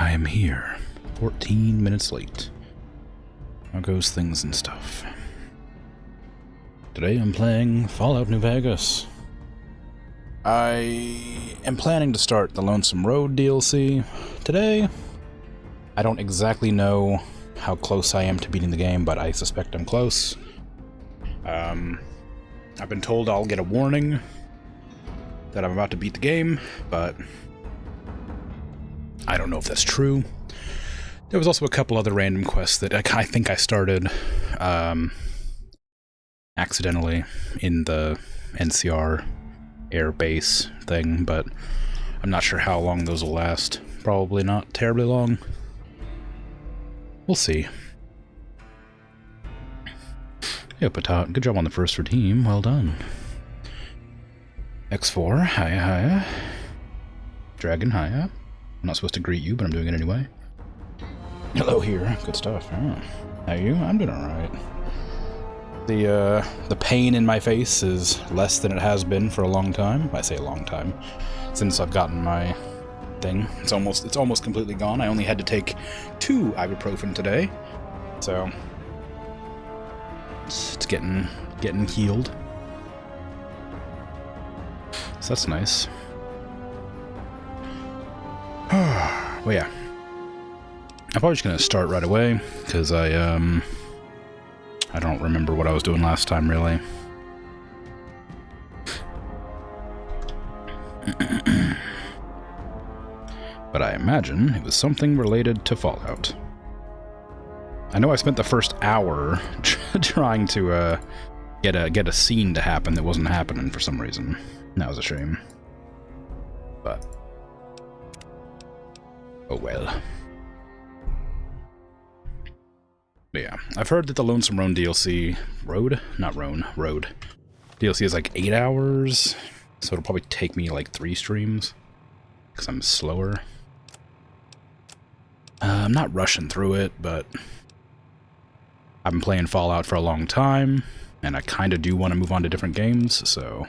I am here. 14 minutes late. How goes things and stuff? Today I'm playing Fallout New Vegas. I am planning to start the Lonesome Road DLC today. I don't exactly know how close I am to beating the game, but I suspect I'm close. I've been told I'll get a warning that I'm about to beat the game, but I don't know if that's true. There was also a couple other random quests that I think I started accidentally in the NCR air base thing, but I'm not sure how long those will last. Probably not terribly long. We'll see. Hey, Patat, good job on the first redeem. Well done. X4, hiya, hiya. Dragon, hiya. I'm not supposed to greet you, but I'm doing it anyway. Hello here. Good stuff. Oh. How are you? I'm doing alright. The pain in my face is less than it has been for a long time. I say a long time. Since I've gotten my thing. It's almost completely gone. I only had to take 2 ibuprofen today. So it's getting healed. So that's nice. Well, yeah. I'm probably just gonna start right away, because I don't remember what I was doing last time, really. But I imagine it was something related to Fallout. I know I spent the first hour trying to get a scene to happen that wasn't happening for some reason. That was a shame. But oh well. But yeah, I've heard that the Lonesome Road DLC... Road DLC is like 8 hours, so it'll probably take me like 3 streams, because I'm slower. I'm not rushing through it, but I've been playing Fallout for a long time, and I kind of do want to move on to different games, so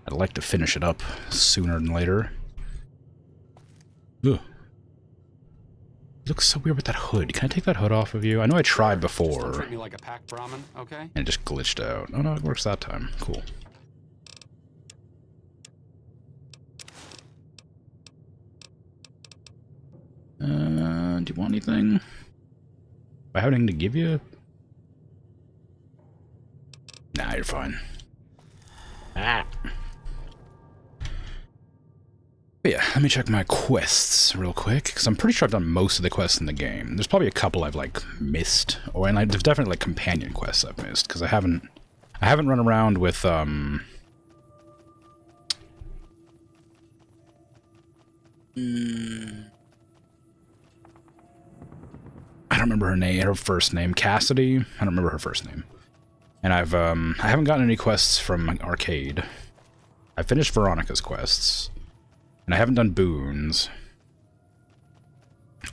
I'd like to finish it up sooner than later. Ugh. It looks so weird with that hood. Can I take that hood off of you? I know I tried before. Treat me like a packed Brahmin, okay? And it just glitched out. Oh no, it works that time. Cool. Do you want anything? Do I have anything to give you? Nah, you're fine. Ah. But yeah, let me check my quests real quick, because I'm pretty sure I've done most of the quests in the game. There's probably a couple I've, like, missed. And there's definitely, like, companion quests I've missed, because I haven't run around with, I don't remember her name, her first name. Cassidy? I don't remember her first name. And I haven't gotten any quests from Arcade. I finished Veronica's quests. And I haven't done Boone's.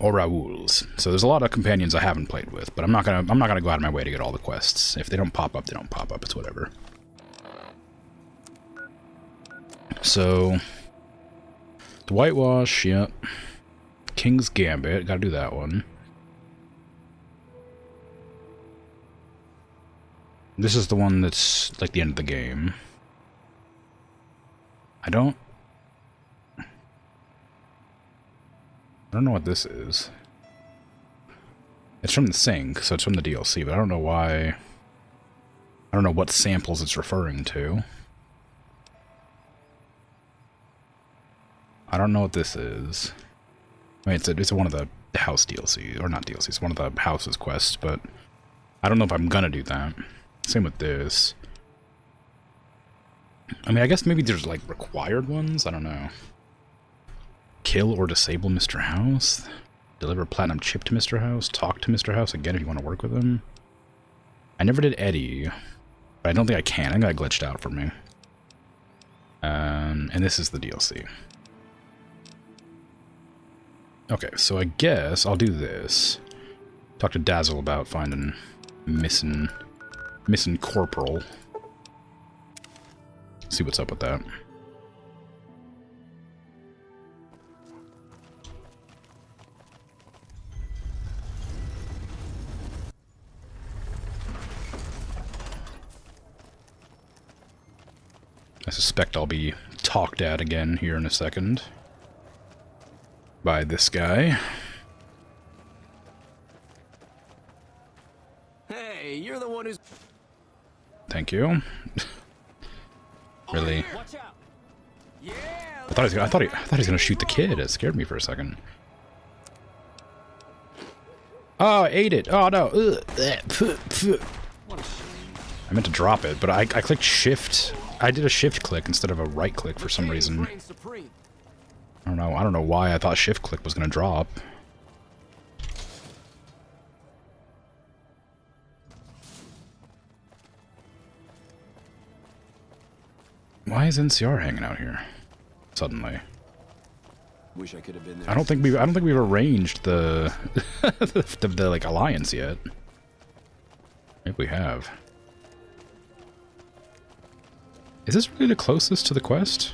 Or Raoul's. So there's a lot of companions I haven't played with, but I'm not gonna go out of my way to get all the quests. If they don't pop up, they don't pop up. It's whatever. So the Whitewash, yep. King's Gambit, gotta do that one. This is the one that's like the end of the game. I don't know what this is. It's from the sync, so it's from the DLC, but I don't know why. I don't know what samples it's referring to. I don't know what this is. I mean, it's one of the house DLC, or not DLC, it's one of the house's quests, but I don't know if I'm gonna do that. Same with this. I mean, I guess maybe there's, like, required ones? I don't know. Kill or disable Mr. House? Deliver a platinum chip to Mr. House? Talk to Mr. House again if you want to work with him? I never did Eddie, but I don't think I can. I think I glitched out for me. And this is the DLC. Okay, so I guess I'll do this. Talk to Dazzle about finding missing Corporal. See what's up with that. suspect I'll be talked at again here in a second. By this guy. Hey, you're the one who's... Thank you. Really? Watch out. Yeah. I thought he was gonna shoot the kid. It scared me for a second. Oh, I ate it. Oh no. I meant to drop it, but I clicked shift. I did a shift click instead of a right click for some reason. I don't know why I thought shift click was gonna drop. Why is NCR hanging out here? Suddenly. Wish I could have been there. I don't think we've arranged the the like alliance yet. Maybe we have. Is this really the closest to the quest?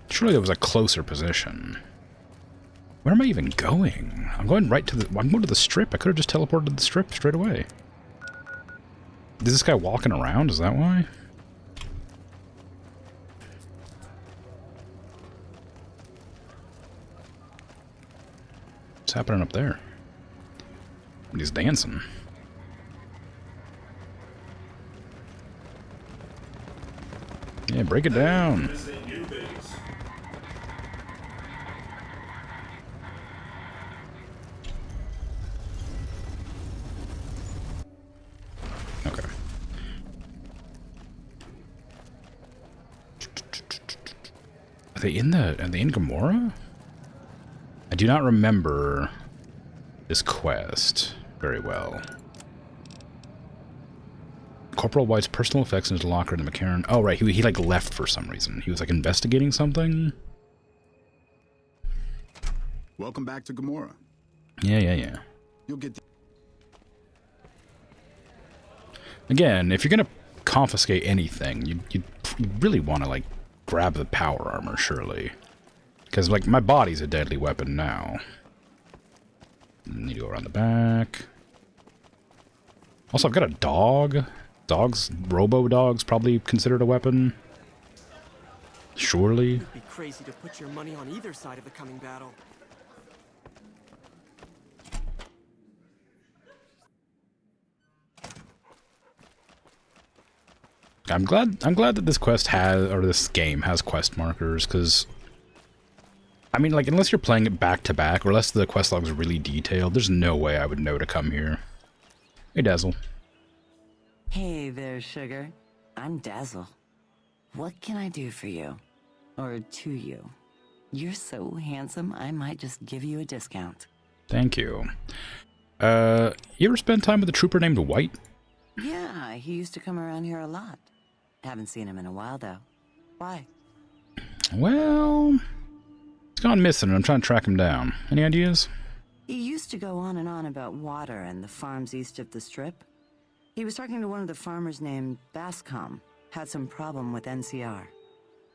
Surely there was a closer position. Where am I even going? I'm going right to the... I'm going to the strip. I could have just teleported to the strip straight away. Is this guy walking around? Is that why? What's happening up there? He's dancing. Yeah, break it down. Okay. Are they in Gamora? I do not remember this quest very well. Corporal White's personal effects in his locker in the McCarran. Oh, right. He like left for some reason. He was like investigating something. Welcome back to Gamora. Yeah. You'll get. Again, if you're gonna confiscate anything, you really want to like grab the power armor, surely, because like my body's a deadly weapon now. Need to go around the back. Also, I've got a dog. Robo-dogs probably considered a weapon. Surely. It'd be crazy to put your money on either side of the coming battle. I'm glad that this quest has, or this game has quest markers, because I mean, like, unless you're playing it back to back, or unless the quest log is really detailed, there's no way I would know to come here. Hey, Dazzle. Hey there, sugar. I'm Dazzle. What can I do for you? Or to you? You're so handsome, I might just give you a discount. Thank you. You ever spend time with a trooper named White? Yeah, he used to come around here a lot. Haven't seen him in a while, though. Why? Well, he's gone missing and I'm trying to track him down. Any ideas? He used to go on and on about water and the farms east of the Strip. He was talking to one of the farmers named Bascom. Had some problem with NCR.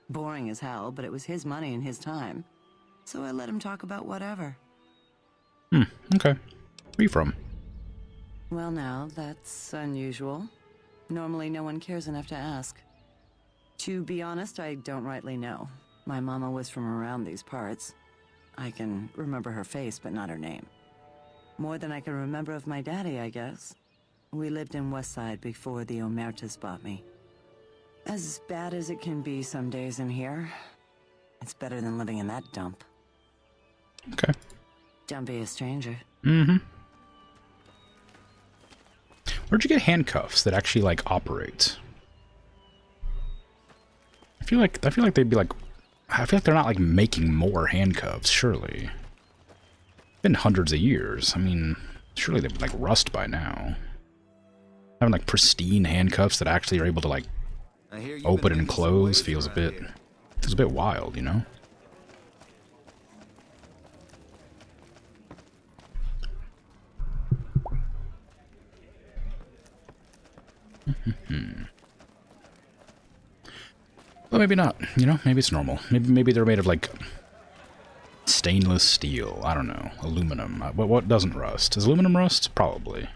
Boring as hell, but it was his money and his time. So I let him talk about whatever. Okay. Where are you from? Well now, that's unusual. Normally no one cares enough to ask. To be honest, I don't rightly know. My mama was from around these parts. I can remember her face, but not her name. More than I can remember of my daddy, I guess. We lived in Westside before the Omertas bought me. As bad as it can be some days in here, it's better than living in that dump. Okay. Don't be a stranger. Mm-hmm. Where'd you get handcuffs that actually, like, operate? I feel like they'd be like... I feel like they're not, like, making more handcuffs, surely. Been hundreds of years. I mean, surely they'd, like, rust by now. Having, like, pristine handcuffs that actually are able to, like, open and close feels a bit wild, you know? Well, maybe not. You know, maybe it's normal. Maybe they're made of, like, stainless steel. I don't know. Aluminum. What doesn't rust? Does aluminum rust? Probably.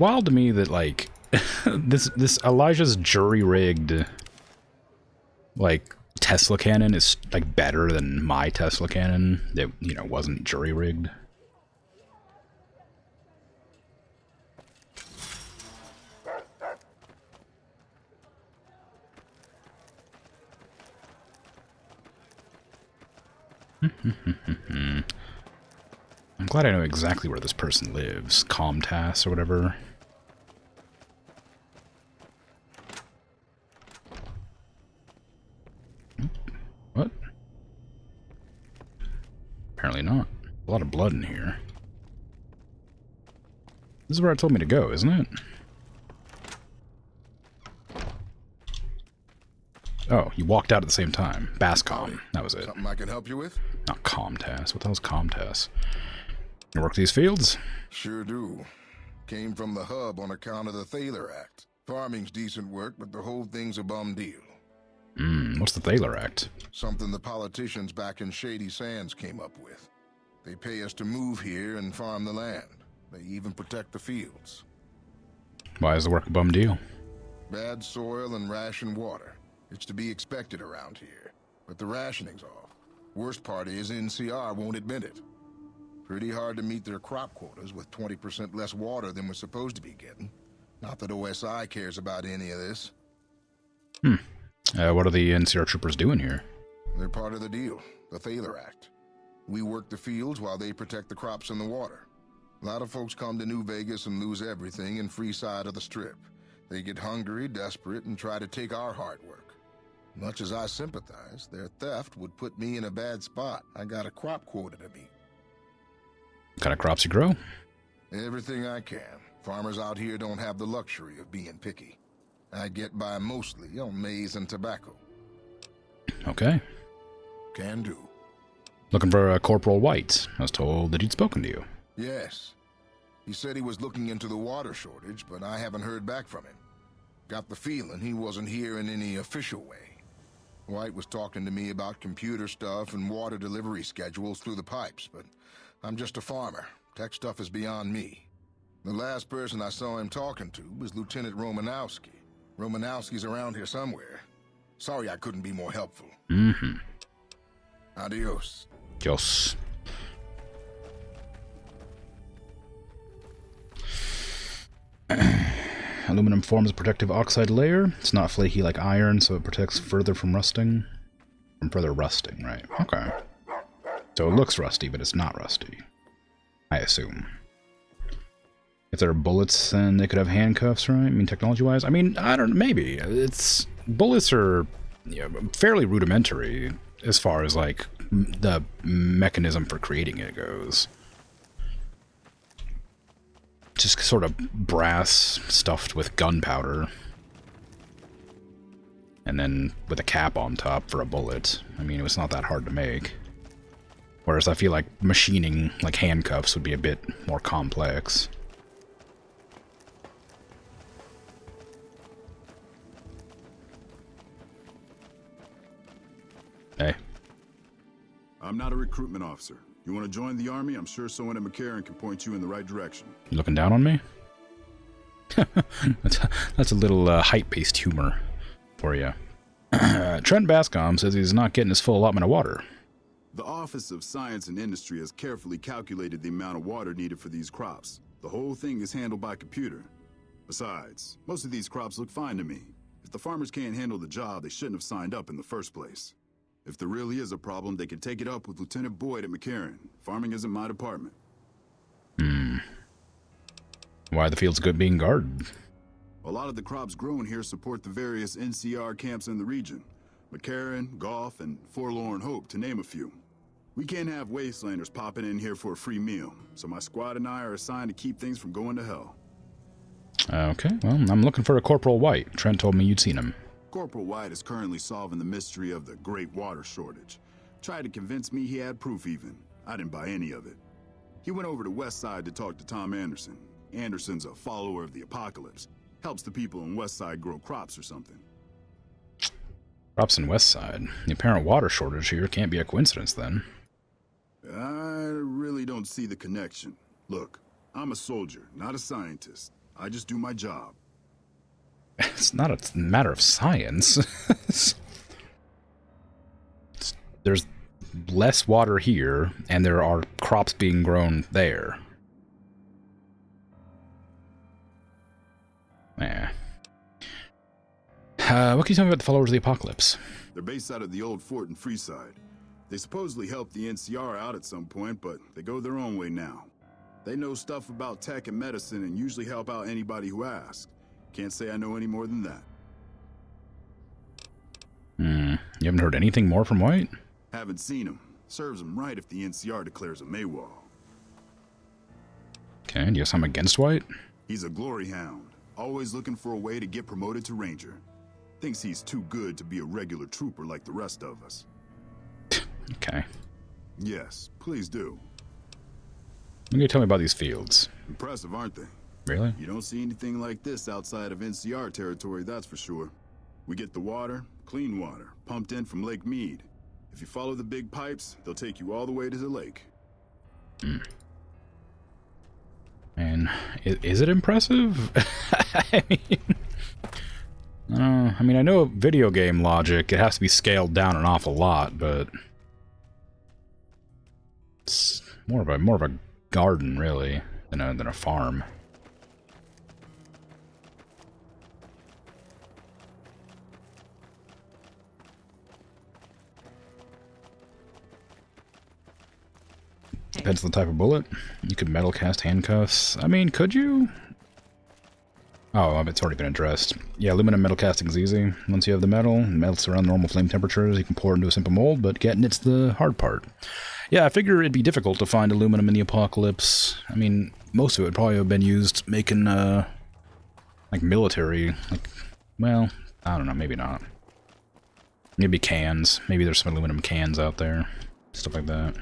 wild to me that, like, this Elijah's jury-rigged, like, Tesla cannon is, like, better than my Tesla cannon that, you know, wasn't jury-rigged. I'm glad I know exactly where this person lives. Comtas or whatever. What? Apparently not. A lot of blood in here. This is where it told me to go, isn't it? Oh, you walked out at the same time. Bascom. That was it. Something I can help you with? Not Comtas. What the hell's Comtas? You work these fields? Sure do. Came from the hub on account of the Thaler Act. Farming's decent work, but the whole thing's a bum deal. What's the Thaler Act? Something the politicians back in Shady Sands came up with. They pay us to move here and farm the land. They even protect the fields. Why is the work a bum deal? Bad soil and ration water. It's to be expected around here. But the rationing's off. Worst part is NCR won't admit it. Pretty hard to meet their crop quotas with 20% less water than we're supposed to be getting. Not that OSI cares about any of this. What are the NCR troopers doing here? They're part of the deal, the Thaler Act. We work the fields while they protect the crops and the water. A lot of folks come to New Vegas and lose everything in free side of the strip. They get hungry, desperate, and try to take our hard work. Much as I sympathize, their theft would put me in a bad spot. I got a crop quota to meet. What kind of crops you grow? Everything I can. Farmers out here don't have the luxury of being picky. I get by mostly on maize and tobacco. Okay. Can do. Looking for Corporal White. I was told that he'd spoken to you. Yes. He said he was looking into the water shortage, but I haven't heard back from him. Got the feeling he wasn't here in any official way. White was talking to me about computer stuff and water delivery schedules through the pipes, but I'm just a farmer. Tech stuff is beyond me. The last person I saw him talking to was Lieutenant Romanowski. Romanowski's around here somewhere. Sorry I couldn't be more helpful. Adios. Dios. Aluminum forms a protective oxide layer. It's not flaky like iron, so it protects further from rusting. From further rusting, right. Okay. So it looks rusty, but it's not rusty. I assume. If there are bullets, then they could have handcuffs, right? I mean, technology-wise? I mean, I don't know, maybe. It's... Bullets are fairly rudimentary as far as, like, the mechanism for creating it goes. Just sort of brass stuffed with gunpowder. And then with a cap on top for a bullet. I mean, it was not that hard to make. Whereas I feel like machining, like handcuffs, would be a bit more complex. Hey. I'm not a recruitment officer. You want to join the army? I'm sure someone at McCarran can point you in the right direction. You looking down on me? that's a little height-based humor for you. Trent Bascom says he's not getting his full allotment of water. The Office of Science and Industry has carefully calculated the amount of water needed for these crops. The whole thing is handled by computer. Besides, most of these crops look fine to me. If the farmers can't handle the job, they shouldn't have signed up in the first place. If there really is a problem, they can take it up with Lieutenant Boyd at McCarran. Farming isn't my department. Why are the fields good being guarded? A lot of the crops grown here support the various NCR camps in the region. McCarran, Goff, and Forlorn Hope, to name a few. We can't have wastelanders popping in here for a free meal, so my squad and I are assigned to keep things from going to hell. Okay, well, I'm looking for a Corporal White. Trent told me you'd seen him. Corporal White is currently solving the mystery of the great water shortage. Tried to convince me he had proof even. I didn't buy any of it. He went over to Westside to talk to Tom Anderson. Anderson's a follower of the apocalypse. Helps the people in Westside grow crops or something. Crops in Westside. The apparent water shortage here can't be a coincidence then. I really don't see the connection. Look, I'm a soldier, not a scientist. I just do my job. It's not a matter of science. There's less water here, and there are crops being grown there. What can you tell me about the followers of the apocalypse? They're based out of the old fort in Freeside. They supposedly helped the NCR out at some point, but they go their own way now. They know stuff about tech and medicine and usually help out anybody who asks. Can't say I know any more than that. You haven't heard anything more from White? Haven't seen him. Serves him right if the NCR declares a Maywall. Okay, do you have something against White? He's a glory hound, always looking for a way to get promoted to Ranger. Thinks he's too good to be a regular trooper like the rest of us. Okay. Yes, please do. What can you tell me about these fields? Impressive, aren't they? Really? You don't see anything like this outside of NCR territory, that's for sure. We get the water, clean water, pumped in from Lake Mead. If you follow the big pipes, they'll take you all the way to the lake. And is it impressive? I mean, I know video game logic, it has to be scaled down an awful lot, but it's more of a garden, really, than a farm. Depends on the type of bullet. You could metal cast handcuffs. I mean, could you? Oh, it's already been addressed. Yeah, aluminum metal casting's easy. Once you have the metal, and melts around normal flame temperatures, you can pour it into a simple mold, but getting it's the hard part. Yeah, I figure it'd be difficult to find aluminum in the apocalypse. I mean, most of it would probably have been used making, like military, well, I don't know, maybe not. Maybe cans. Maybe there's some aluminum cans out there. Stuff like that.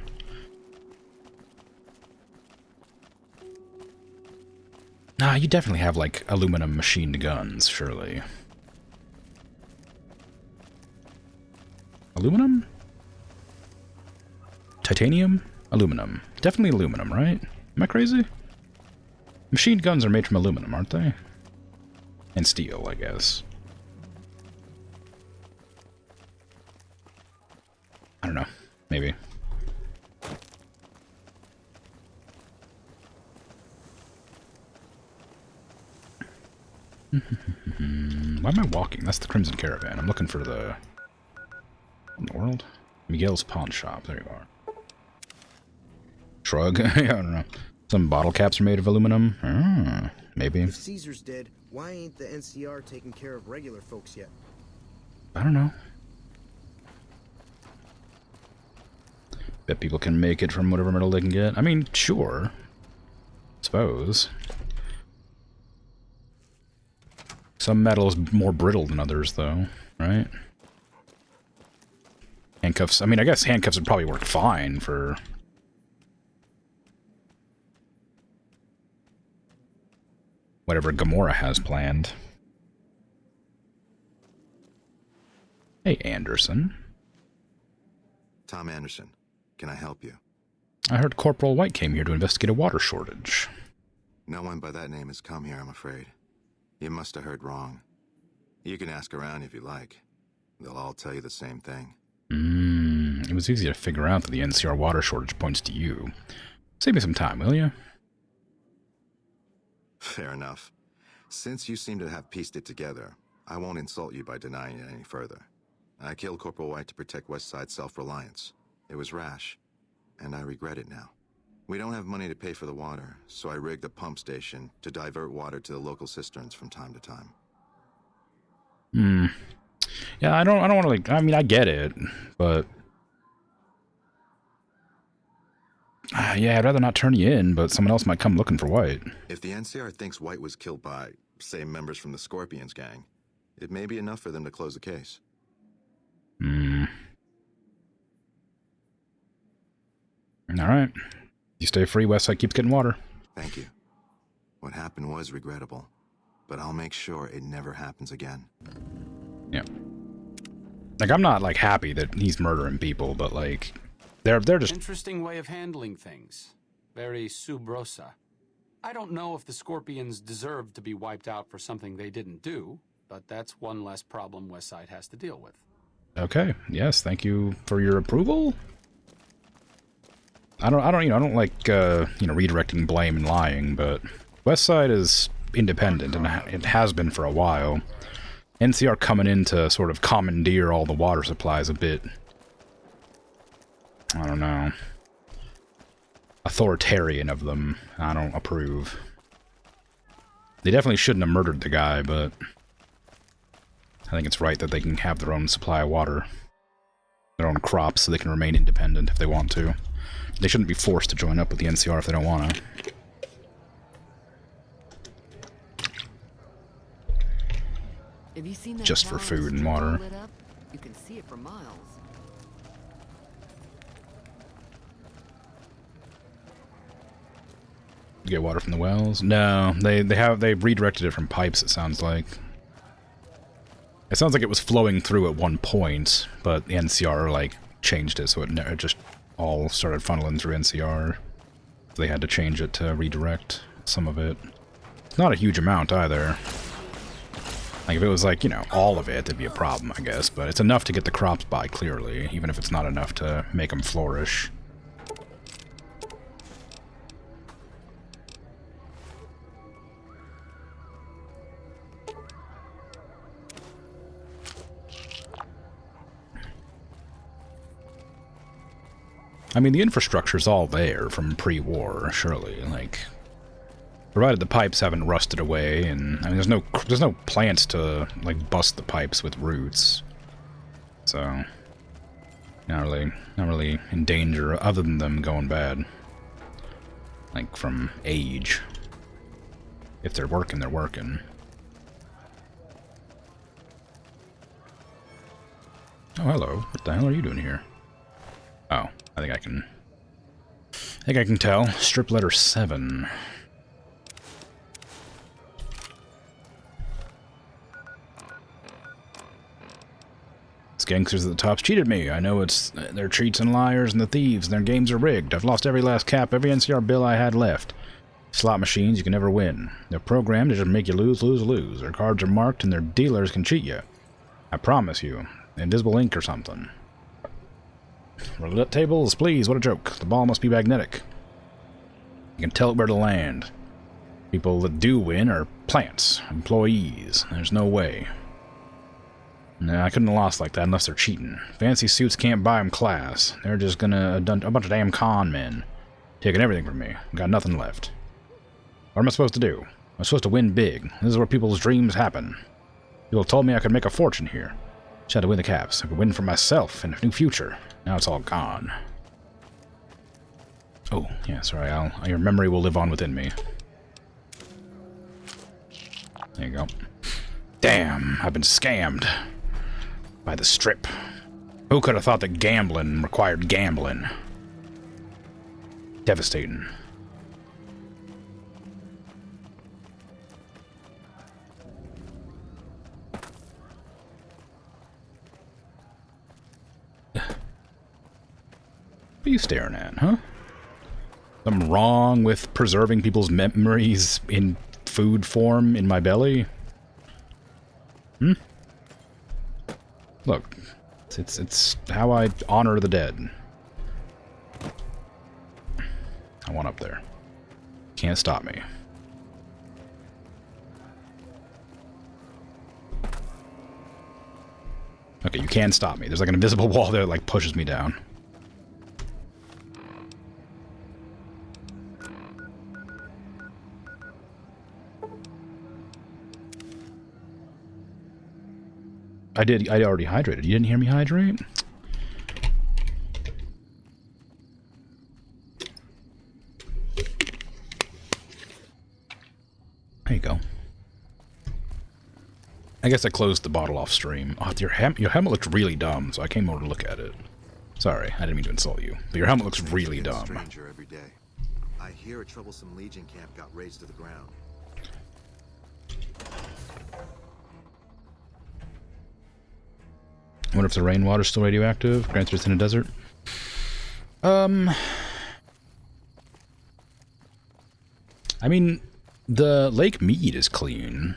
Nah, you definitely have, like, aluminum machine guns, surely. Aluminum? Titanium? Aluminum. Definitely aluminum, right? Am I crazy? Machine guns are made from aluminum, aren't they? And steel, I guess. I don't know. Maybe. Why am I walking? That's the Crimson Caravan. I'm looking for the... in the world? Miguel's Pawn Shop. There you are. Shrug? Yeah, I don't know. Some bottle caps are made of aluminum? Maybe. If Caesar's dead, why ain't the NCR taking care of regular folks yet? I don't know. Bet people can make it from whatever metal they can get. I mean, sure. Suppose. Some metal is more brittle than others, though, right? Handcuffs. I mean, I guess handcuffs would probably work fine for... whatever Gamora has planned. Hey, Anderson. Tom Anderson. Can I help you? I heard Corporal White came here to investigate a water shortage. No one by that name has come here, I'm afraid. You must have heard wrong. You can ask around if you like. They'll all tell you the same thing. It was easy to figure out that the NCR water shortage points to you. Save me some time, will you? Fair enough. Since you seem to have pieced it together, I won't insult you by denying it any further. I killed Corporal White to protect Westside self-reliance. It was rash, and I regret it now. We don't have money to pay for the water, so I rigged a pump station to divert water to the local cisterns from time to time. Yeah, I don't want to, like, I mean, I get it, but... yeah, I'd rather not turn you in, but someone else might come looking for White. If the NCR thinks White was killed by, say, members from the Scorpions gang, it may be enough for them to close the case. Alright. You stay free, Westside keeps getting water. Thank you. What happened was regrettable, but I'll make sure it never happens again. Yeah. Like, I'm not, like, happy that he's murdering people, but, like, they're just... Interesting way of handling things. Very sub rosa. I don't know if the Scorpions deserve to be wiped out for something they didn't do, but that's one less problem Westside has to deal with. Okay. Yes. Thank you for your approval. I don't like, redirecting blame and lying, but Westside is independent, and it has been for a while. NCR coming in to sort of commandeer all the water supplies a bit. I don't know. Authoritarian of them. I don't approve. They definitely shouldn't have murdered the guy, but I think it's right that they can have their own supply of water. Their own crops, so they can remain independent if they want to. They shouldn't be forced to join up with the NCR if they don't want to. Have you seen that Just for tower food and that's water. lit up? You can see it for miles. You get water from the wells? No, they've redirected it from pipes, it sounds like. It sounds like it was flowing through at one point, but the NCR, like, changed it, so it just all started funneling through NCR. So they had to change it to redirect some of it. It's not a huge amount, either. Like, if it was, like, all of it, that'd be a problem, I guess. But it's enough to get the crops by, clearly, even if it's not enough to make them flourish. I mean, the infrastructure's all there from pre-war, surely. Like, provided the pipes haven't rusted away, and I mean, there's no plants to like bust the pipes with roots, so not really in danger other than them going bad. Like from age. If they're working, they're working. Oh, hello. What the hell are you doing here? Oh, I think I can tell. Strip letter 7. These gangsters at the top's cheated me. I know they're cheats and liars and the thieves, and their games are rigged. I've lost every last cap, every NCR bill I had left. Slot machines, you can never win. They're programmed to just make you lose, lose, lose. Their cards are marked and their dealers can cheat you. I promise you. Invisible ink or something. Roulette tables, please, what a joke. The ball must be magnetic. You can tell it where to land. People that do win are plants, employees. There's no way. Nah, I couldn't have lost like that unless they're cheating. Fancy suits can't buy them class. They're just gonna a bunch of damn con men. Taking everything from me. Got nothing left. What am I supposed to do? I'm supposed to win big. This is where people's dreams happen. People told me I could make a fortune here. Just had to win the caps. I could win for myself and a new future. Now it's all gone. Oh, yeah, sorry, your memory will live on within me. There you go. Damn, I've been scammed. By the strip. Who could have thought that gambling required gambling? Devastating. What are you staring at, huh? Something wrong with preserving people's memories in food form in my belly? Hmm? Look, it's how I honor the dead. I want up there. Can't stop me. Okay, you can stop me. There's like an invisible wall there that like pushes me down. I already hydrated. You didn't hear me hydrate? There you go. I guess I closed the bottle off stream. Oh, your helmet looked really dumb, so I came over to look at it. Sorry, I didn't mean to insult you, but your helmet looks really dumb. Stranger every day. I hear a troublesome Legion camp got razed to the ground. I wonder if the rainwater's still radioactive. Granted, it's in a desert. I mean, the Lake Mead is clean.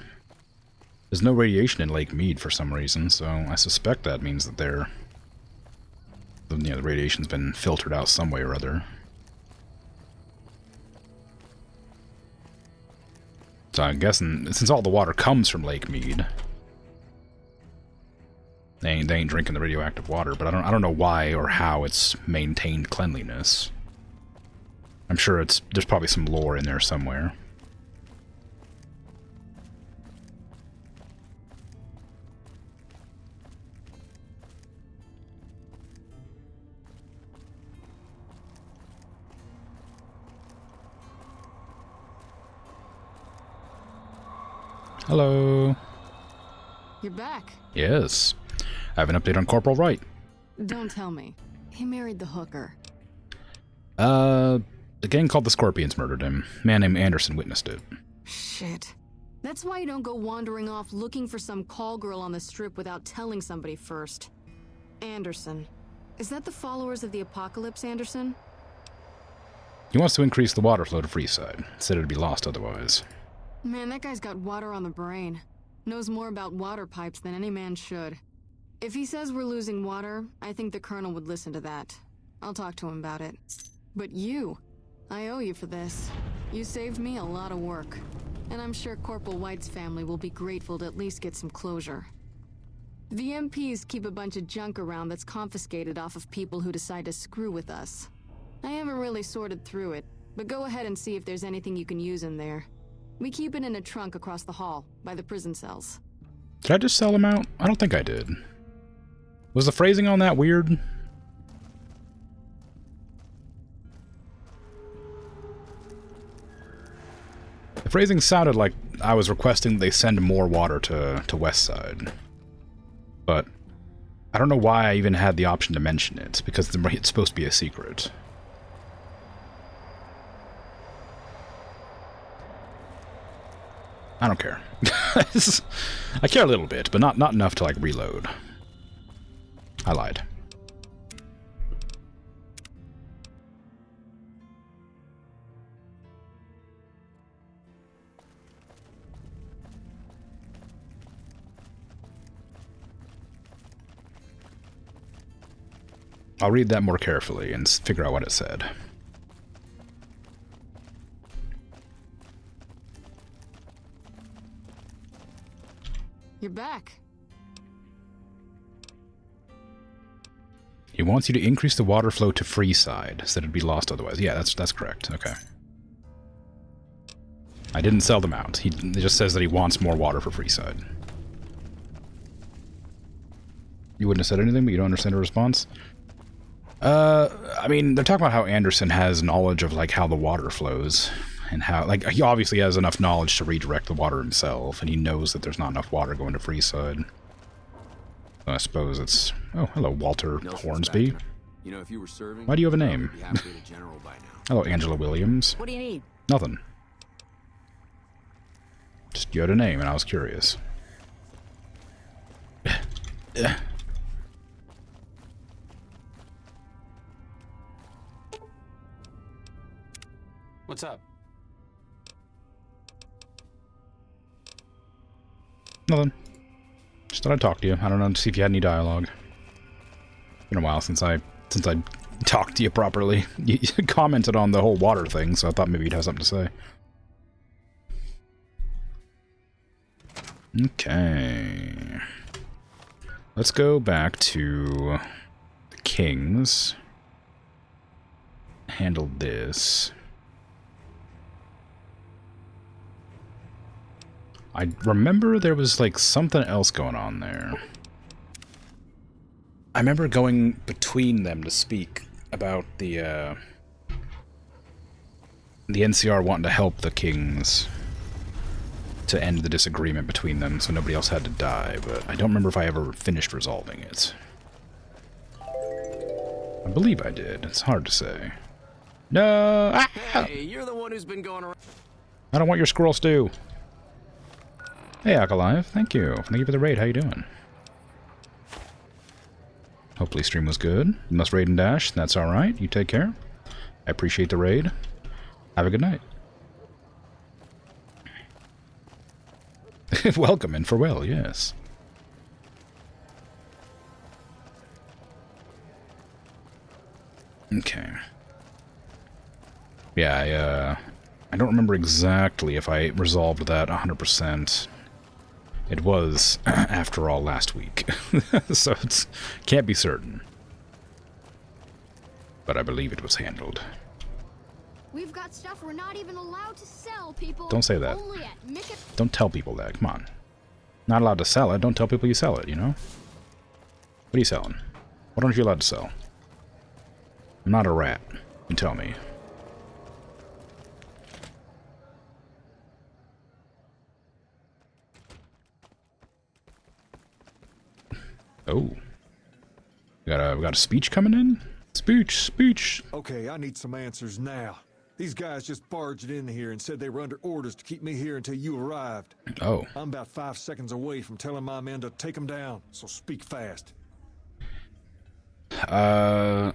There's no radiation in Lake Mead for some reason, so I suspect that means that they're... You know, the radiation's been filtered out some way or other. So I'm guessing, since all the water comes from Lake Mead, they ain't drinking the radioactive water, but I don't know why or how it's maintained cleanliness. I'm sure there's probably some lore in there somewhere. Hello. You're back. Yes. I have an update on Corporal Wright. Don't tell me. He married the hooker. The gang called the Scorpions murdered him. A man named Anderson witnessed it. Shit. That's why you don't go wandering off looking for some call girl on the strip without telling somebody first. Anderson. Is that the followers of the Apocalypse, Anderson? He wants to increase the water flow to Freeside. Said it'd be lost otherwise. Man, that guy's got water on the brain. Knows more about water pipes than any man should. If he says we're losing water, I think the Colonel would listen to that. I'll talk to him about it. But you, I owe you for this. You saved me a lot of work. And I'm sure Corporal White's family will be grateful to at least get some closure. The MPs keep a bunch of junk around that's confiscated off of people who decide to screw with us. I haven't really sorted through it, but go ahead and see if there's anything you can use in there. We keep it in a trunk across the hall, by the prison cells. Did I just sell them out? I don't think I did. Was the phrasing on that weird? The phrasing sounded like I was requesting they send more water to Westside. But I don't know why I even had the option to mention it, because it's supposed to be a secret. I don't care. I care a little bit, but not enough to, like, reload. I lied. I'll read that more carefully and figure out what it said. You're back. He wants you to increase the water flow to Freeside, so that it'd be lost otherwise. Yeah, that's correct. Okay. I didn't sell them out. He just says that he wants more water for Freeside. You wouldn't have said anything, but you don't understand a response? I mean, they're talking about how Anderson has knowledge of, like, how the water flows. And how, like, he obviously has enough knowledge to redirect the water himself, and he knows that there's not enough water going to Freeside. So I suppose it's... Oh, hello, Walter Hornsby. You know, if you were serving, why do you have a name? General by now. Hello, Angela Williams. What do you need? Nothing. Just you had a name, and I was curious. What's up? Nothing. Just thought I'd talk to you. I don't know, to see if you had any dialogue. Been a while since I talked to you properly. You commented on the whole water thing, so I thought maybe you'd have something to say. Okay. Let's go back to the Kings. Handle this. I remember there was, like, something else going on there. I remember going between them to speak about the NCR wanting to help the Kings to end the disagreement between them so nobody else had to die, but I don't remember if I ever finished resolving it. I believe I did. It's hard to say. No! Ah! Hey, you're the one who's been going around. I don't want your squirrel stew. Hey, Akalive. Thank you. Thank you for the raid. How you doing? Hopefully stream was good. You must raid and dash. That's alright. You take care. I appreciate the raid. Have a good night. Welcome and farewell, yes. Okay. Yeah, I don't remember exactly if I resolved that 100%. It was, after all, last week. So it's can't be certain. But I believe it was handled. We've got stuff we're not even allowed to sell, people. Don't say that. Only at Mickey. Don't tell people that, come on. Not allowed to sell it, don't tell people you sell it, you know? What are you selling? What aren't you allowed to sell? I'm not a rat. You tell me. Oh. We got a speech coming in? Speech. Okay, I need some answers now. These guys just barged in here and said they were under orders to keep me here until you arrived. Oh. I'm about 5 seconds away from telling my men to take them down, so speak fast. Yeah.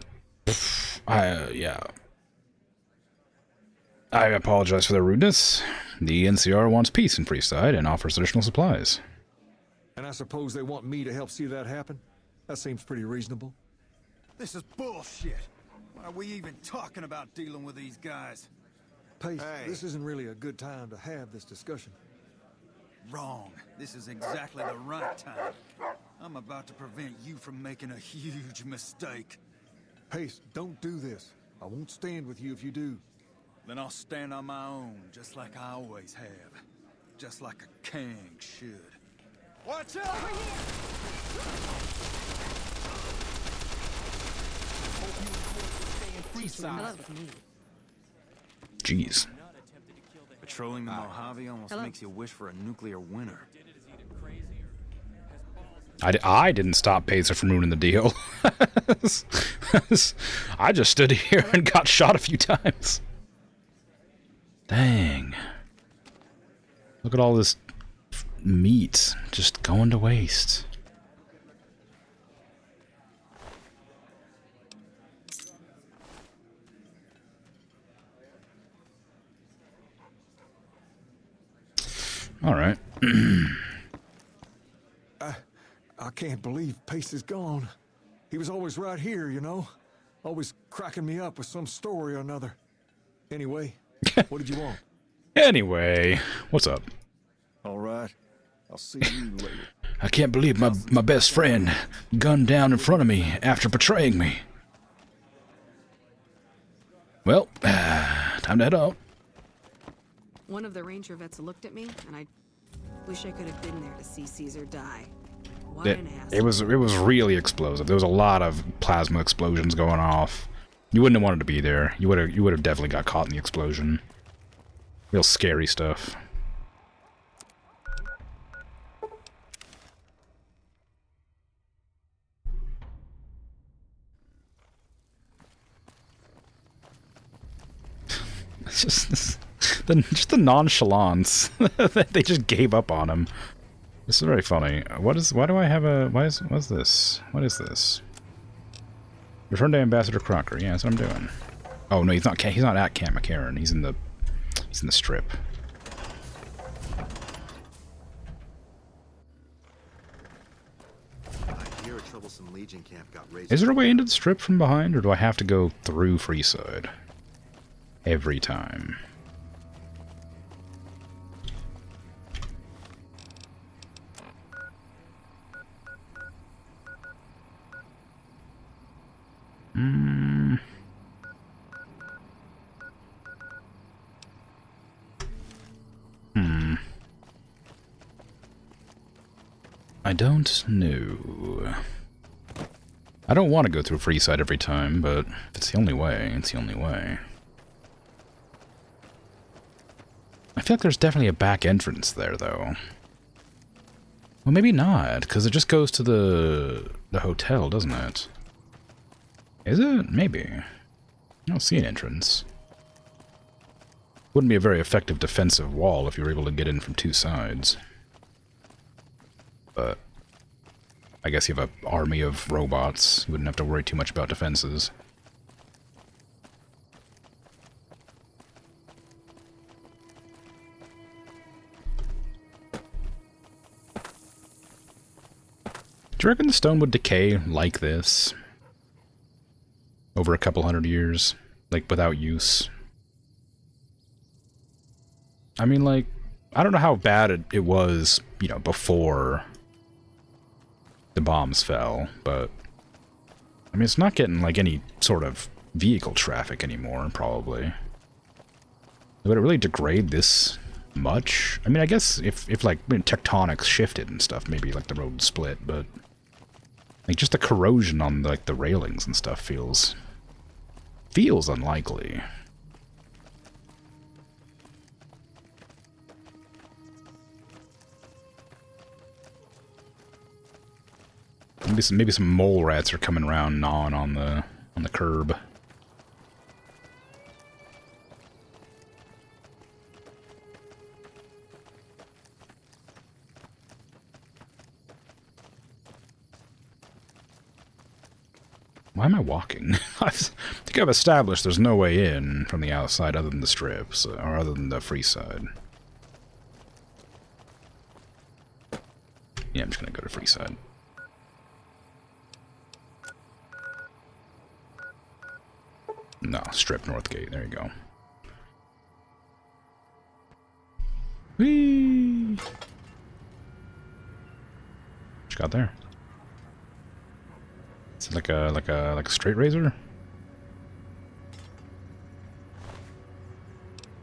I apologize for the rudeness. The NCR wants peace in Freeside and offers additional supplies. And I suppose they want me to help see that happen? That seems pretty reasonable. This is bullshit. Why are we even talking about dealing with these guys? Pace, this isn't really a good time to have this discussion. Wrong. This is exactly the right time. I'm about to prevent you from making a huge mistake. Pace, don't do this. I won't stand with you if you do. Then I'll stand on my own, just like I always have. Just like a king should. Watch out! Jeez. Patrolling the Mojave almost makes you wish for a nuclear winter. I didn't stop Pacer from ruining the deal. I just stood here and got shot a few times. Dang. Look at all this meat just going to waste. All right. I can't believe Pace is gone. He was always right here, you know? Always cracking me up with some story or another. Anyway, what did you want? Anyway, what's up? All right. I'll see you later. I can't believe my best friend gunned down in front of me after betraying me. Well, time to head out. One of the ranger vets looked at me, and I wish I could have been there to see Caesar die. What an ass. It was really explosive. There was a lot of plasma explosions going off. You wouldn't have wanted to be there. You would have definitely got caught in the explosion. Real scary stuff. It's just the nonchalance that they just gave up on him. This is very funny. Why do I have a what's this? What is this? Return to Ambassador Crocker. Yeah, that's what I'm doing. Oh no, he's not at Camp McCarran. He's in the strip. I hear a troublesome Legion camp got raised. Is there a way into the strip from behind, or do I have to go through Freeside every time? I don't know. I don't want to go through Freeside every time, but if it's the only way, it's the only way. I feel like there's definitely a back entrance there, though. Well, maybe not, because it just goes to the hotel, doesn't it? Is it? Maybe. I don't see an entrance. Wouldn't be a very effective defensive wall if you were able to get in from two sides. But I guess you have an army of robots. You wouldn't have to worry too much about defenses. Do you reckon the stone would decay like this over a couple hundred years, like without use? I mean, like, I don't know how bad it was, you know, before the bombs fell, but I mean, it's not getting like any sort of vehicle traffic anymore, probably. Would it really degrade this much? I mean, I guess if like tectonics shifted and stuff, maybe like the road split, but like just the corrosion on like the railings and stuff feels unlikely. Maybe some mole rats are coming around gnawing on the curb. Why am I walking? I think I've established there's no way in from the outside other than the strips, or other than the free side. Yeah, I'm just gonna go to free side. No, strip Northgate. There you go. Whee! What you got there? Is it like a straight razor?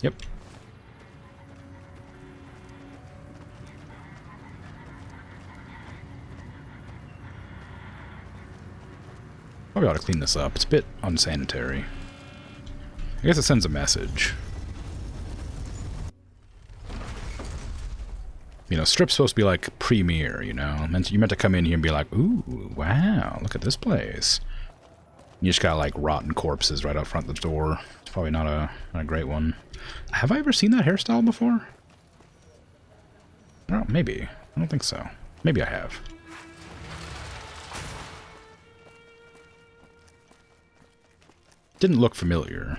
Yep. Probably ought to clean this up. It's a bit unsanitary. I guess it sends a message. You know, strip's supposed to be like premier, you know? You meant to come in here and be like, ooh, wow, look at this place. You just got like rotten corpses right out front of the door. It's probably not a great one. Have I ever seen that hairstyle before? Oh, maybe. I don't think so. Maybe I have. Didn't look familiar.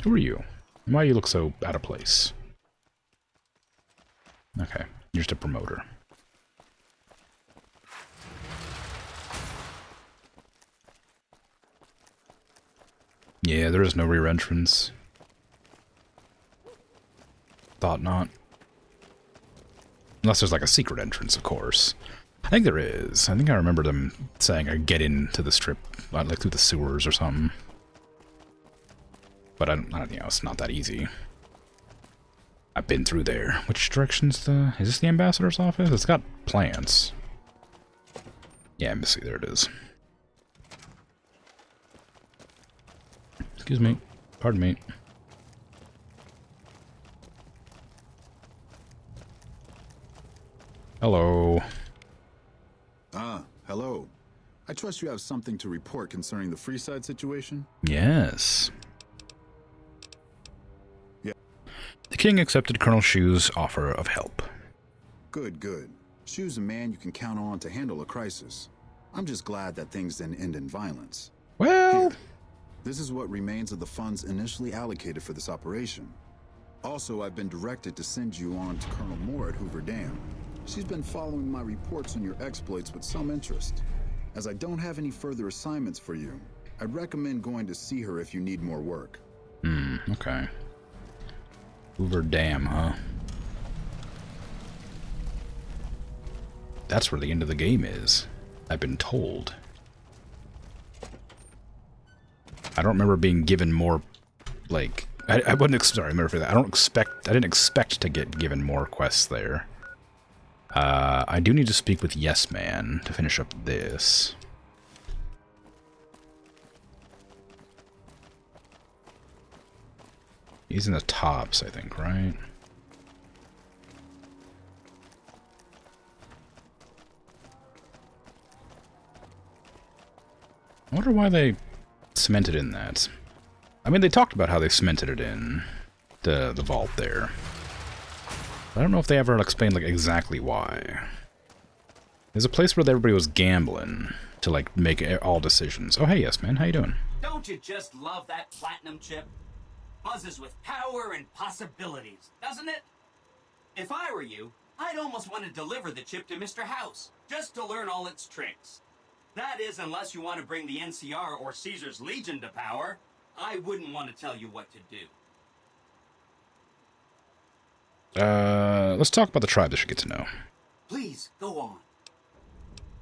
Who are you? Why do you look so out of place? Okay, you're just a promoter. Yeah, there is no rear entrance. Thought not. Unless there's like a secret entrance, of course. I think there is. I think I remember them saying I get into the strip, like through the sewers or something. But I don't you know, it's not that easy. I've been through there. Which direction's the... Is this the ambassador's office? It's got plants. Yeah, embassy, there it is. Excuse me. Pardon me. Hello. Ah, hello. I trust you have something to report concerning the Freeside situation? Yes. The king accepted Colonel Shu's offer of help. Good, good. Shu's a man you can count on to handle a crisis. I'm just glad that things didn't end in violence. Well... Here, this is what remains of the funds initially allocated for this operation. Also, I've been directed to send you on to Colonel Moore at Hoover Dam. She's been following my reports on your exploits with some interest. As I don't have any further assignments for you, I'd recommend going to see her if you need more work. Okay. Hoover Dam, huh? That's where the end of the game is. I've been told. I don't remember being given more, like... I wouldn't... Sorry, remember for that. I didn't expect to get given more quests there. I do need to speak with Yes Man to finish up this. He's in the tops, I think, right? I wonder why they cemented in that. I mean, they talked about how they cemented it in the vault there. But I don't know if they ever explained like exactly why. There's a place where everybody was gambling to like make all decisions. Oh, hey, Yes Man, how you doing? Don't you just love that platinum chip? Buzzes with power and possibilities, doesn't it? If I were you, I'd almost want to deliver the chip to Mr. House, just to learn all its tricks. That is, unless you want to bring the NCR or Caesar's Legion to power. I wouldn't want to tell you what to do. Let's talk about the tribe that should get to know. Please, go on.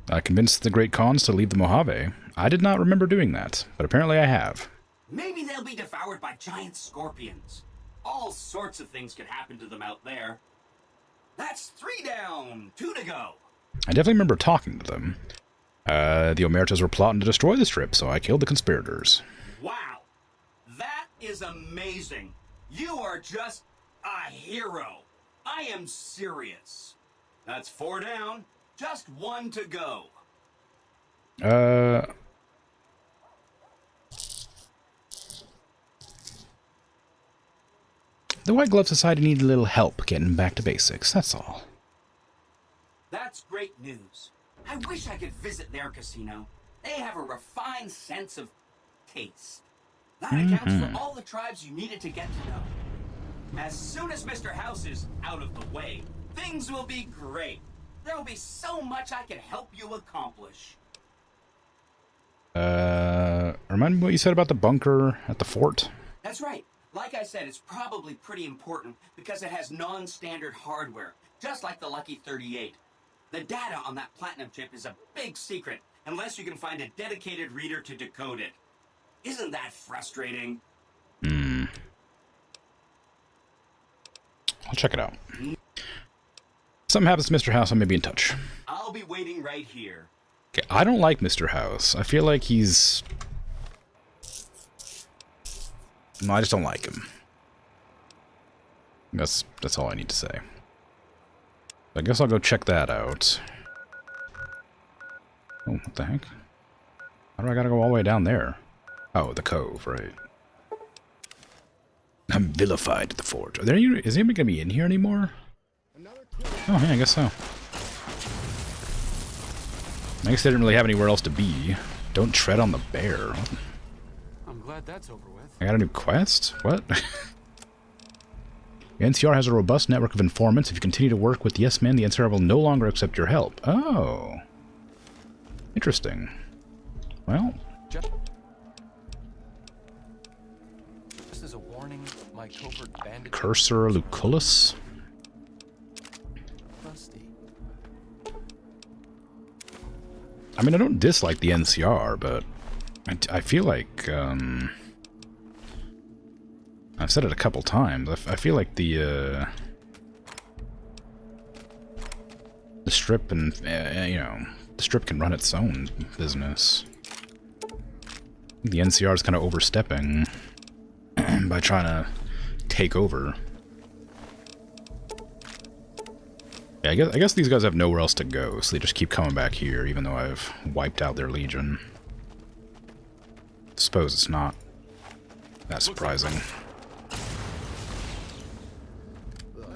I convinced the Great Khans to leave the Mojave. I did not remember doing that, but apparently I have. Maybe they'll be devoured by giant scorpions. All sorts of things could happen to them out there. That's 3 down, 2 to go. I definitely remember talking to them. The Omertas were plotting to destroy the strip, so I killed the conspirators. Wow. That is amazing. You are just a hero. I am serious. That's 4 down, just 1 to go. The White Glove Society needed a little help getting back to basics, that's all. That's great news. I wish I could visit their casino. They have a refined sense of taste. That accounts for all the tribes you needed to get to know. As soon as Mr. House is out of the way, things will be great. There will be so much I can help you accomplish. Remind me what you said about the bunker at the fort? That's right. Like I said, it's probably pretty important because it has non-standard hardware, just like the Lucky 38. The data on that platinum chip is a big secret, unless you can find a dedicated reader to decode it. Isn't that frustrating? I'll check it out. Something happens to Mr. House, I may be in touch. I'll be waiting right here. Okay, I don't like Mr. House. I feel like he's... No, I just don't like him. That's all I need to say. I guess I'll go check that out. Oh, what the heck? How do I gotta go all the way down there? Oh, the cove, right. I'm vilified at the fort. Is anybody gonna be in here anymore? Oh, yeah, I guess so. I guess they didn't really have anywhere else to be. Don't tread on the bear. I'm glad that's over with. I got a new quest? What? The NCR has a robust network of informants. If you continue to work with Yes Men, the NCR will no longer accept your help. Oh. Interesting. Well. Just as a warning, my covert bandit... Cursor Lucullus? Rusty. I mean, I don't dislike the NCR, but I feel like, I've said it a couple times. I feel like the strip and, you know, the strip can run its own business. The NCR is kind of overstepping by trying to take over. Yeah, I guess these guys have nowhere else to go, so they just keep coming back here, even though I've wiped out their legion. Suppose it's not that surprising.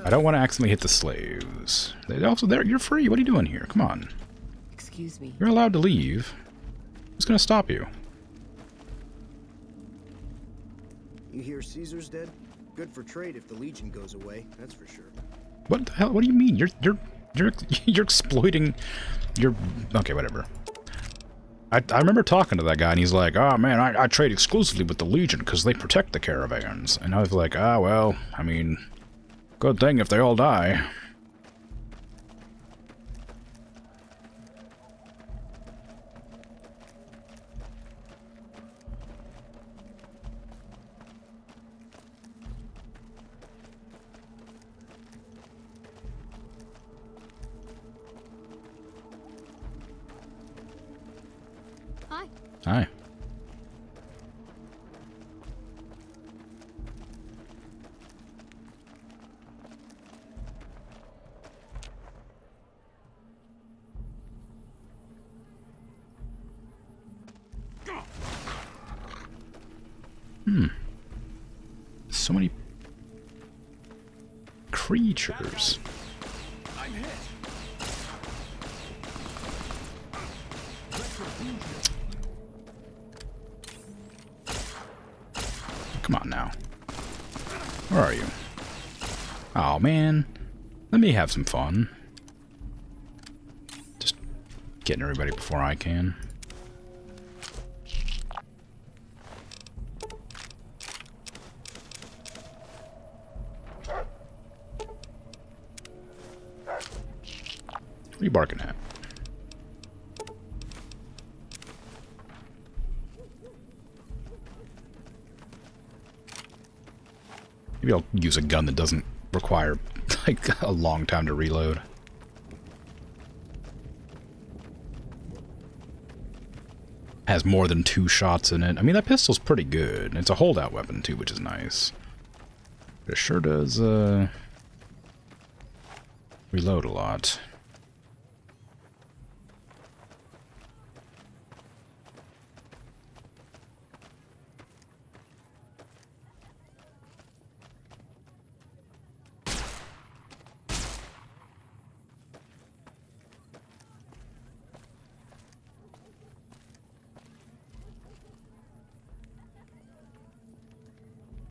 I don't want to accidentally hit the slaves. You're free. What are you doing here? Come on. Excuse me. You're allowed to leave. Who's gonna stop you? You hear Caesar's dead? Good for trade if the Legion goes away, that's for sure. What the hell? What do you mean? You're exploiting your... Okay, whatever. I remember talking to that guy, and he's like, "Oh man, I trade exclusively with the Legion because they protect the caravans." And I was like, "Ah, well, I mean, good thing if they all die." Hi. Hi. So many creatures. I'm hit. Come on now. Where are you? Oh, man. Let me have some fun. Just getting everybody before I can. What are you barking at? Maybe I'll use a gun that doesn't require, like, a long time to reload. Has more than 2 shots in it. I mean, that pistol's pretty good. It's a holdout weapon, too, which is nice. But it sure does, reload a lot.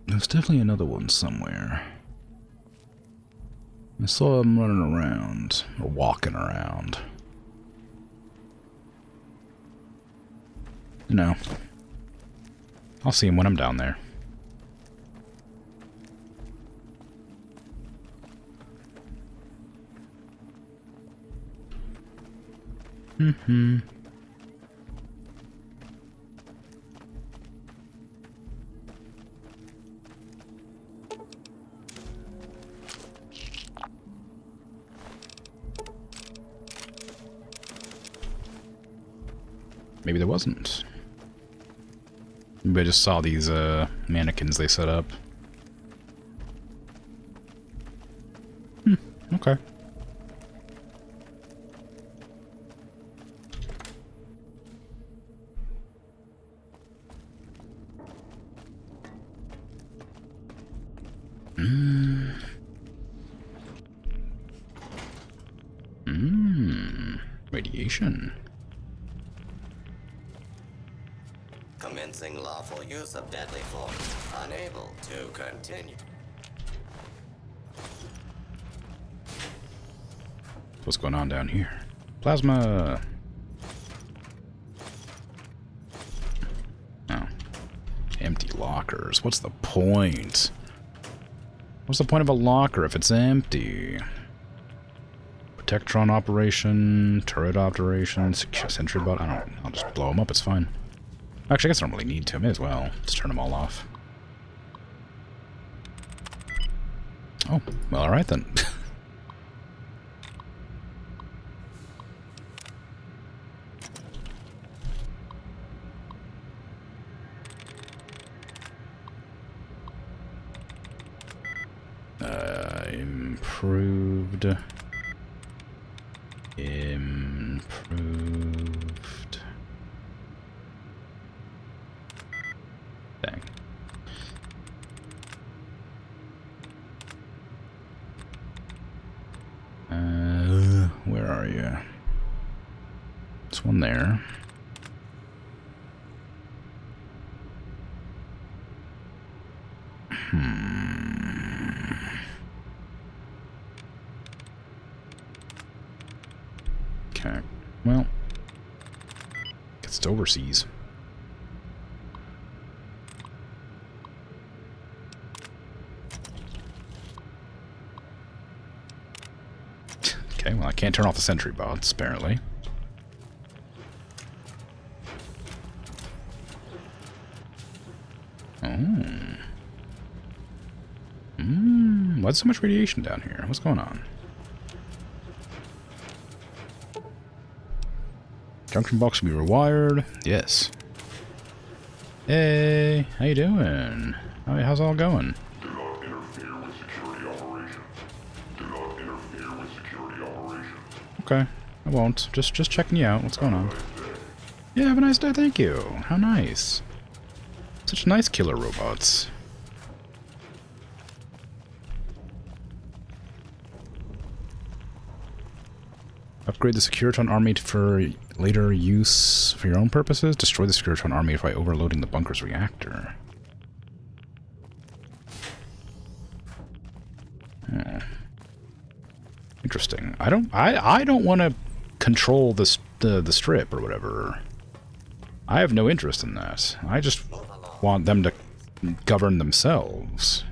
There's definitely another one somewhere. I saw him running around, or walking around. No. I'll see him when I'm down there. Mm-hmm. Maybe there wasn't. Maybe I just saw these mannequins they set up. Okay. Radiation. Commencing lawful use of deadly force. Unable to continue. What's going on down here? Plasma! Oh. Empty lockers. What's the point? What's the point of a locker if it's empty? Protectron operation, turret operation, sentry bot. I don't. I'll just blow them up. It's fine. Actually, I guess I don't really need to. May as well. Just turn them all off. Oh, well, alright then. Improved. Improved. Dang. Where are you? There's one there. Okay. Well, guess it's overseas. Okay, well, I can't turn off the sentry bots, apparently. Why's so much radiation down here? What's going on? Junction box will be rewired. Yes. Hey, how you doing? How's it all going? Do not interfere with security operation. Do not interfere with security operation. Okay, I won't. Just checking you out. What's going on? Yeah, have a nice day. Thank you. How nice. Such nice killer robots. Upgrade the Securiton army for later use for your own purposes. Destroy the Securiton army by overloading the bunker's reactor. interesting. I don't want to control the strip or whatever. I have no interest in that. I just want them to govern themselves.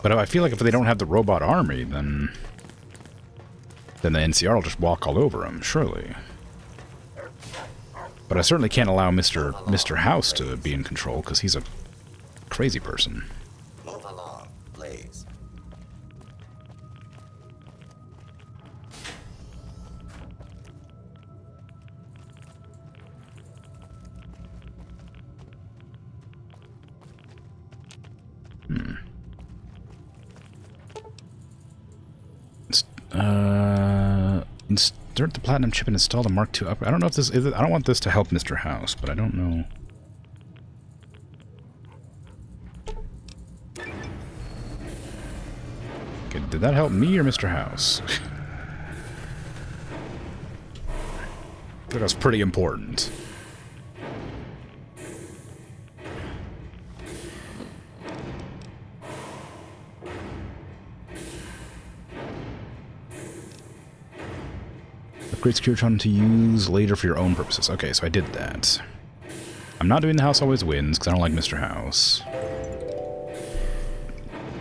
But I feel like if they don't have the robot army, then the NCR will just walk all over them, surely. But I certainly can't allow Mr. House to be in control, because he's a crazy person. Move along, please. Insert the platinum chip and install the Mark II upgrade. I don't know if this is. I don't want this to help Mr. House, but I don't know. Okay, did that help me or Mr. House? I think that was pretty important. Upgrade Securitron to use later for your own purposes. Okay, so I did that. I'm not doing the House Always Wins, because I don't like Mr. House.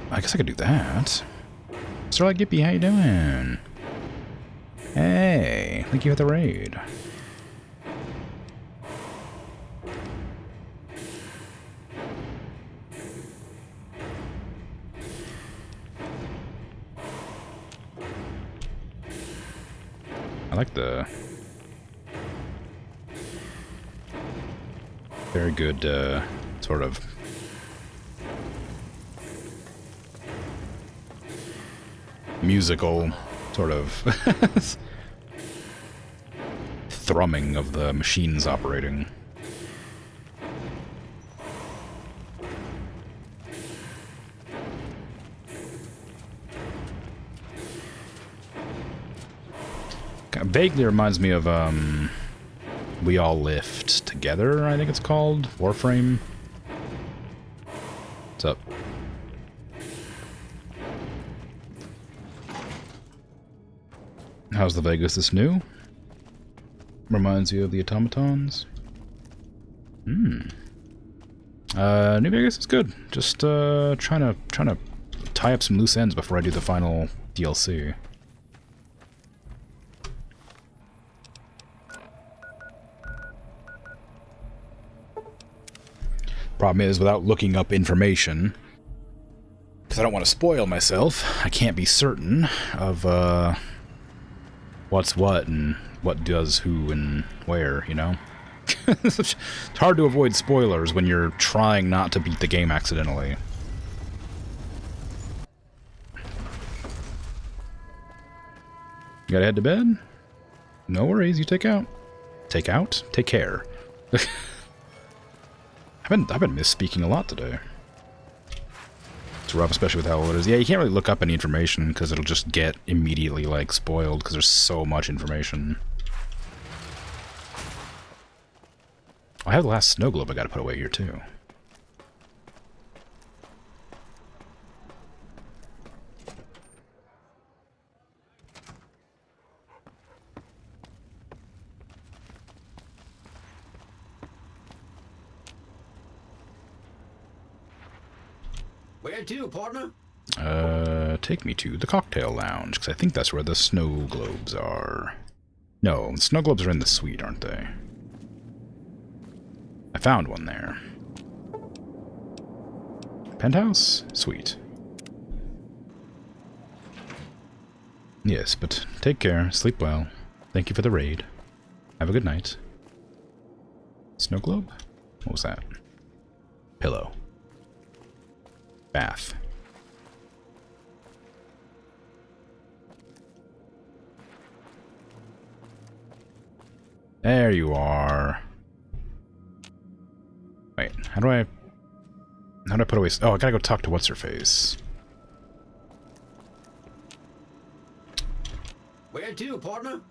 I guess I could do that. Starlight Gippy, how you doing? Hey, thank you for the raid. I like the very good sort of musical sort of thrumming of the machines operating. Vaguely reminds me of We All Lift Together, I think it's called. Warframe. What's up? How's the Vegas? This new? Reminds you of the automatons? New Vegas is good. Just trying to tie up some loose ends before I do the final DLC. Problem is, without looking up information, because I don't want to spoil myself, I can't be certain of what's what and what does who and where, you know? It's hard to avoid spoilers when you're trying not to beat the game accidentally. You gotta head to bed? No worries, you take out. Take out? Take care. I've been misspeaking a lot today. It's rough, especially with how old it is. Yeah, you can't really look up any information because it'll just get immediately, like, spoiled because there's so much information. I have the last snow globe I gotta put away here, too. Where to, partner? Take me to the cocktail lounge, because I think that's where the snow globes are. No, the snow globes are in the suite, aren't they? I found one there. Penthouse? Sweet. Yes, but take care, sleep well. Thank you for the raid. Have a good night. Snow globe? What was that? Pillow. Bath. There you are. Wait, how do I put away... Oh, I gotta go talk to What's-Her-Face. Where to, partner?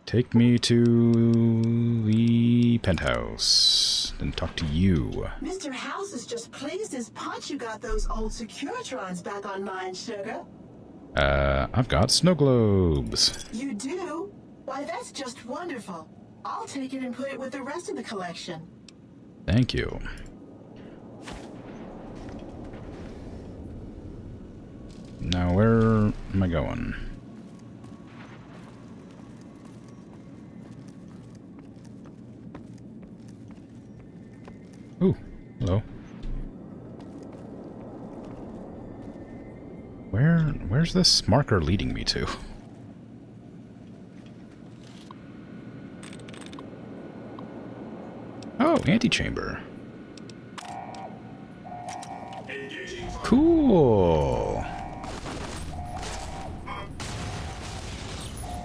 Take me to the penthouse and talk to you. Mr. House is just pleased as punch you got those old Securitrons back online, sugar. I've got snow globes. You do? Why, that's just wonderful. I'll take it and put it with the rest of the collection. Thank you. Now, where am I going? Ooh, hello. Where's this marker leading me to? Oh, antechamber. Cool.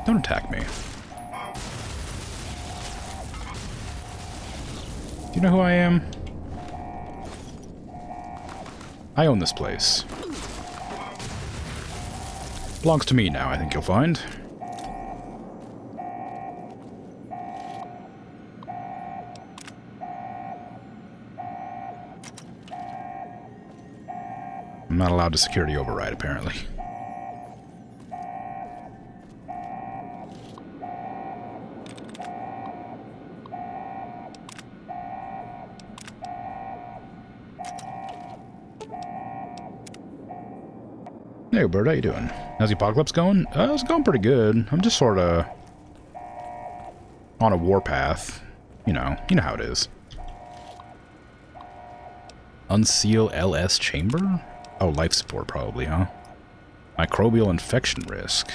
Don't attack me. Do you know who I am? I own this place. Belongs to me now, I think you'll find. I'm not allowed to security override, apparently. Hey, Bird, how you doing? How's the apocalypse going? It's going pretty good. I'm just sort of on a warpath. You know how it is. Unseal LS chamber? Oh, life support probably, huh? Microbial infection risk.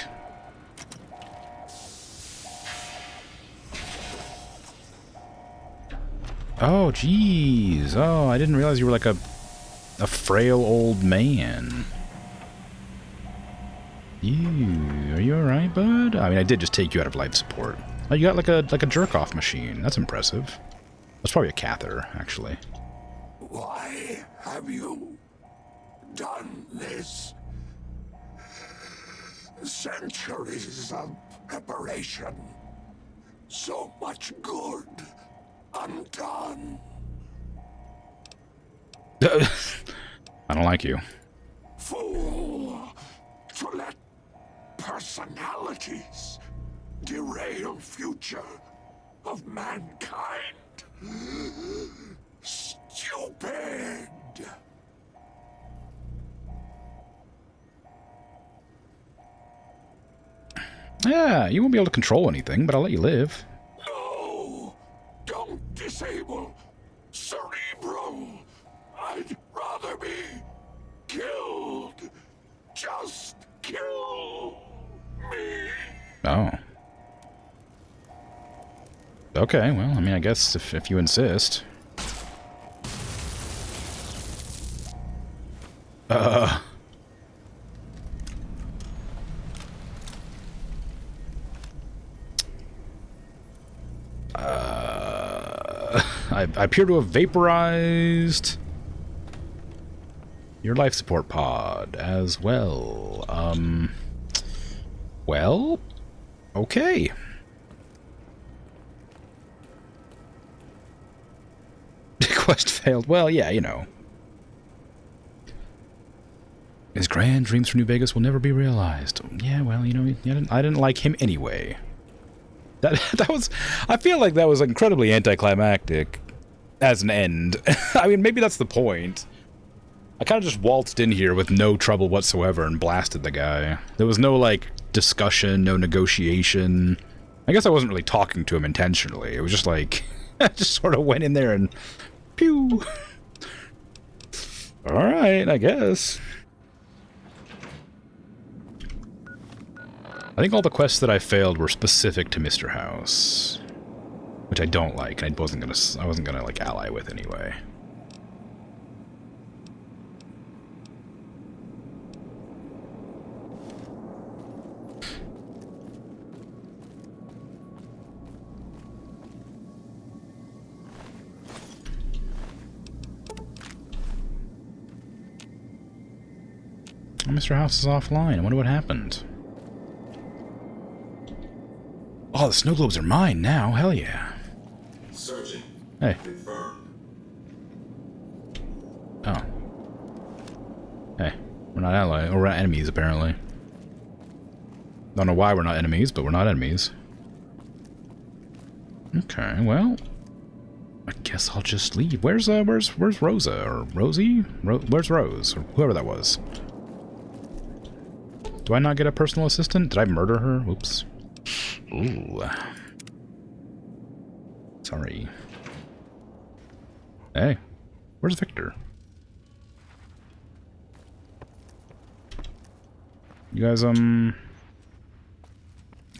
Oh, jeez. Oh, I didn't realize you were like a frail old man. Are you alright, bud? I mean, I did just take you out of life support. Oh, you got like a jerk-off machine. That's impressive. That's probably a catheter, actually. Why have you done this? Centuries of preparation. So much good undone. I don't like you. Fool! To let personalities derail future of mankind. Stupid! Yeah, you won't be able to control anything, but I'll let you live. No! Don't disable Cerebro! I'd rather be killed. Just kill me. Oh. Okay, well, I mean, I guess if you insist. I appear to have vaporized your life support pod as well. Well, okay. Quest failed. Well, yeah, you know. His grand dreams for New Vegas will never be realized. Yeah, well, you know, I didn't like him anyway. That was, I feel like that was incredibly anticlimactic as an end. I mean, maybe that's the point. I kind of just waltzed in here with no trouble whatsoever and blasted the guy. There was no, like, discussion, no negotiation. I guess I wasn't really talking to him intentionally. It was just like, I just sort of went in there and pew. Alright, I guess. I think all the quests that I failed were specific to Mr. House, which I don't like, and I wasn't gonna like ally with anyway. Oh, Mr. House is offline. I wonder what happened. Oh, the snow globes are mine now. Hell yeah. Searching. Hey. Confirmed. Oh. Hey. We're not allies. Or we're not enemies, apparently. Don't know why we're not enemies, but we're not enemies. Okay, well... I guess I'll just leave. Where's Rosa? Or Rosie? Where's Rose? Or whoever that was. Do I not get a personal assistant? Did I murder her? Oops. Ooh. Sorry. Hey. Where's Victor? You guys,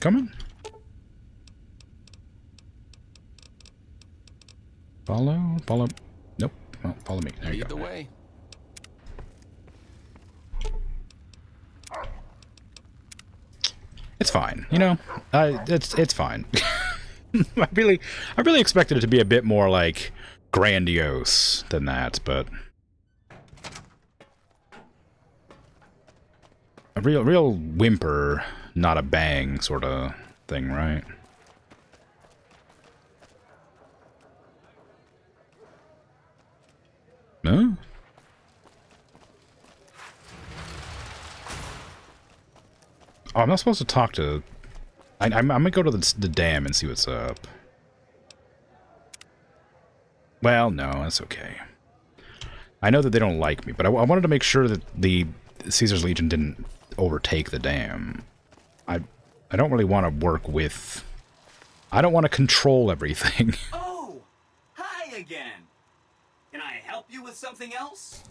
coming? Follow. Nope. Oh, follow me. There you go. Lead the way. It's fine. You know, it's fine. I really expected it to be a bit more like grandiose than that, but a real whimper, not a bang sort of thing, right? Huh? Oh, I'm not supposed to talk to... I might go to the dam and see what's up. Well, no, that's okay. I know that they don't like me, but I wanted to make sure that the Caesar's Legion didn't overtake the dam. I don't really want to work with... I don't want to control everything. Oh! Hi again! Can I help you with something else?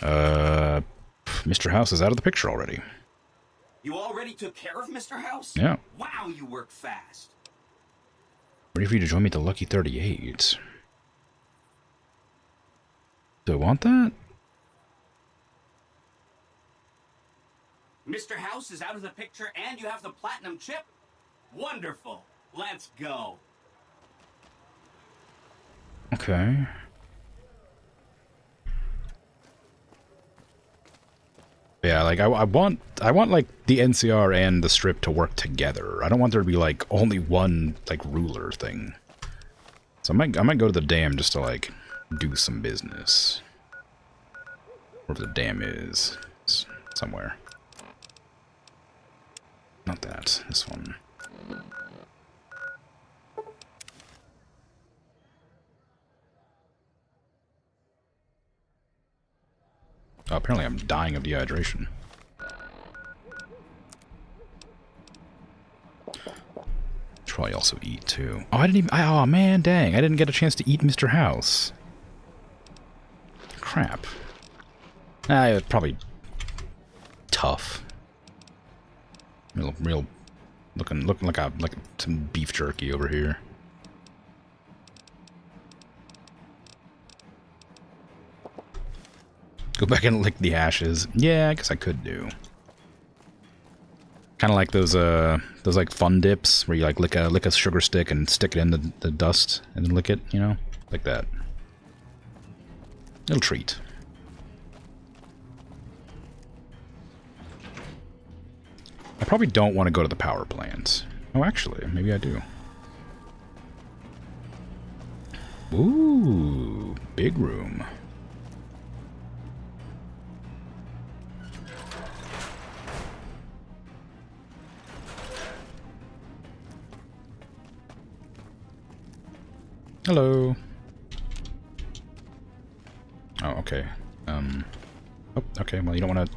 Mr. House is out of the picture already. You already took care of Mr. House? Yeah. Wow, you work fast. Ready for you to join me at the Lucky 38. Do I want that? Mr. House is out of the picture and you have the platinum chip? Wonderful. Let's go. Okay. Yeah, like I want like the NCR and the strip to work together. I don't want there to be like only one like ruler thing. So I might go to the dam just to like do some business. Wherever the dam is, somewhere. Not that. This one. Oh, apparently I'm dying of dehydration. Should probably also eat, too. Oh, I didn't even... Oh, man, dang. I didn't get a chance to eat Mr. House. Crap. It's probably... tough. Real... Looking like some beef jerky over here. Go back and lick the ashes. Yeah, I guess I could do. Kind of like those like fun dips where you like lick a sugar stick and stick it in the dust and then lick it, you know, like that. Little treat. I probably don't want to go to the power plant. Oh, actually, maybe I do. Ooh, big room. Hello. Oh, okay. Oh, okay, well, you don't want to...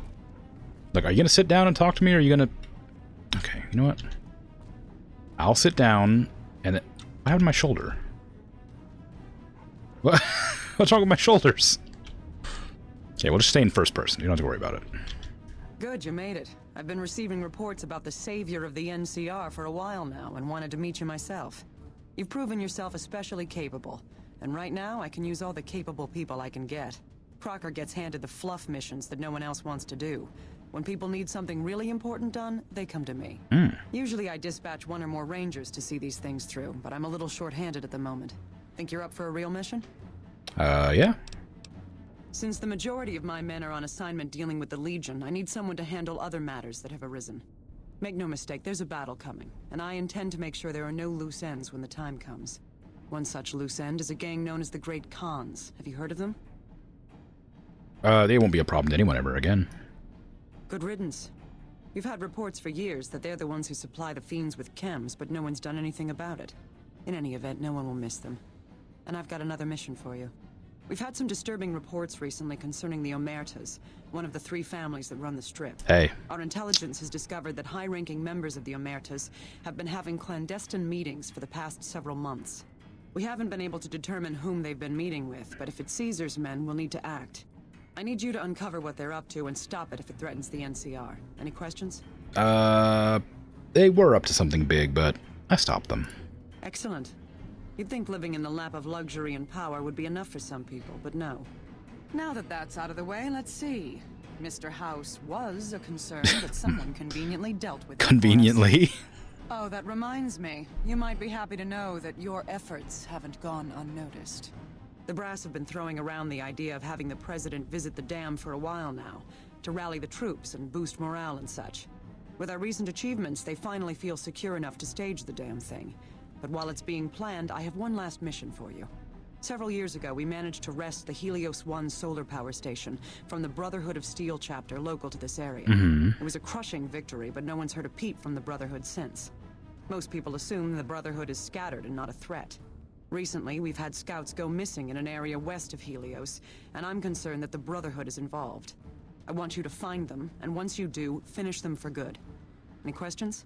Look, are you going to sit down and talk to me, or are you going to... Okay, you know what? I'll sit down, and... What happened to my shoulder? What? What's wrong with my shoulders? Okay, we'll just stay in first person. You don't have to worry about it. Good, you made it. I've been receiving reports about the savior of the NCR for a while now, and wanted to meet you myself. You've proven yourself especially capable, and right now I can use all the capable people I can get. Crocker gets handed the fluff missions that no one else wants to do. When people need something really important done, they come to me. Usually I dispatch one or more rangers to see these things through, but I'm a little short-handed at the moment. Think you're up for a real mission? Yeah. Since the majority of my men are on assignment dealing with the Legion, I need someone to handle other matters that have arisen. Make no mistake, there's a battle coming, and I intend to make sure there are no loose ends when the time comes. One such loose end is a gang known as the Great Khans. Have you heard of them? They won't be a problem to anyone ever again. Good riddance. We've had reports for years that they're the ones who supply the fiends with chems, but no one's done anything about it. In any event, no one will miss them. And I've got another mission for you. We've had some disturbing reports recently concerning the Omertas, one of the 3 families that run the Strip. Hey. Our intelligence has discovered that high-ranking members of the Omertas have been having clandestine meetings for the past several months. We haven't been able to determine whom they've been meeting with, but if it's Caesar's men, we'll need to act. I need you to uncover what they're up to and stop it if it threatens the NCR. Any questions? They were up to something big, but I stopped them. Excellent. You'd think living in the lap of luxury and power would be enough for some people, but no. Now that that's out of the way, let's see. Mr. House was a concern, but someone conveniently dealt with it. Conveniently? Oh, that reminds me. You might be happy to know that your efforts haven't gone unnoticed. The brass have been throwing around the idea of having the president visit the dam for a while now, to rally the troops and boost morale and such. With our recent achievements, they finally feel secure enough to stage the damn thing. But while it's being planned, I have one last mission for you. Several years ago, we managed to wrest the Helios 1 solar power station from the Brotherhood of Steel chapter local to this area. It was a crushing victory, but no one's heard a peep from the Brotherhood since. Most people assume the Brotherhood is scattered and not a threat. Recently, we've had scouts go missing in an area west of Helios, and I'm concerned that the Brotherhood is involved. I want you to find them, and once you do, finish them for good. Any questions?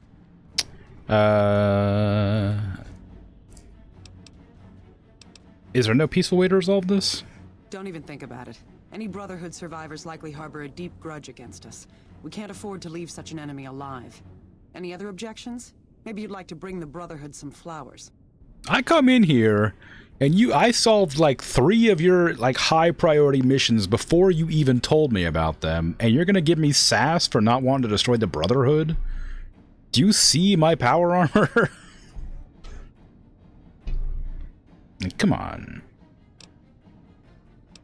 Is there no peaceful way to resolve this? Don't even think about it. Any Brotherhood survivors likely harbor a deep grudge against us. We can't afford to leave such an enemy alive. Any other objections? Maybe you'd like to bring the Brotherhood some flowers. I come in here, and I solved like 3 of your like high priority missions before you even told me about them, and you're gonna give me sass for not wanting to destroy the Brotherhood? Do you see my power armor? Like, come on.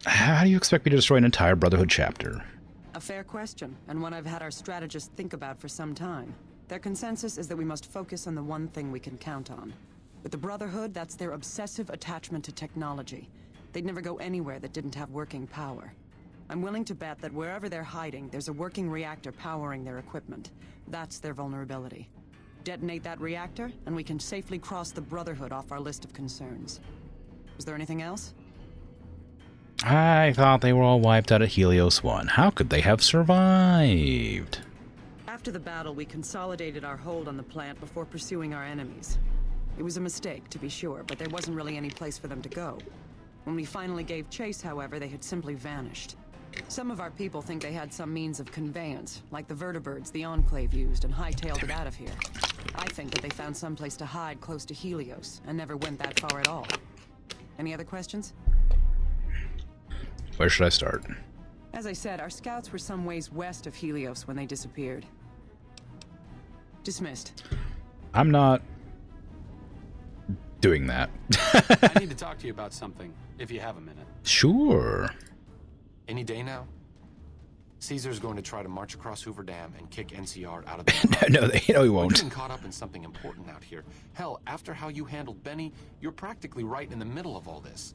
How do you expect me to destroy an entire Brotherhood chapter? A fair question, and one I've had our strategists think about for some time. Their consensus is that we must focus on the one thing we can count on. With the Brotherhood, that's their obsessive attachment to technology. They'd never go anywhere that didn't have working power. I'm willing to bet that wherever they're hiding, there's a working reactor powering their equipment. That's their vulnerability. Detonate that reactor, and we can safely cross the Brotherhood off our list of concerns. Was there anything else? I thought they were all wiped out at Helios 1. How could they have survived? After the battle, we consolidated our hold on the plant before pursuing our enemies. It was a mistake, to be sure, but there wasn't really any place for them to go. When we finally gave chase, however, they had simply vanished. Some of our people think they had some means of conveyance, like the vertibirds the Enclave used, and hightailed it out of here. I think that they found some place to hide close to Helios, and never went that far at all. Any other questions? Where should I start? As I said, our scouts were some ways west of Helios when they disappeared. Dismissed. I'm not doing that. I need to talk to you about something, if you have a minute. Sure. Any day now? Caesar's going to try to march across Hoover Dam and kick NCR out of the No, he won't. We're getting caught up in something important out here. Hell, after how you handled Benny, you're practically right in the middle of all this.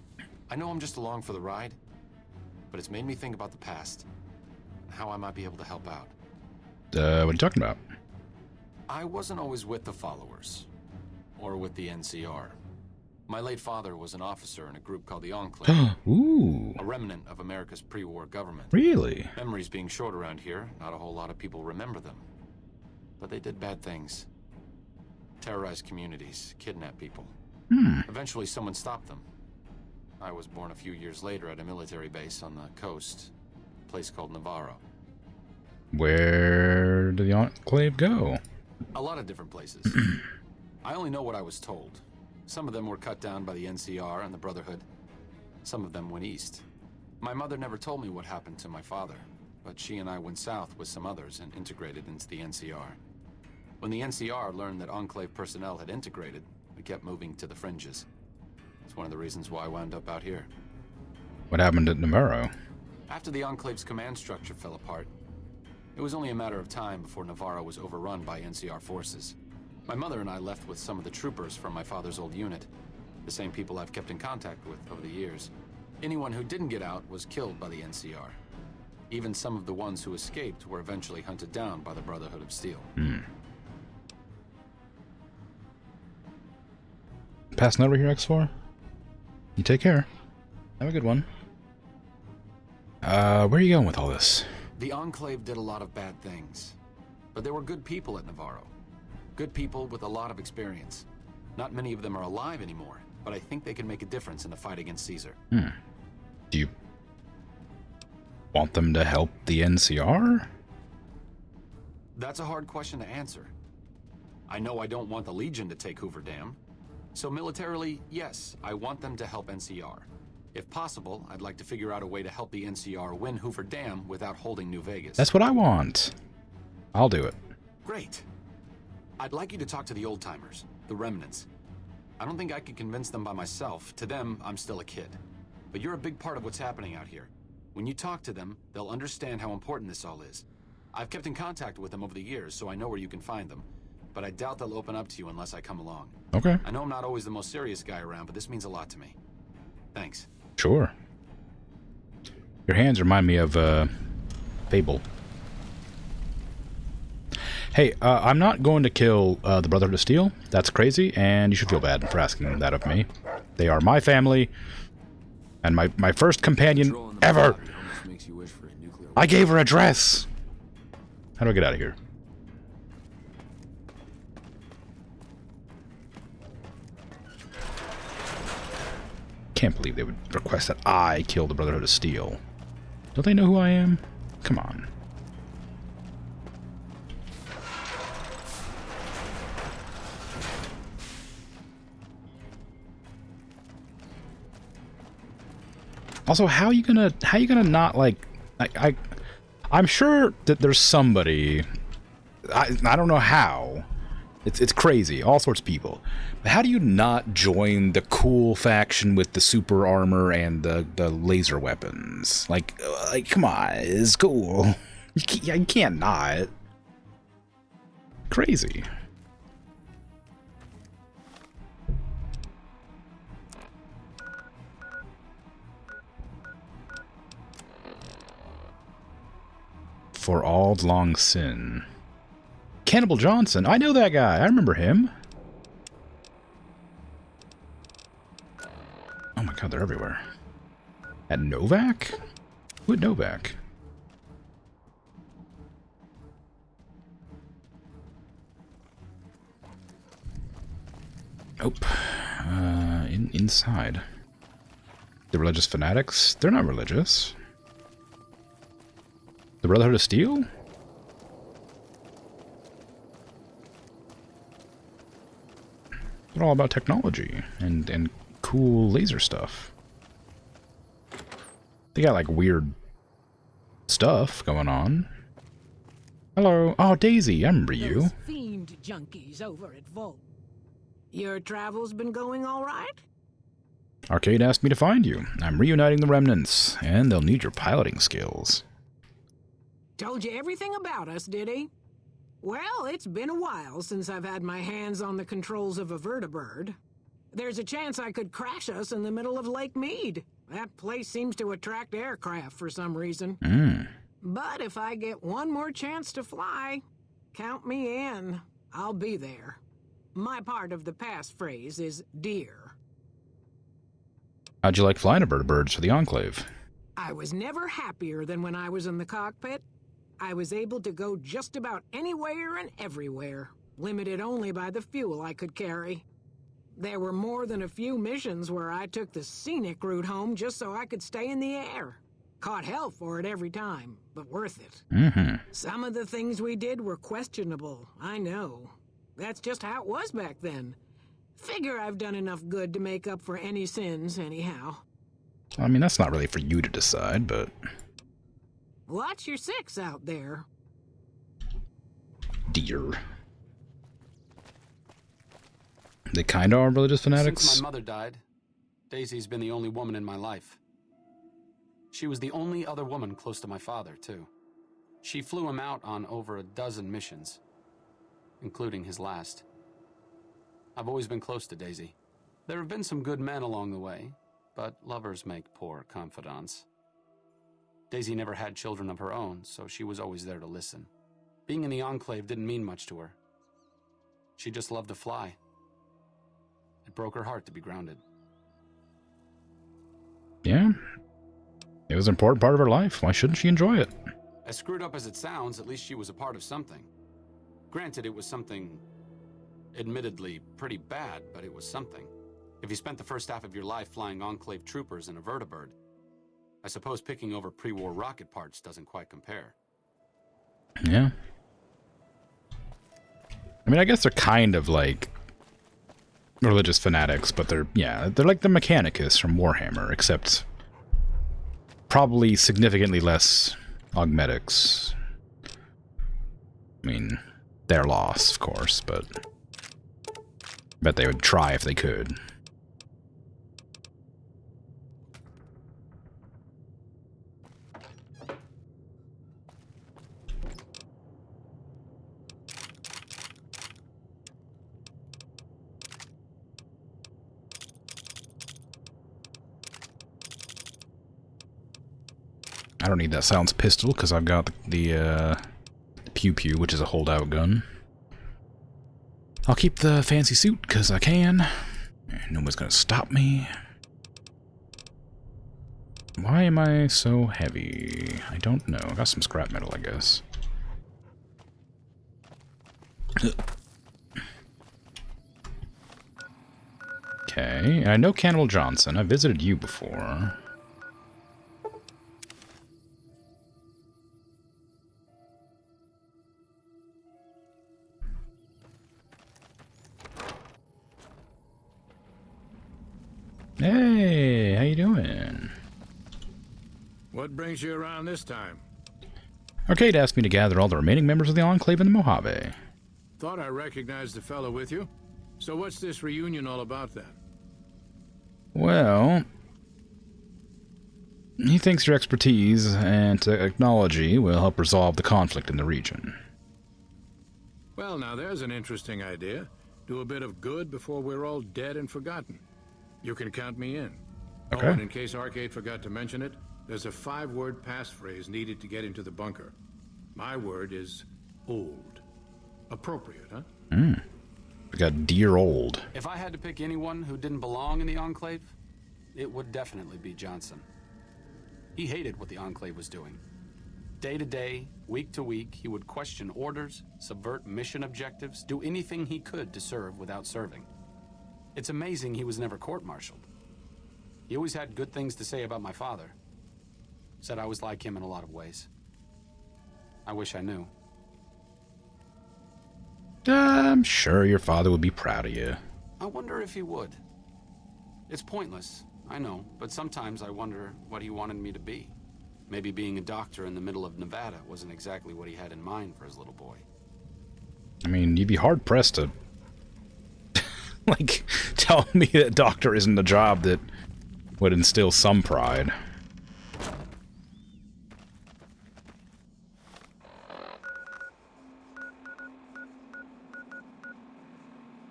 I know I'm just along for the ride, but it's made me think about the past and how I might be able to help out. What are you talking about? I wasn't always with the followers, or with the NCR. My late father was an officer in a group called the Enclave. Ooh. A remnant of America's pre-war government. Really? Memories being short around here, not a whole lot of people remember them. But they did bad things. Terrorized communities, kidnapped people. Eventually someone stopped them. I was born a few years later at a military base on the coast, a place called Navarro. Where did the Enclave go? A lot of different places. I only know what I was told. Some of them were cut down by the NCR and the Brotherhood. Some of them went east. My mother never told me what happened to my father, but she and I went south with some others and integrated into the NCR. When the NCR learned that Enclave personnel had integrated, we kept moving to the fringes. It's one of the reasons why I wound up out here. What happened at Navarro? After the Enclave's command structure fell apart, It was only a matter of time before Navarro was overrun by NCR forces. My mother and I left with some of the troopers from my father's old unit, the same people I've kept in contact with over the years. Anyone who didn't get out was killed by the NCR. Even some of the ones who escaped were eventually hunted down by the Brotherhood of Steel. Passing over here, X4. You take care. Have a good one. Where are you going with all this? The Enclave did a lot of bad things, but there were good people at Navarro. Good people with a lot of experience. Not many of them are alive anymore, but I think they can make a difference in the fight against Caesar. Do you want them to help the NCR? That's a hard question to answer. I know I don't want the Legion to take Hoover Dam. So militarily, yes, I want them to help NCR. If possible, I'd like to figure out a way to help the NCR win Hoover Dam without holding New Vegas. That's what I want. I'll do it. Great. I'd like you to talk to the old-timers, the remnants. I don't think I could convince them by myself. To them, I'm still a kid. But you're a big part of what's happening out here. When you talk to them, they'll understand how important this all is. I've kept in contact with them over the years, so I know where you can find them. But I doubt they'll open up to you unless I come along. Okay. I know I'm not always the most serious guy around, but this means a lot to me. Thanks. Sure. Your hands remind me of, Fable. Hey, I'm not going to kill, the Brotherhood of Steel. That's crazy, and you should feel bad for asking that of me. They are my family, and my first companion ever. I gave her a dress. How do I get out of here? Can't believe they would request that I kill the Brotherhood of Steel. Don't they know who I am? Come on. Also, how you gonna not, like, I'm sure that there's somebody, I don't know how. It's crazy, all sorts of people. But how do you not join the cool faction with the super armor and the laser weapons? Like come on, it's cool. You can't not. Crazy. For all long sin. Cannibal Johnson. I know that guy. I remember him. Oh my god, they're everywhere. At Novak? Who at Novak? Nope. Inside. The religious fanatics? They're not religious. The Brotherhood of Steel? They're all about technology and cool laser stuff. They got like weird stuff going on. Hello. Oh, Daisy, I remember you. Those fiend junkies over at Volt. Your travels been going all right? Arcade asked me to find you. I'm reuniting the remnants, and they'll need your piloting skills. Told you everything about us, did he? Well, it's been a while since I've had my hands on the controls of a vertibird. There's a chance I could crash us in the middle of Lake Mead. That place seems to attract aircraft for some reason. But if I get one more chance to fly, count me in. I'll be there. My part of the passphrase is dear. How'd you like flying a vertibirds for the Enclave? I was never happier than when I was in the cockpit. I was able to go just about anywhere and everywhere, limited only by the fuel I could carry. There were more than a few missions where I took the scenic route home just so I could stay in the air. Caught hell for it every time, but worth it. Some of the things we did were questionable, I know. That's just how it was back then. Figure I've done enough good to make up for any sins, anyhow. I mean, that's not really for you to decide, but... Watch your six out there. Dear. They kinda are religious fanatics? Since my mother died, Daisy's been the only woman in my life. She was the only other woman close to my father, too. She flew him out on over a dozen missions, including his last. I've always been close to Daisy. There have been some good men along the way, but lovers make poor confidants. Daisy never had children of her own, so she was always there to listen. Being in the Enclave didn't mean much to her. She just loved to fly. It broke her heart to be grounded. Yeah. It was an important part of her life. Why shouldn't she enjoy it? As screwed up as it sounds, at least she was a part of something. Granted, it was something admittedly pretty bad, but it was something. If you spent the first half of your life flying Enclave troopers in a vertibird, I suppose picking over pre-war rocket parts doesn't quite compare. Yeah. I mean, I guess they're kind of like religious fanatics, but they're like the Mechanicus from Warhammer, except probably significantly less augmetics. I mean, their loss, of course, but I bet they would try if they could. I don't need that silenced pistol because I've got the pew pew, which is a holdout gun. I'll keep the fancy suit because I can. No one's gonna stop me. Why am I so heavy? I don't know. I got some scrap metal, I guess. Okay, I know Cannibal Johnson. I visited you before. Hey, how you doing? What brings you around this time? Arcade asked me to gather all the remaining members of the Enclave in the Mojave. Thought I recognized the fellow with you. So what's this reunion all about then? Well, he thinks your expertise and technology will help resolve the conflict in the region. Well, now there's an interesting idea. Do a bit of good before we're all dead and forgotten. You can count me in. Okay. Oh, and in case Arcade forgot to mention it, there's a 5-word passphrase needed to get into the bunker. My word is old. Appropriate, huh? We got dear old. If I had to pick anyone who didn't belong in the Enclave, it would definitely be Johnson. He hated what the Enclave was doing. Day to day, week to week, he would question orders, subvert mission objectives, do anything he could to serve without serving. It's amazing he was never court-martialed. He always had good things to say about my father. Said I was like him in a lot of ways. I wish I knew. I'm sure your father would be proud of you. I wonder if he would. It's pointless, I know, but sometimes I wonder what he wanted me to be. Maybe being a doctor in the middle of Nevada wasn't exactly what he had in mind for his little boy. I mean, you'd be hard-pressed to like, tell me that doctor isn't a job that would instill some pride.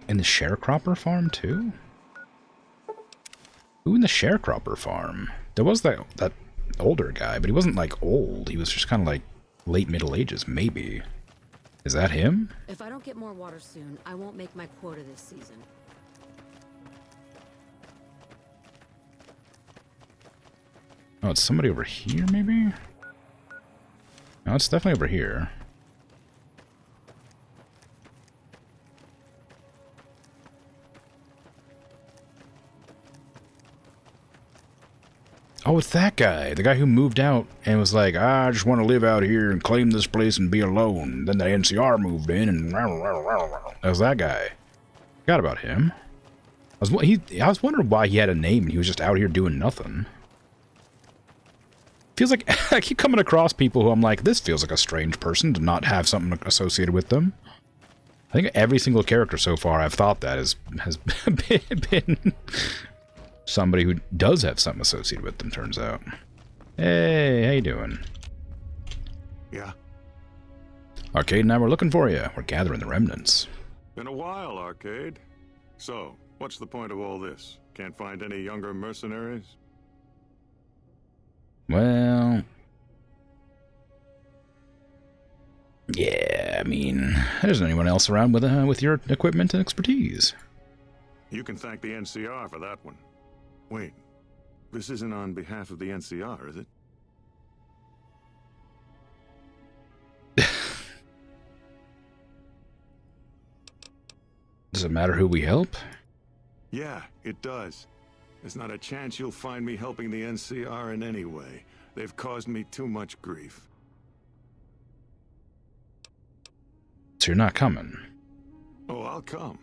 In the sharecropper farm, too? Who in the sharecropper farm? There was that older guy, but he wasn't, like, old. He was just kind of, like, late Middle Ages, maybe. Is that him? If I don't get more water soon, I won't make my quota this season. Oh, it's somebody over here, maybe? No, it's definitely over here. Oh, it's that guy. The guy who moved out and was like, I just want to live out here and claim this place and be alone. Then the NCR moved in and... That was that guy. Forgot about him. I was wondering why he had a name and he was just out here doing nothing. Feels like I keep coming across people who I'm like, this feels like a strange person to not have something associated with them. I think every single character so far I've thought that has been somebody who does have something associated with them, turns out. Hey, how you doing? Yeah, Arcade and I were looking for you. We're gathering the remnants. Been a while, Arcade. So, what's the point of all this? Can't find any younger mercenaries? Well... yeah, I mean, there's anyone else around with your equipment and expertise. You can thank the NCR for that one. Wait, this isn't on behalf of the NCR, is it? Does it matter who we help? Yeah, it does. There's not a chance you'll find me helping the NCR in any way. They've caused me too much grief. So you're not coming? Oh, I'll come.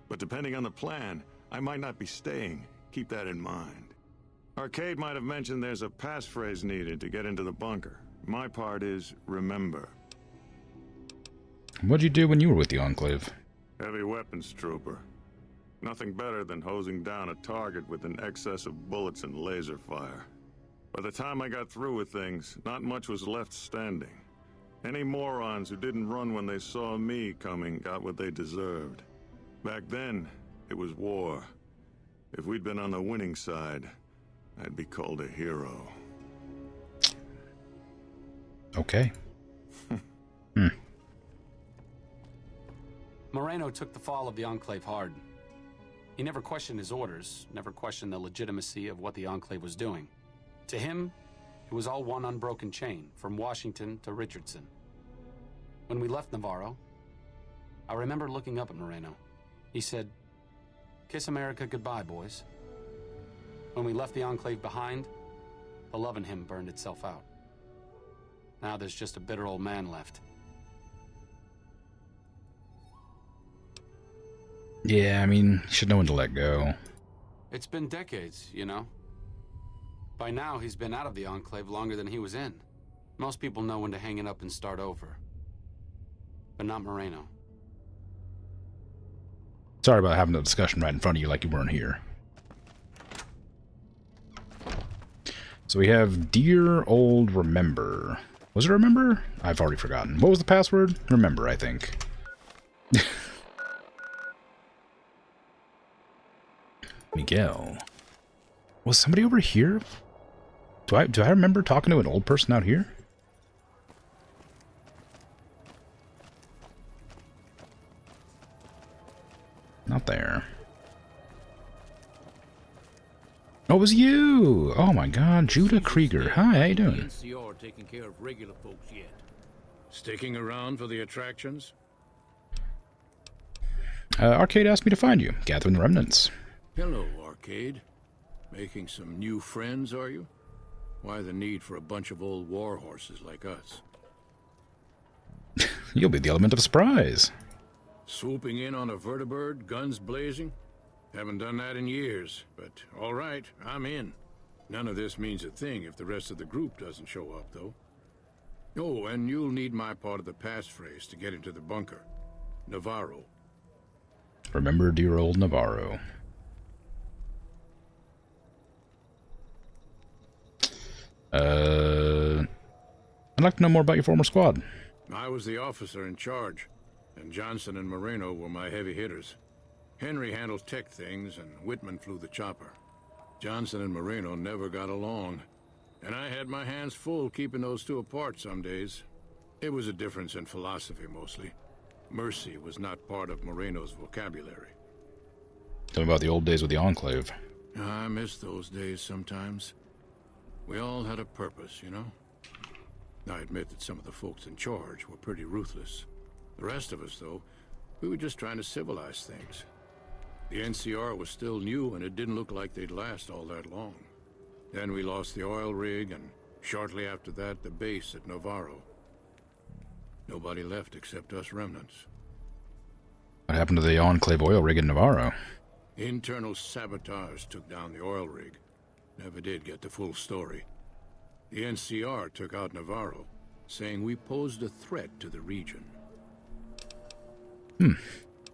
But depending on the plan, I might not be staying. Keep that in mind. Arcade might have mentioned there's a passphrase needed to get into the bunker. My part is remember. What'd you do when you were with the Enclave? Heavy weapons trooper. Nothing better than hosing down a target with an excess of bullets and laser fire. By the time I got through with things, not much was left standing. Any morons who didn't run when they saw me coming got what they deserved. Back then, it was war. If we'd been on the winning side, I'd be called a hero. Okay. Moreno took the fall of the Enclave hard. He never questioned his orders, never questioned the legitimacy of what the Enclave was doing. To him, it was all one unbroken chain, from Washington to Richardson. When we left Navarro, I remember looking up at Moreno. He said, "Kiss America goodbye, boys." When we left the Enclave behind, the love in him burned itself out. Now there's just a bitter old man left. Yeah, I mean, you should know when to let go. It's been decades, you know? By now, he's been out of the Enclave longer than he was in. Most people know when to hang it up and start over. But not Moreno. Sorry about having the discussion right in front of you like you weren't here. So we have Dear Old Remember. Was it Remember? I've already forgotten. What was the password? Remember, I think. Miguel. Was somebody over here? Do I remember talking to an old person out here? Not there. Oh, it was you! Oh my god, Judah Krieger. Hi, how you doing? NCR taking care of regular folks yet? Sticking around for the attractions? Arcade asked me to find you, gathering the remnants. Hello, Arcade. Making some new friends, are you? Why the need for a bunch of old war horses like us? You'll be the element of surprise. Swooping in on a vertibird, guns blazing? Haven't done that in years, but all right, I'm in. None of this means a thing if the rest of the group doesn't show up, though. Oh, and you'll need my part of the passphrase to get into the bunker. Navarro. Remember dear old Navarro. I'd like to know more about your former squad. I was the officer in charge, and Johnson and Moreno were my heavy hitters. Henry handled tech things, and Whitman flew the chopper. Johnson and Moreno never got along, and I had my hands full keeping those two apart some days. It was a difference in philosophy, mostly. Mercy was not part of Moreno's vocabulary. Tell me about the old days with the Enclave. I miss those days sometimes. We all had a purpose, you know? I admit that some of the folks in charge were pretty ruthless. The rest of us, though, we were just trying to civilize things. The NCR was still new, and it didn't look like they'd last all that long. Then we lost the oil rig, and shortly after that, the base at Navarro. Nobody left except us remnants. What happened to the Enclave oil rig in Navarro? Internal sabotage took down the oil rig. Never did get the full story. The NCR took out Navarro, saying we posed a threat to the region.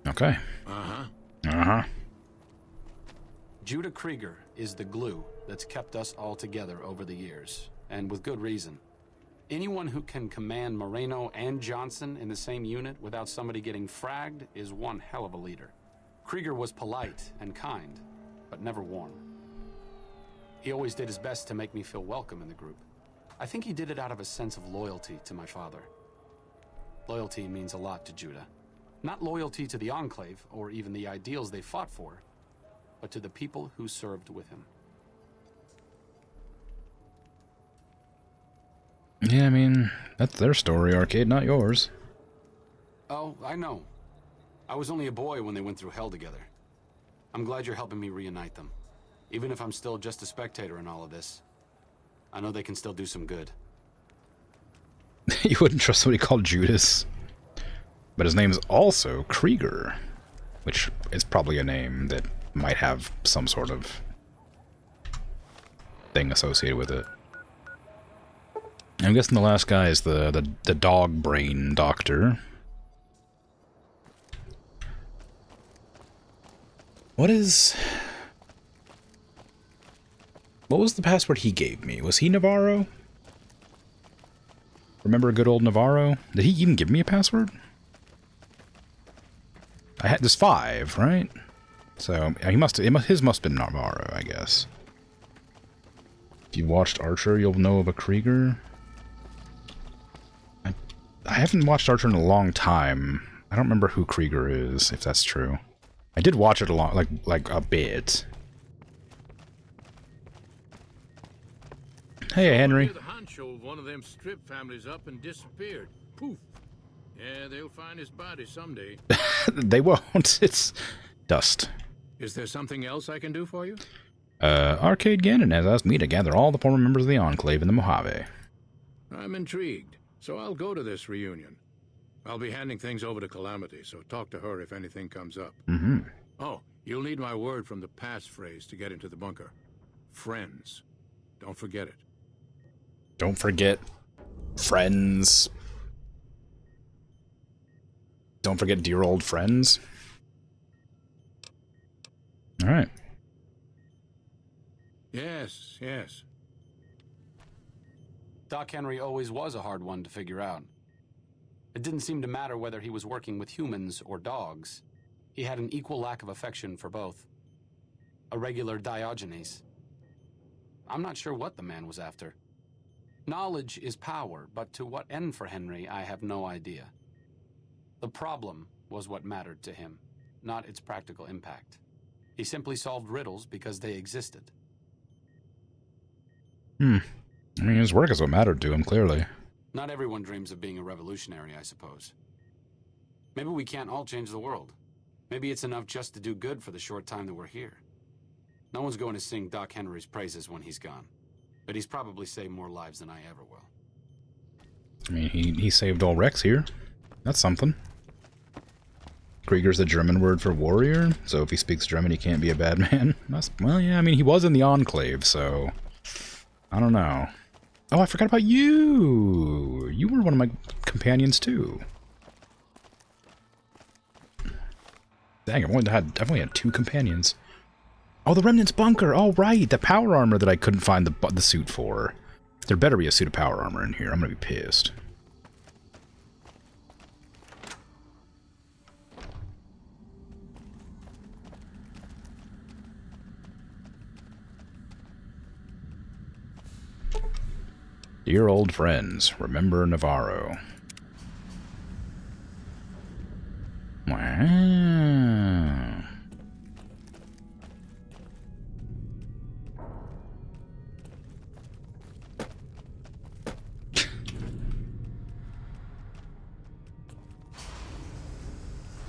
Okay. Judah Krieger is the glue that's kept us all together over the years, and with good reason. Anyone who can command Moreno and Johnson in the same unit without somebody getting fragged is one hell of a leader. Krieger was polite and kind, but never warm. He always did his best to make me feel welcome in the group. I think he did it out of a sense of loyalty to my father. Loyalty means a lot to Judah. Not loyalty to the Enclave, or even the ideals they fought for, but to the people who served with him. Yeah, I mean, that's their story, Arcade, not yours. Oh, I know. I was only a boy when they went through hell together. I'm glad you're helping me reunite them. Even if I'm still just a spectator in all of this, I know they can still do some good. You wouldn't trust somebody called Judas. But his name is also Krieger, which is probably a name that might have some sort of thing associated with it. I'm guessing the last guy is the dog brain doctor. What was the password he gave me? Was he Navarro? Remember a good old Navarro? Did he even give me a password? There's 5, right? So his must have been Navarro, I guess. If you watched Archer, you'll know of a Krieger. I haven't watched Archer in a long time. I don't remember who Krieger is, if that's true. I did watch it a lot, like a bit. Hey, Henry. The honcho of one of them strip families up and disappeared. Poof. Yeah, they'll find his body someday. They won't. It's dust. Is there something else I can do for you? Arcade Gannon has asked me to gather all the former members of the Enclave in the Mojave. I'm intrigued, so I'll go to this reunion. I'll be handing things over to Calamity, so talk to her if anything comes up. Mm-hmm. Oh, you'll need my word from the passphrase to get into the bunker. Friends. Don't forget it. Don't forget friends. Don't forget dear old friends. All right. Yes, yes. Doc Henry always was a hard one to figure out. It didn't seem to matter whether he was working with humans or dogs. He had an equal lack of affection for both. A regular Diogenes. I'm not sure what the man was after. Knowledge is power, but to what end for Henry, I have no idea. The problem was what mattered to him, not its practical impact. He simply solved riddles because they existed. I mean, his work is what mattered to him, clearly. Not everyone dreams of being a revolutionary, I suppose. Maybe we can't all change the world. Maybe it's enough just to do good for the short time that we're here. No one's going to sing Doc Henry's praises when he's gone. But he's probably saved more lives than I ever will. I mean, he saved all Rex here. That's something. Krieger's the German word for warrior, so if he speaks German, he can't be a bad man. Well, yeah, I mean, he was in the Enclave, so... I don't know. Oh, I forgot about you! You were one of my companions, too. Dang, I've only had 2 companions. Oh, the Remnant's bunker! Oh, right! The power armor that I couldn't find the suit for. There better be a suit of power armor in here. I'm gonna be pissed. Dear old friends, remember Navarro. Wow.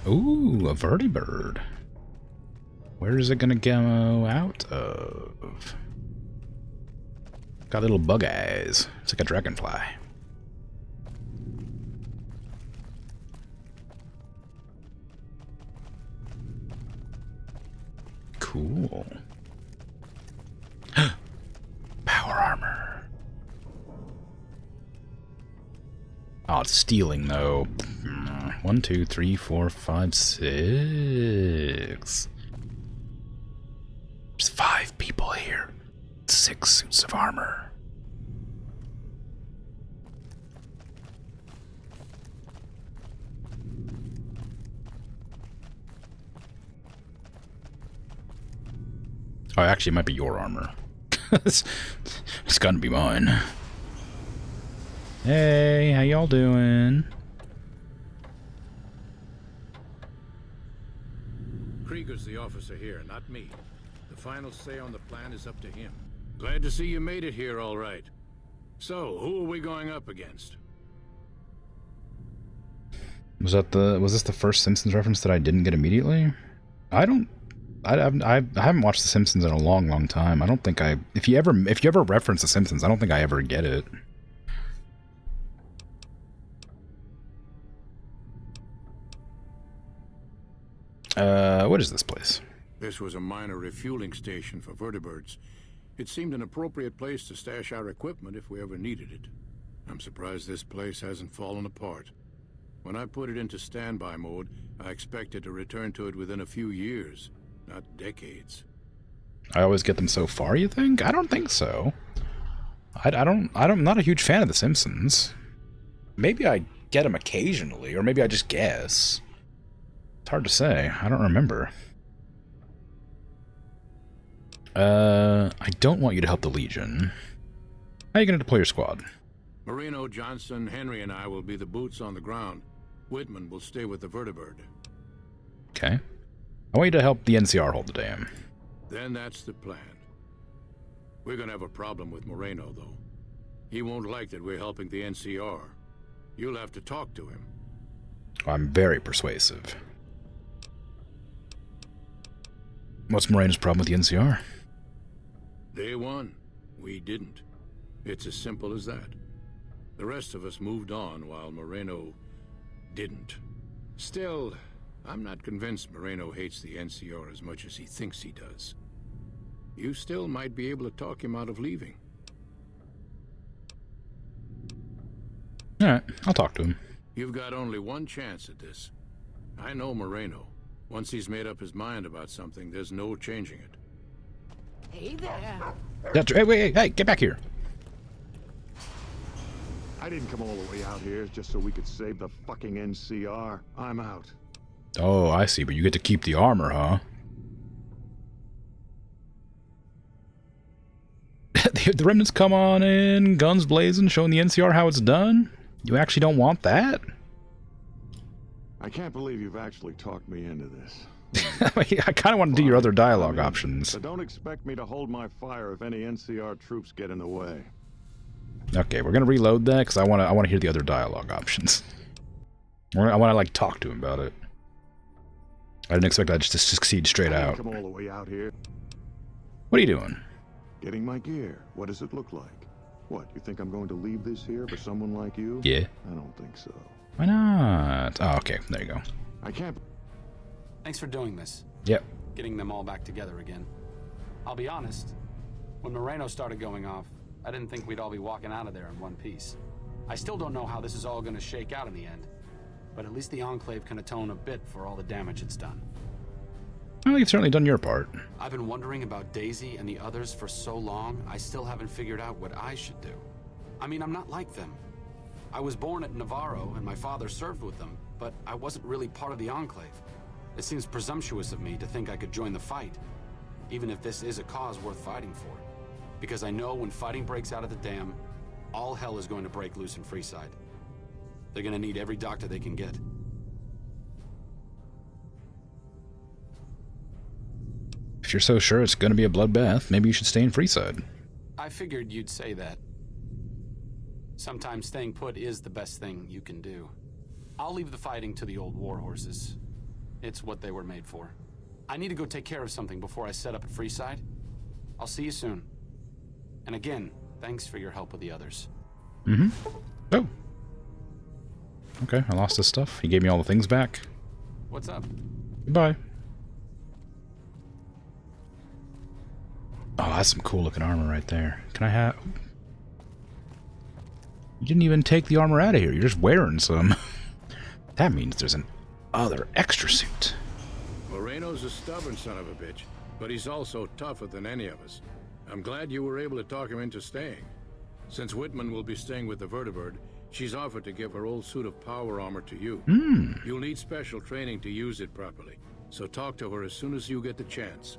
Ooh, a vertibird. Where is it gonna go out of? Got little bug eyes. It's like a dragonfly. Cool. Power armor. Oh, it's stealing though. 1, 2, 3, 4, 5, 6. There's 5 people here. 6 suits of armor. Oh, actually, it might be your armor. It's gonna be mine. Hey, how y'all doing? Krieger's the officer here, not me. The final say on the plan is up to him. Glad to see you made it here all right. So, who are we going up against? Was this the first Simpsons reference that I didn't get immediately? I haven't watched The Simpsons in a long time. I don't think if you ever reference The Simpsons, I don't think I ever get it. What is this place? This was a minor refueling station for vertibirds. It seemed an appropriate place to stash our equipment if we ever needed it. I'm surprised this place hasn't fallen apart. When I put it into standby mode, I expected to return to it within a few years, not decades. I always get them so far, you think? I don't think so. I'm not a huge fan of The Simpsons. Maybe I get them occasionally, or maybe I just guess. It's hard to say. I don't remember. I don't want you to help the Legion. How are you going to deploy your squad? Moreno, Johnson, Henry, and I will be the boots on the ground. Whitman will stay with the vertibird. Okay. I want you to help the NCR hold the dam. Then that's the plan. We're gonna have a problem with Moreno, though. He won't like that we're helping the NCR. You'll have to talk to him. I'm very persuasive. What's Moreno's problem with the NCR? Day one, we didn't. It's as simple as that. The rest of us moved on while Moreno didn't. Still, I'm not convinced Moreno hates the NCR as much as he thinks he does. You still might be able to talk him out of leaving. Alright, I'll talk to him. You've got only one chance at this. I know Moreno. Once he's made up his mind about something, there's no changing it. Hey there. Hey, get back here. I didn't come all the way out here just so we could save the fucking NCR. I'm out. Oh, I see, but you get to keep the armor, huh? The remnants come on in, guns blazing, showing the NCR how it's done? You actually don't want that? I can't believe you've actually talked me into this. I kind of want to do your other dialogue options. But don't expect me to hold my fire if any NCR troops get in the way. Okay, we're gonna reload that because I want to hear the other dialogue options. I want to like talk to him about it. I didn't expect that just to succeed straight out. Come all the way out here. What are you doing? Getting my gear. What does it look like? What, you think I'm going to leave this here for someone like you? Yeah. I don't think so. Why not? Oh, okay. There you go. I can't. Thanks for doing this. Yep. Getting them all back together again. I'll be honest. When Moreno started going off, I didn't think we'd all be walking out of there in one piece. I still don't know how this is all going to shake out in the end. But at least the Enclave can atone a bit for all the damage it's done. Well, you've certainly done your part. I've been wondering about Daisy and the others for so long, I still haven't figured out what I should do. I mean, I'm not like them. I was born at Navarro and my father served with them, but I wasn't really part of the Enclave. It seems presumptuous of me to think I could join the fight, even if this is a cause worth fighting for. Because I know when fighting breaks out at the dam, all hell is going to break loose in Freeside. They're going to need every doctor they can get. If you're so sure it's going to be a bloodbath, maybe you should stay in Freeside. I figured you'd say that. Sometimes staying put is the best thing you can do. I'll leave the fighting to the old war horses. It's what they were made for. I need to go take care of something before I set up at Freeside. I'll see you soon. And again, thanks for your help with the others. Mm-hmm. Oh. Okay, I lost his stuff. He gave me all the things back. What's up? Goodbye. Oh, that's some cool looking armor right there. Can I have... You didn't even take the armor out of here. You're just wearing some. That means there's an other extra suit. Moreno's a stubborn son of a bitch, but he's also tougher than any of us. I'm glad you were able to talk him into staying. Since Whitman will be staying with the vertibird, she's offered to give her old suit of power armor to you. You'll need special training to use it properly, so talk to her as soon as you get the chance.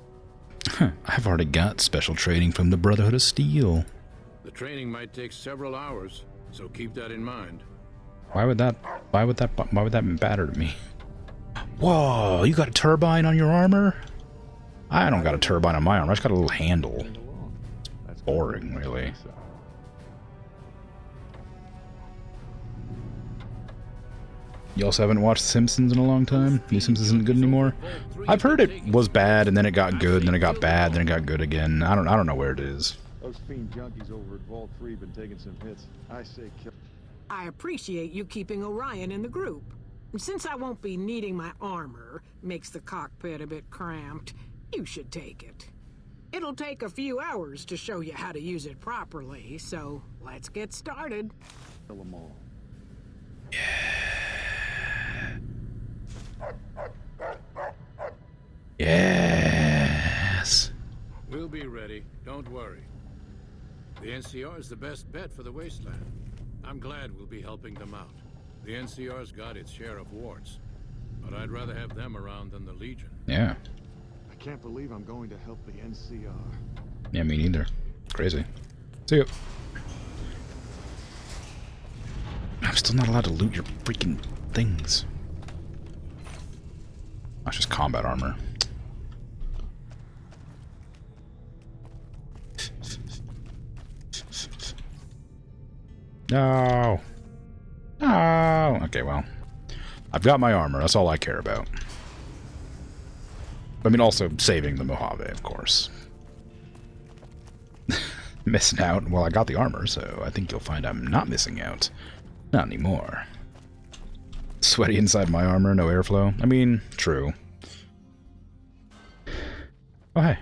I've already got special training from the Brotherhood of Steel. The training might take several hours, so keep that in mind. Why would that matter to me? Whoa, you got a turbine on your armor? I don't got a turbine on my armor. I just got a little handle. It's boring, really. You also haven't watched The Simpsons in a long time? The Simpsons isn't good anymore? I've heard it was bad, and then it got good, and then it got bad, then it got good again. I don't know where it is. Those fiend junkies over at Vault 3 been taking some hits. I say kill. I appreciate you keeping Orion in the group. Since I won't be needing my armor, makes the cockpit a bit cramped, you should take it. It'll take a few hours to show you how to use it properly, so let's get started. Kill them all. Yes. We'll be ready. Don't worry. The NCR is the best bet for the wasteland. I'm glad we'll be helping them out. The NCR's got its share of warts, but I'd rather have them around than the Legion. Yeah. I can't believe I'm going to help the NCR. Yeah, me neither. Crazy. See ya. I'm still not allowed to loot your freaking things. That's just combat armor. No. No. Okay, well. I've got my armor. That's all I care about. I mean, also saving the Mojave, of course. Missing out. Well, I got the armor, so I think you'll find I'm not missing out. Not anymore. Sweaty inside my armor, no airflow. I mean, true. Oh, hey.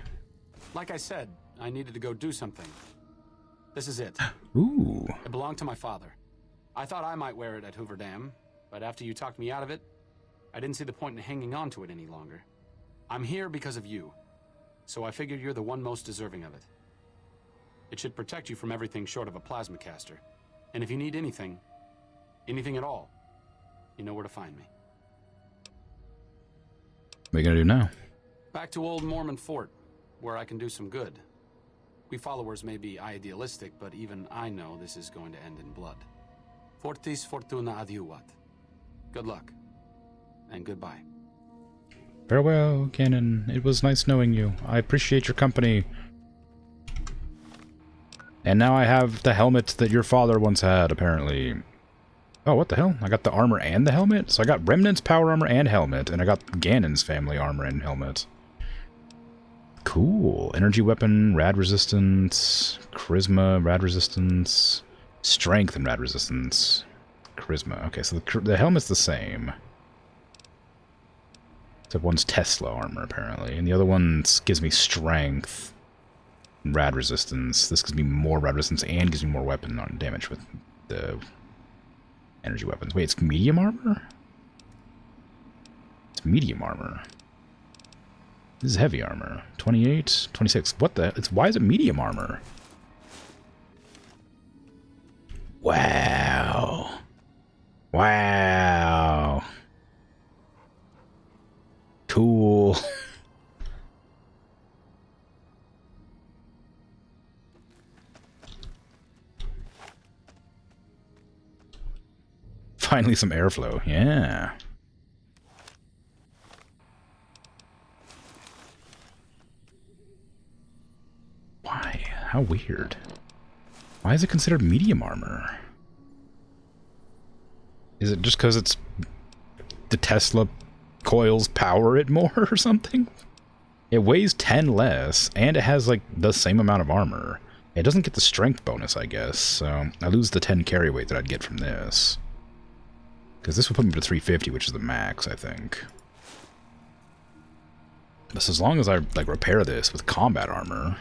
Like I said, I needed to go do something. This is it. Ooh. It belonged to my father. I thought I might wear it at Hoover Dam, but after you talked me out of it, I didn't see the point in hanging on to it any longer. I'm here because of you, so I figured you're the one most deserving of it. It should protect you from everything short of a plasma caster. And if you need anything at all, you know where to find me. What are you gonna do now? Back to old Mormon Fort, where I can do some good. We followers may be idealistic, but even I know this is going to end in blood. Fortis fortuna adiuvat. Good luck. And goodbye. Farewell, Cannon. It was nice knowing you. I appreciate your company. And now I have the helmet that your father once had, apparently. Oh, what the hell? I got the armor and the helmet? So I got Remnant's power armor and helmet, and I got Ganon's family armor and helmet. Cool. Energy weapon, rad resistance, charisma, rad resistance, strength and rad resistance, charisma. Okay, so the helmet's the same. Except one's Tesla armor, apparently, and the other one gives me strength and rad resistance. This gives me more rad resistance and gives me more weapon on damage with the energy weapons. Wait, it's medium armor? It's medium armor. This is heavy armor. 28, 26. What the? Why is it medium armor? Wow. Wow. Cool. Finally some airflow. Yeah. Why? How weird. Why is it considered medium armor? Is it just because it's the Tesla coils power it more or something? It weighs 10 less, and it has like the same amount of armor. It doesn't get the strength bonus, I guess, so I lose the 10 carry weight that I'd get from this. Because this would put me to 350, which is the max, I think. But as long as I like repair this with combat armor...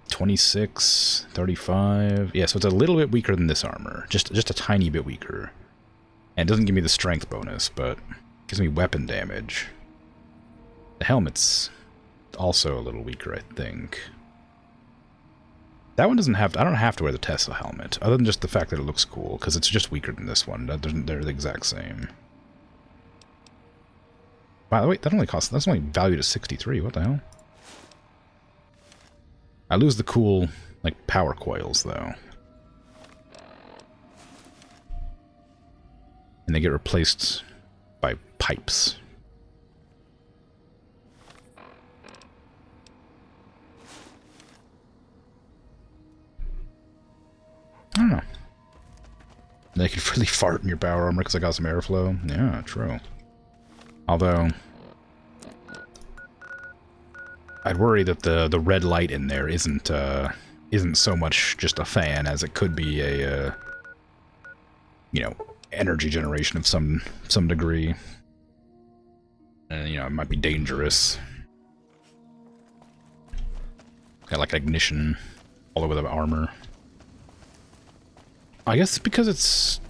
26, 35. Yeah, so it's a little bit weaker than this armor. Just a tiny bit weaker. And it doesn't give me the strength bonus, but it gives me weapon damage. The helmet's also a little weaker, I think. That one doesn't have... I don't have to wear the Tesla helmet, other than just the fact that it looks cool, because it's just weaker than this one. They're the exact same. By the way, that's only valued at 63. What the hell? I lose the cool, like, power coils, though. And they get replaced by pipes. I don't know. They could really fart in your power armor because I got some airflow. Yeah, true. Although, I'd worry that the red light in there isn't so much just a fan as it could be a you know, energy generation of some degree. And you know, it might be dangerous. Got like ignition all over the armor. I guess because it's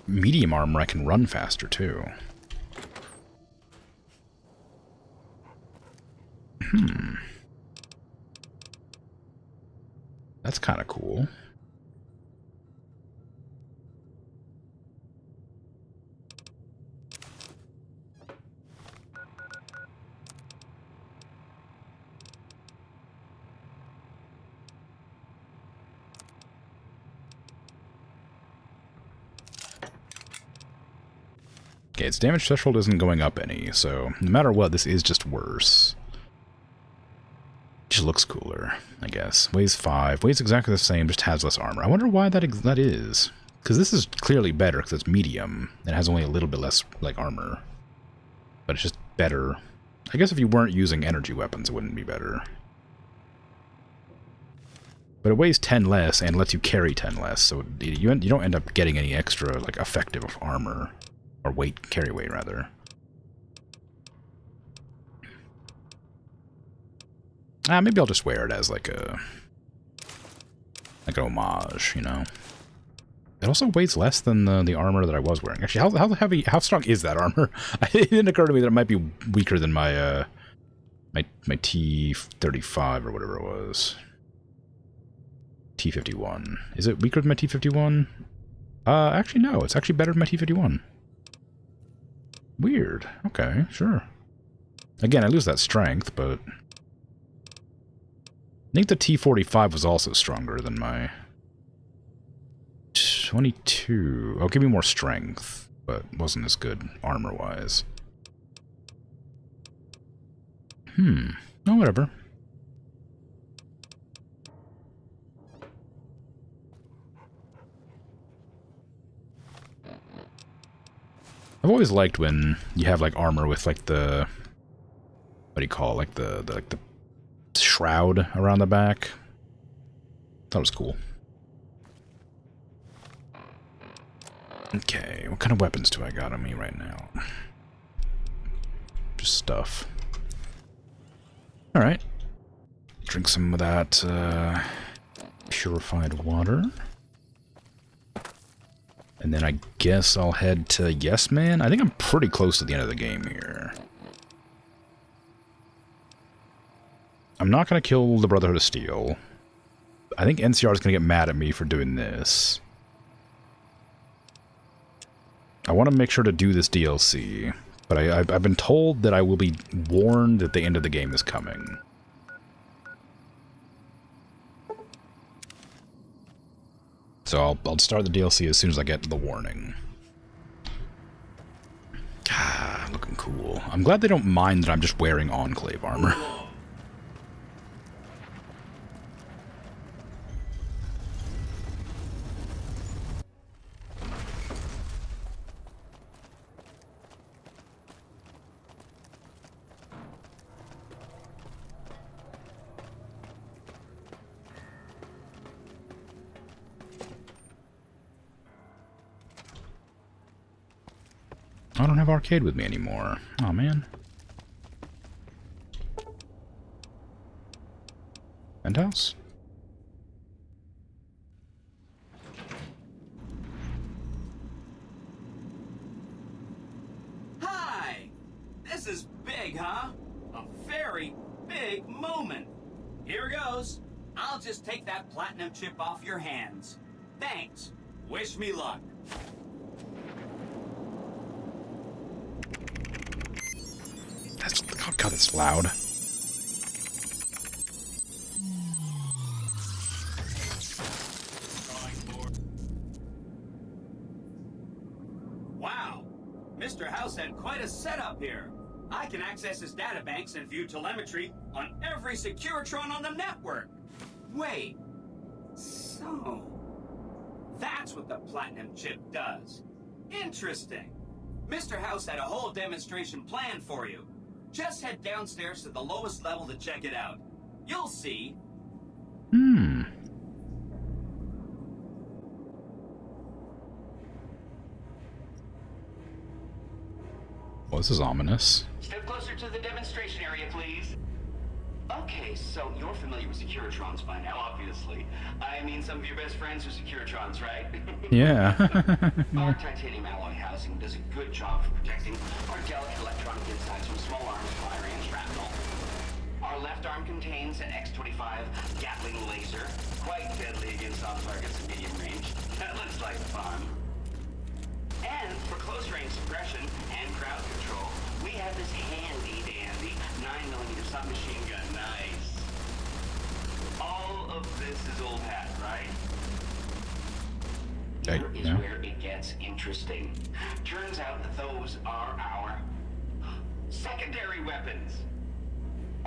medium armor, I can run faster too. That's kind of cool. Okay, its damage threshold isn't going up any, so no matter what, this is just worse. Just looks cooler, I guess. Weighs 5, weighs exactly the same, just has less armor. I wonder why that is. Because this is clearly better, because it's medium, and it has only a little bit less, like, armor. But it's just better. I guess if you weren't using energy weapons, it wouldn't be better. But it weighs 10 less, and lets you carry 10 less, so you don't end up getting any extra, like, effective armor. Or weight, carry weight, rather. Maybe I'll just wear it as like an homage, you know. It also weighs less than the armor that I was wearing. Actually, how strong is that armor? It didn't occur to me that it might be weaker than my my T-35 or whatever it was. T-51. Is it weaker than my T-51? Actually no, it's actually better than my T-51. Weird. Okay, sure. Again, I lose that strength, but I think the T-45 was also stronger than my 22. Oh, give me more strength, but wasn't as good armor-wise. Oh, whatever. I've always liked when you have like armor with like the, what do you call it, like the shroud around the back. That was cool. Okay, what kind of weapons do I got on me right now? Just stuff. Alright. Drink some of that purified water. And then I guess I'll head to Yes Man. I think I'm pretty close to the end of the game here. I'm not going to kill the Brotherhood of Steel. I think NCR is going to get mad at me for doing this. I want to make sure to do this DLC, but I've been told that I will be warned that the end of the game is coming. So I'll start the DLC as soon as I get the warning. Ah, looking cool. I'm glad they don't mind that I'm just wearing Enclave armor. I don't have arcade with me anymore. Oh man. Penthouse? Hi! This is big, huh? A very big moment. Here goes. I'll just take that platinum chip off your hands. Thanks. Wish me luck. God, it's loud. Wow, Mr. House had quite a setup here. I can access his databanks and view telemetry on every Securitron on the network. Wait, so that's what the Platinum chip does. Interesting. Mr. House had a whole demonstration planned for you. Just head downstairs to the lowest level to check it out. You'll see. Well, this is ominous. Step closer to the demonstration area, please. Okay, so you're familiar with Securitrons by now, obviously. I mean, some of your best friends are Securitrons, right? Yeah. Our titanium alloy housing does a good job for protecting our delicate electronic insides from small arms, fire, and shrapnel. Our left arm contains an X-25 Gatling laser, quite deadly against soft targets at medium range. That looks like fun. And for close-range suppression and crowd control, we have this handy-dandy 9mm submachine gun. Nice. All of this is old hat, right? Here is where it gets interesting. Turns out that those are our secondary weapons.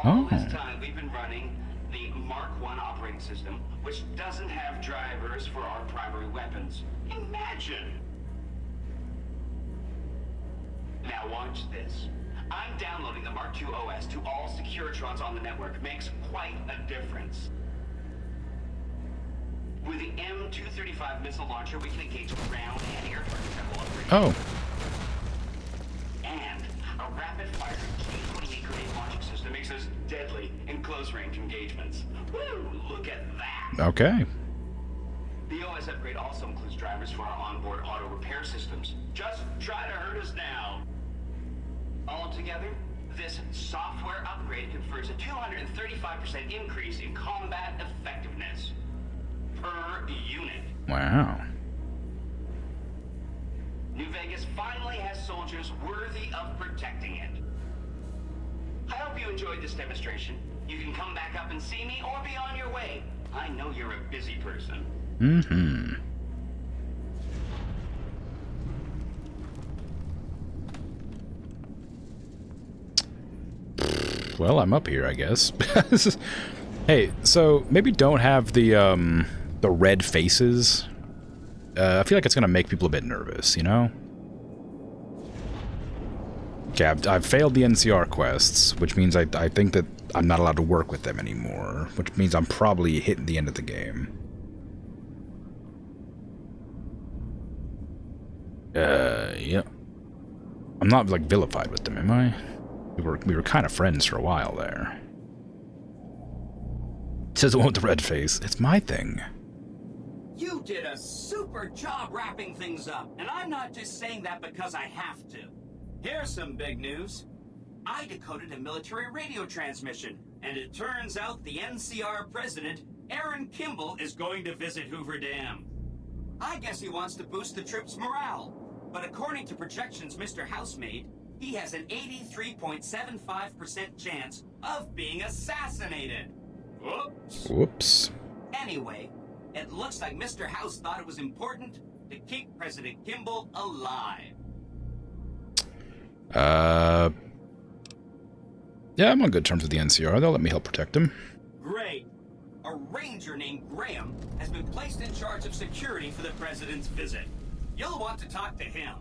All this time we've been running the Mark I operating system, which doesn't have drivers for our primary weapons. Imagine! Now watch this. I'm downloading the Mark II OS to all Securitrons on the network. Makes quite a difference. With the M235 missile launcher, we can engage ground and air targets at low upgrade. Oh. And a rapid-fire K-28 grenade launching system makes us deadly in close-range engagements. Woo! Look at that! Okay. The OS upgrade also includes drivers for our onboard auto repair systems. Just try to hurt us now. Altogether, this software upgrade confers a 235% increase in combat effectiveness per unit. Wow. New Vegas finally has soldiers worthy of protecting it. I hope you enjoyed this demonstration. You can come back up and see me or be on your way. I know you're a busy person. Mm-hmm. Well, I'm up here, I guess. Hey, so maybe don't have the red faces. I feel like it's gonna make people a bit nervous, you know? Okay, I've failed the NCR quests, which means I think that I'm not allowed to work with them anymore, which means I'm probably hitting the end of the game. Yeah. I'm not, like, vilified with them, am I? We were kind of friends for a while there. Says the one with the red face. It's my thing. You did a super job wrapping things up, and I'm not just saying that because I have to. Here's some big news. I decoded a military radio transmission, and it turns out the NCR president, Aaron Kimball, is going to visit Hoover Dam. I guess he wants to boost the troops' morale, but according to projections Mr. House made, he has an 83.75% chance of being assassinated. Whoops. Whoops. Anyway, it looks like Mr. House thought it was important to keep President Kimball alive. Yeah, I'm on good terms with the NCR. They'll let me help protect him. Great. A ranger named Graham has been placed in charge of security for the president's visit. You'll want to talk to him.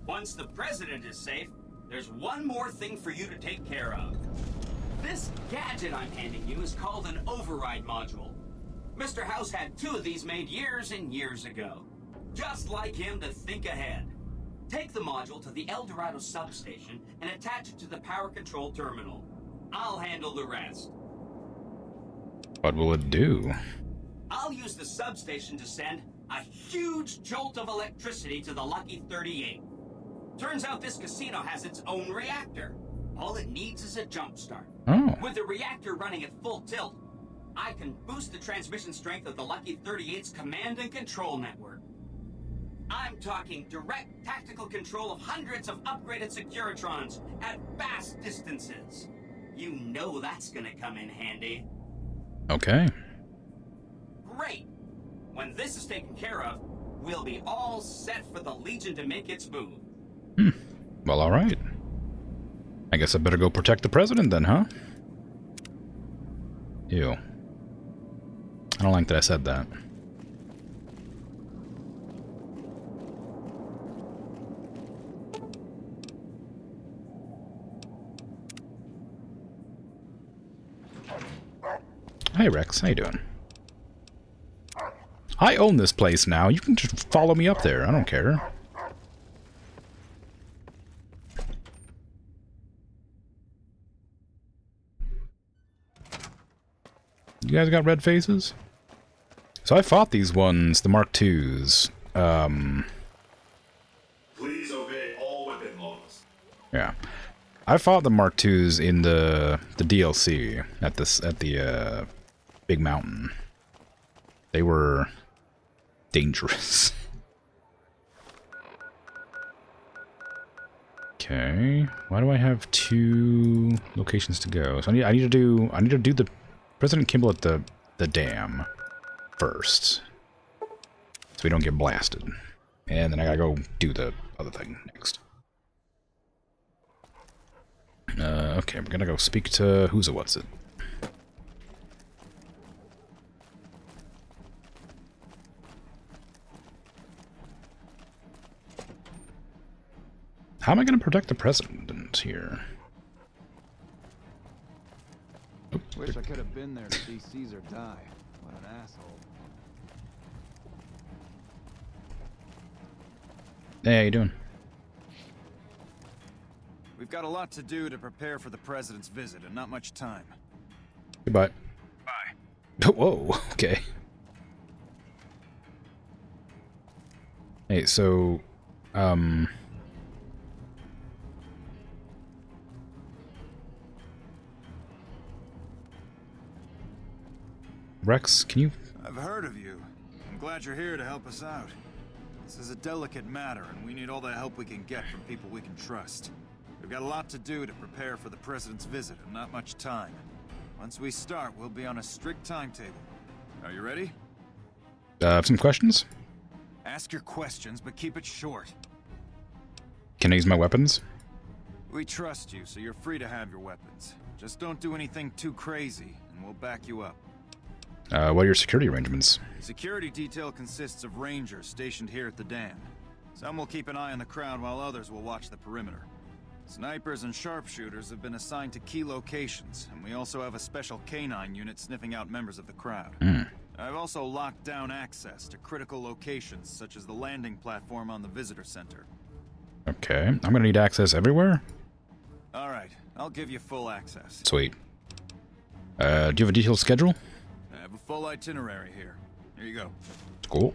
Once the president is safe, there's one more thing for you to take care of. This gadget I'm handing you is called an override module. Mr. House had 2 of these made years and years ago. Just like him to think ahead. Take the module to the El Dorado substation and attach it to the power control terminal. I'll handle the rest. What will it do? I'll use the substation to send a huge jolt of electricity to the Lucky 38. Turns out this casino has its own reactor. All it needs is a jump start. Oh. With the reactor running at full tilt, I can boost the transmission strength of the Lucky 38's command and control network. I'm talking direct tactical control of hundreds of upgraded Securitrons at vast distances. You know that's gonna come in handy. Okay. Great! When this is taken care of, we'll be all set for the Legion to make its move. Well, alright. I guess I better go protect the president then, huh? Ew. I don't like that I said that. Hey Rex, how you doing? I own this place now. You can just follow me up there. I don't care. You guys got red faces? So I fought these ones, the Mark IIs. Please obey all weapon laws. Yeah. I fought the Mark IIs in the DLC at the big mountain. They were dangerous. Okay. Why do I have 2 locations to go? So I need to do the President Kimball at the dam first, so we don't get blasted, and then I gotta go do the other thing next. Okay, we're gonna go speak to who's it, what's it. How am I gonna protect the president here? Wish I could have been there to see Caesar die. What an asshole. Hey, how you doing? We've got a lot to do to prepare for the president's visit, and not much time. Goodbye. Bye. Whoa, okay. Hey, so, Rex, can you... I've heard of you. I'm glad you're here to help us out. This is a delicate matter, and we need all the help we can get from people we can trust. We've got a lot to do to prepare for the president's visit, and not much time. Once we start, we'll be on a strict timetable. Are you ready? Some questions? Ask your questions, but keep it short. Can I use my weapons? We trust you, so you're free to have your weapons. Just don't do anything too crazy, and we'll back you up. What are your security arrangements? The security detail consists of rangers stationed here at the dam. Some will keep an eye on the crowd while others will watch the perimeter. Snipers and sharpshooters have been assigned to key locations, and we also have a special canine unit sniffing out members of the crowd. I've also locked down access to critical locations, such as the landing platform on the visitor center. Okay, I'm gonna need access everywhere? Alright, I'll give you full access. Sweet. Do you have a detailed schedule? I have a full itinerary here. Here you go. Cool.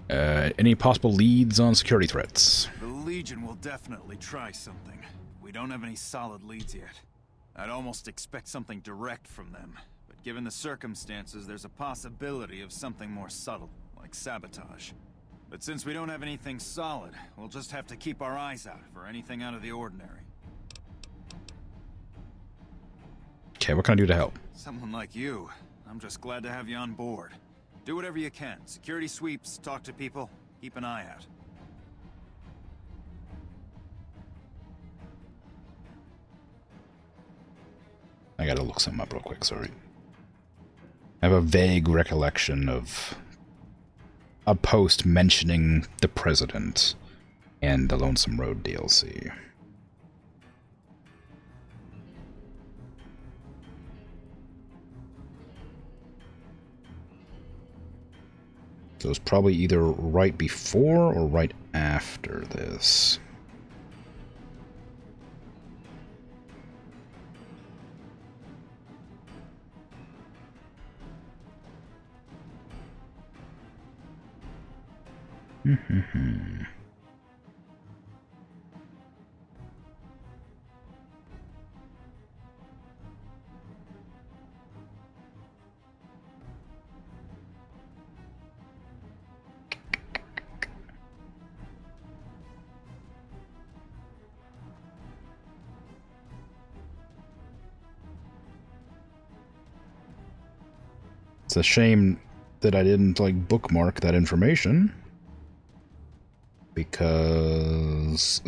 Any possible leads on security threats? The Legion will definitely try something. We don't have any solid leads yet. I'd almost expect something direct from them. But given the circumstances, there's a possibility of something more subtle, like sabotage. But since we don't have anything solid, we'll just have to keep our eyes out for anything out of the ordinary. Okay, what can I do to help? Someone like you. I'm just glad to have you on board. Do whatever you can. Security sweeps, talk to people, keep an eye out. I gotta look something up real quick, sorry. I have a vague recollection of a post mentioning the president and the Lonesome Road DLC. So it was probably either right before or right after this. It's a shame that I didn't, like, bookmark that information. Because...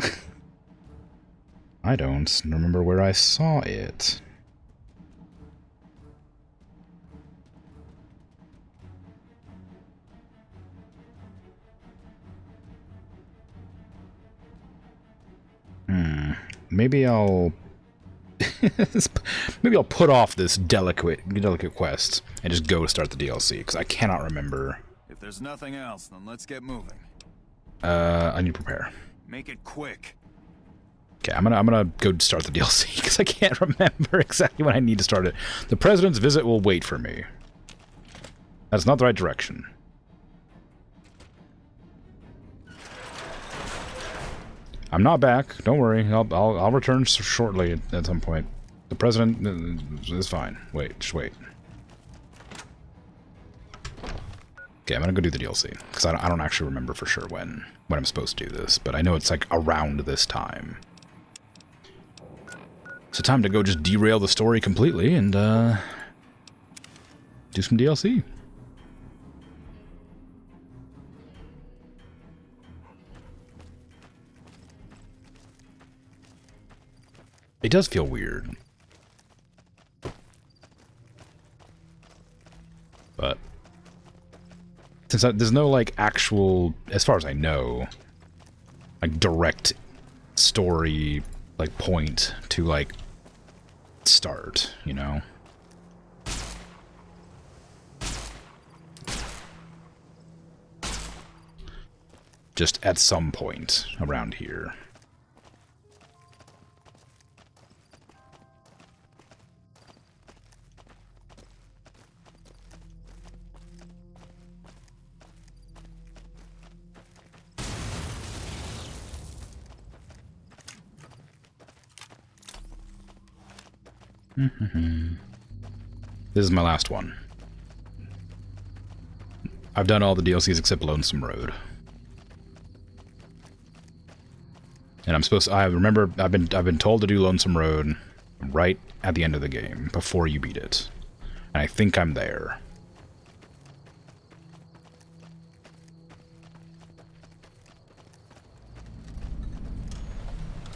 I don't remember where I saw it. Maybe I'll... Maybe I'll put off this delicate quest and just go start the DLC, because I cannot remember. If there's nothing else, then let's get moving. I need to prepare. Make it quick. Okay, I'm gonna go start the DLC, because I can't remember exactly when I need to start it. The President's visit will wait for me. That's not the right direction. I'm not back. Don't worry. I'll return shortly at some point. The President is fine. Wait, just wait. Okay, I'm gonna go do the DLC, because I don't actually remember for sure when I'm supposed to do this, but I know it's like around this time. So time to go just derail the story completely and do some DLC. It does feel weird. But since there's no, like, actual, as far as I know, like, direct story, like, point to, like, start, you know? Just at some point around here. This is my last one. I've done all the DLCs except Lonesome Road. And I'm supposed to, I remember I've been told to do Lonesome Road right at the end of the game before you beat it. And I think I'm there.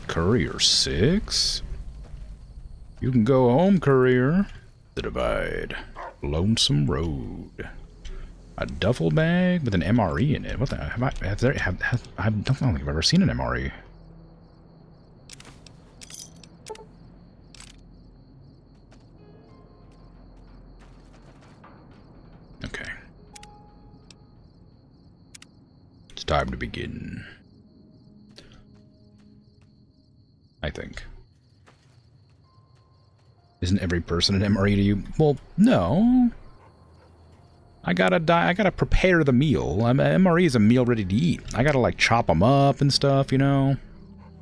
Courier 6? You can go home, Courier. The Divide. Lonesome Road. A duffel bag with an MRE in it. What the? I don't think I've ever seen an MRE. Okay. It's time to begin. I think. Isn't every person an MRE to you? Well, no. I gotta prepare the meal. MRE is a meal ready to eat. I gotta, like, chop them up and stuff, you know?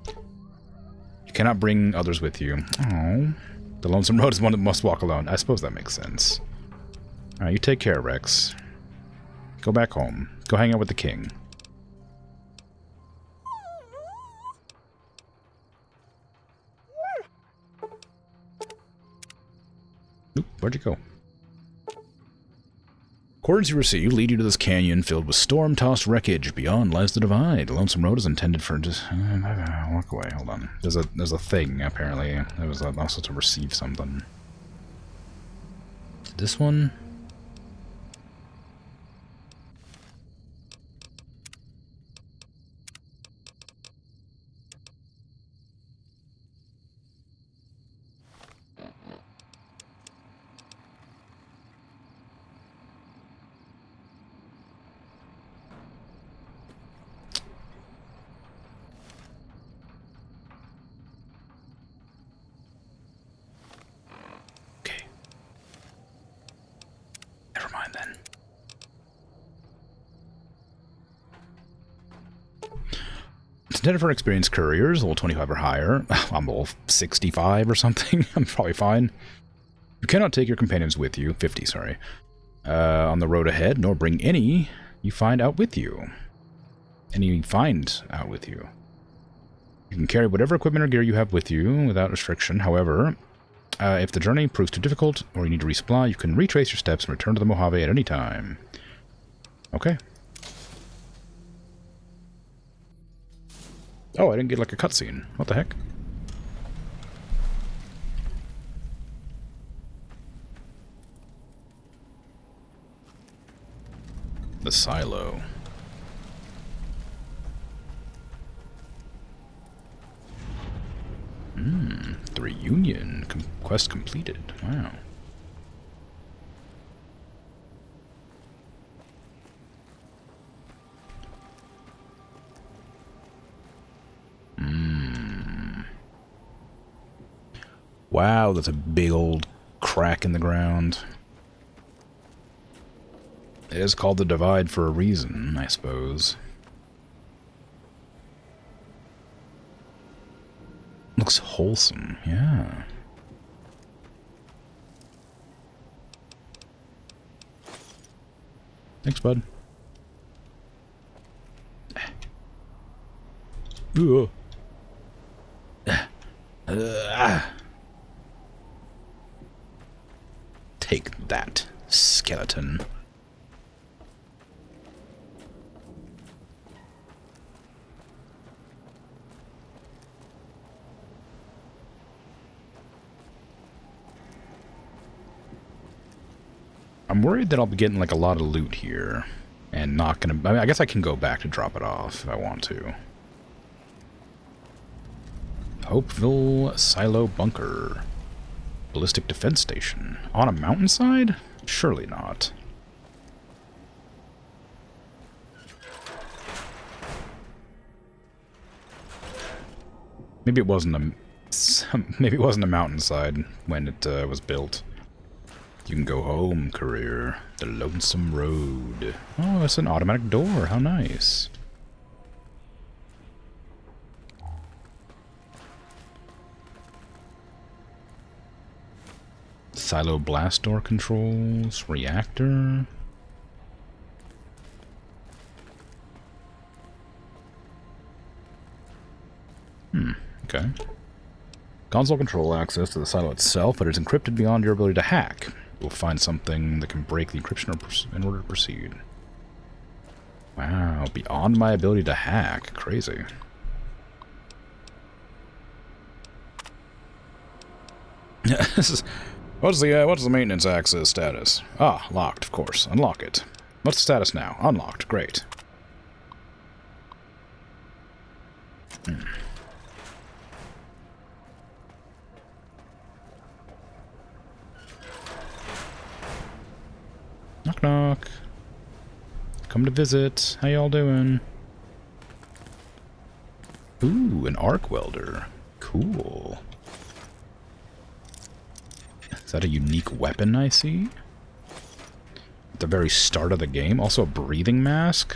You cannot bring others with you. Oh. The Lonesome Road is one that must walk alone. I suppose that makes sense. Alright, you take care, Rex. Go back home. Go hang out with the king. Oop, where'd you go? Coordinates you receive lead you to this canyon filled with storm-tossed wreckage. Beyond lies the Divide. The Lonesome Road is intended for just... walk away, hold on. There's a thing, apparently. There was also to receive something. This one? Never mind then. It's intended for experienced couriers, level 25 or higher. I'm level 65 or something. I'm probably fine. You cannot take your companions with you, 50, sorry, on the road ahead, nor bring any you find out with you. You can carry whatever equipment or gear you have with you without restriction. However, If the journey proves too difficult or you need to resupply, you can retrace your steps and return to the Mojave at any time. Okay. Oh, I didn't get like a cutscene. What the heck? The silo. The reunion. Quest completed. Wow. Wow, that's a big old crack in the ground. It is called the Divide for a reason, I suppose. Looks wholesome, yeah. Thanks, bud. Ooh. Take that, skeleton. I'm worried that I'll be getting like a lot of loot here and not gonna. I mean, I guess I can go back to drop it off if I want to. Hopeville Silo Bunker. Ballistic Defense Station. On a mountainside? Surely not. Maybe it wasn't a mountainside when it was built. You can go home, career. The Lonesome Road. Oh, it's an automatic door. How nice. Silo blast door controls. Reactor. Okay. Console control access to the silo itself, but it's encrypted beyond your ability to hack. You'll find something that can break the encryption in order to proceed. Wow, beyond my ability to hack. Crazy. What's the maintenance access status? Ah, locked, of course. Unlock it. What's the status now? Unlocked. Great. Knock knock. Come to visit. How y'all doing? Ooh, an arc welder. Cool. Is that a unique weapon I see? At the very start of the game. Also a breathing mask.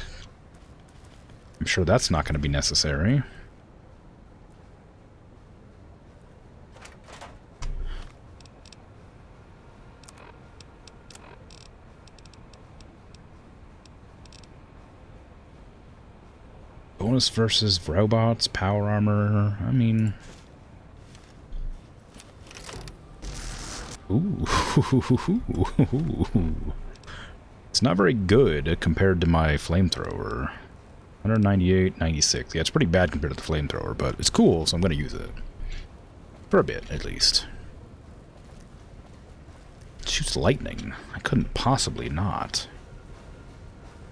I'm sure that's not going to be necessary. Bonus versus robots, power armor. I mean... Ooh. It's not very good compared to my flamethrower. 198, 96. Yeah, it's pretty bad compared to the flamethrower, but it's cool, so I'm going to use it. For a bit, at least. It shoots lightning. I couldn't possibly not.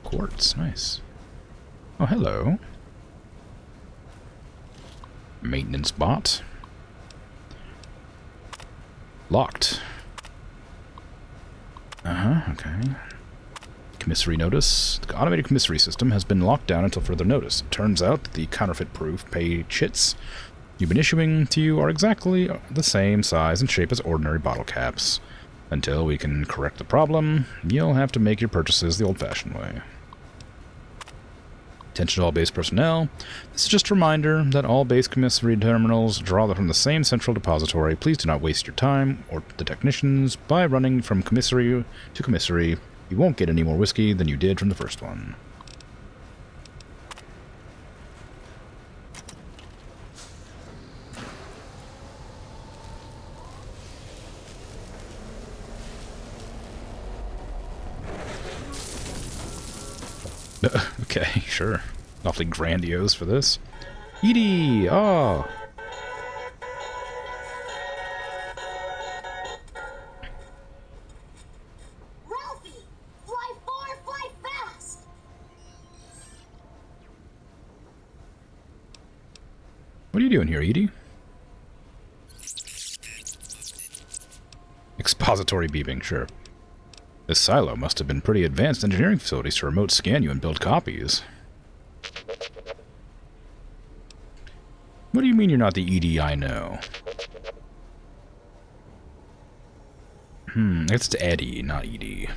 Quartz, nice. Oh, hello. Maintenance bot. Locked. Okay. Commissary notice. The automated commissary system has been locked down until further notice. It turns out that the counterfeit-proof pay chits you've been issuing to you are exactly the same size and shape as ordinary bottle caps. Until we can correct the problem, you'll have to make your purchases the old-fashioned way. Attention to all base personnel. This is just a reminder that all base commissary terminals draw from the same central depository. Please do not waste your time or the technicians by running from commissary to commissary. You won't get any more whiskey than you did from the first one. Okay, sure. Awfully grandiose for this. Edie! Oh! Ralphie! Fly far, fly fast! What are you doing here, Edie? Expository beeping, sure. This silo must have been pretty advanced engineering facilities to remote scan you and build copies. What do you mean you're not the Edie I know? It's Eddie, not Edie.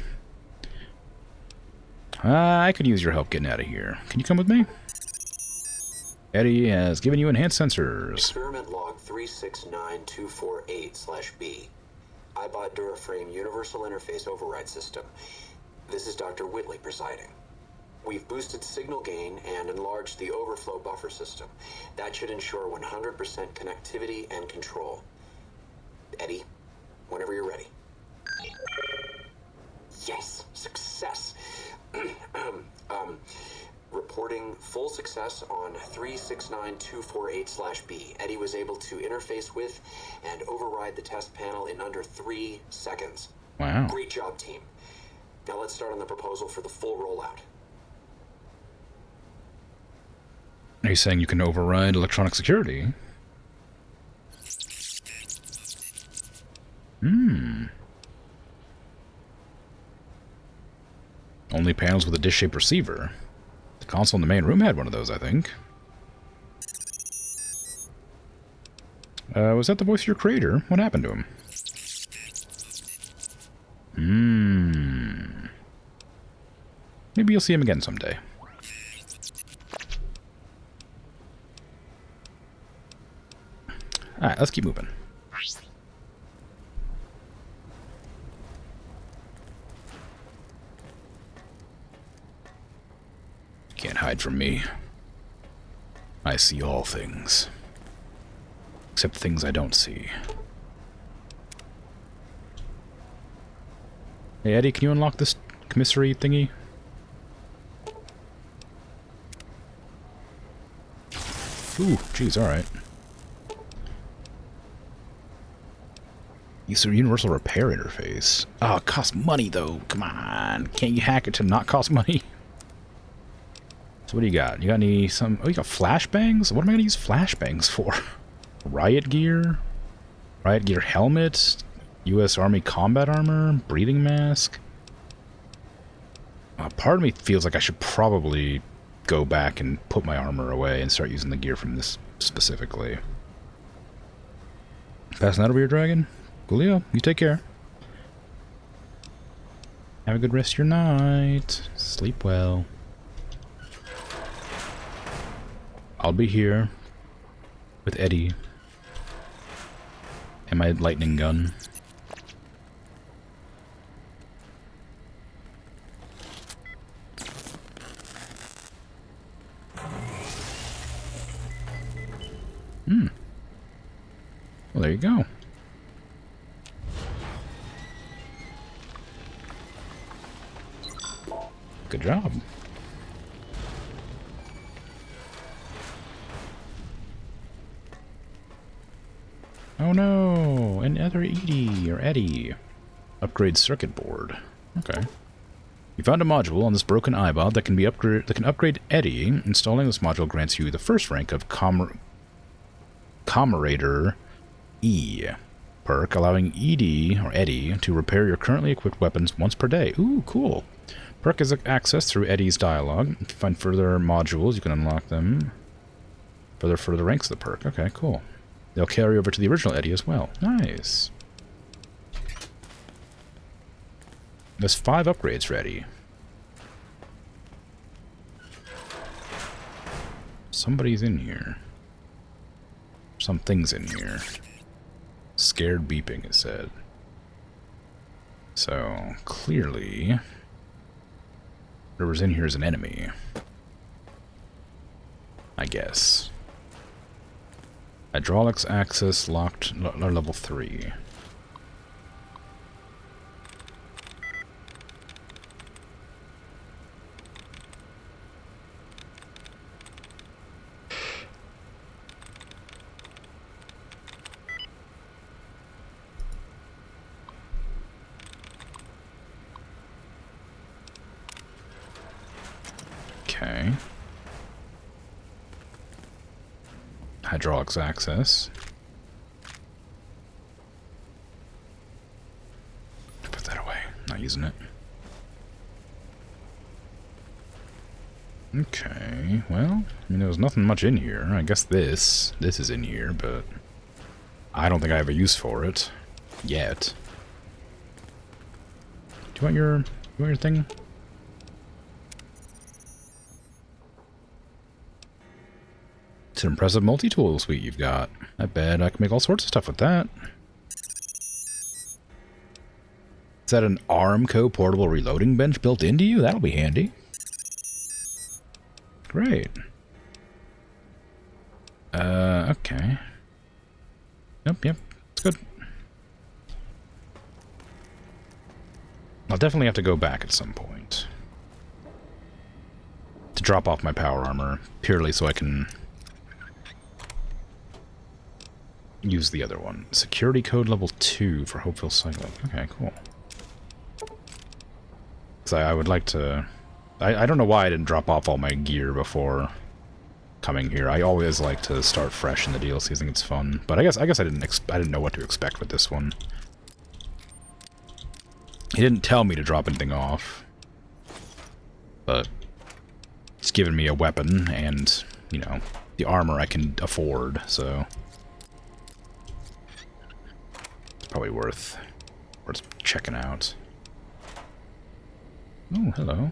I could use your help getting out of here. Can you come with me? Eddie has given you enhanced sensors. Experiment log 369248/B. iBot Duraframe Universal Interface Override System. This is Dr. Whitley presiding. We've boosted signal gain and enlarged the overflow buffer system. That should ensure 100% connectivity and control. Eddie, whenever you're ready. Yes, success. Reporting full success on 369248/B. Eddie was able to interface with and override the test panel in under 3 seconds. Wow. Great job, team. Now let's start on the proposal for the full rollout. Are you saying you can override electronic security? Only panels with a dish-shaped receiver. The console in the main room had one of those, I think. Was that the voice of your creator? What happened to him? Maybe you'll see him again someday. Alright, let's keep moving. Can't hide from me. I see all things. Except things I don't see. Hey Eddie, can you unlock this commissary thingy? Ooh, jeez, alright. It's a universal repair interface. Oh, it costs money though. Come on. Can't you hack it to not cost money? So what do you got? You got any, oh, you got flashbangs? What am I gonna use flashbangs for? Riot gear? Riot gear helmet? U.S. Army combat armor? Breathing mask? Part of me feels like I should probably go back and put my armor away and start using the gear from this specifically. Passing that over your dragon? Coolio, you take care. Have a good rest of your night. Sleep well. I'll be here with Eddie and my lightning gun. Well, there you go. Good job. Oh no, another Edie or Eddie. Upgrade circuit board. Okay. You found a module on this broken iBot that can upgrade Eddie. Installing this module grants you the first rank of Comrade E perk, allowing Eddie to repair your currently equipped weapons once per day. Ooh, cool. Perk is accessed through Eddie's dialogue. If you find further modules, you can unlock them. Further ranks of the perk. Okay, cool. They'll carry over to the original Eddie as well. Nice. There's 5 upgrades for Eddie. Somebody's in here. Something's in here. Scared beeping, it said. So, clearly, whoever's in here is an enemy. I guess. Hydraulics access locked, level 3. hydraulics access. Put that away. Not using it. Okay, well, I mean, there was nothing much in here. I guess this is in here, but I don't think I have a use for it yet. Do you want your thing? It's an impressive multi-tool suite you've got. I bet I can make all sorts of stuff with that. Is that an Armco portable reloading bench built into you? That'll be handy. Great. Okay. Yep, it's good. I'll definitely have to go back at some point to drop off my power armor, purely so I can use the other one. Security code level 2 for Hopeville Cycling. Okay, cool. Because I would like to... I don't know why I didn't drop off all my gear before coming here. I always like to start fresh in the DLC. I think it's fun. But I guess I didn't know what to expect with this one. He didn't tell me to drop anything off. But it's given me a weapon and, you know, the armor I can afford, so it's probably worth checking out. Oh, hello.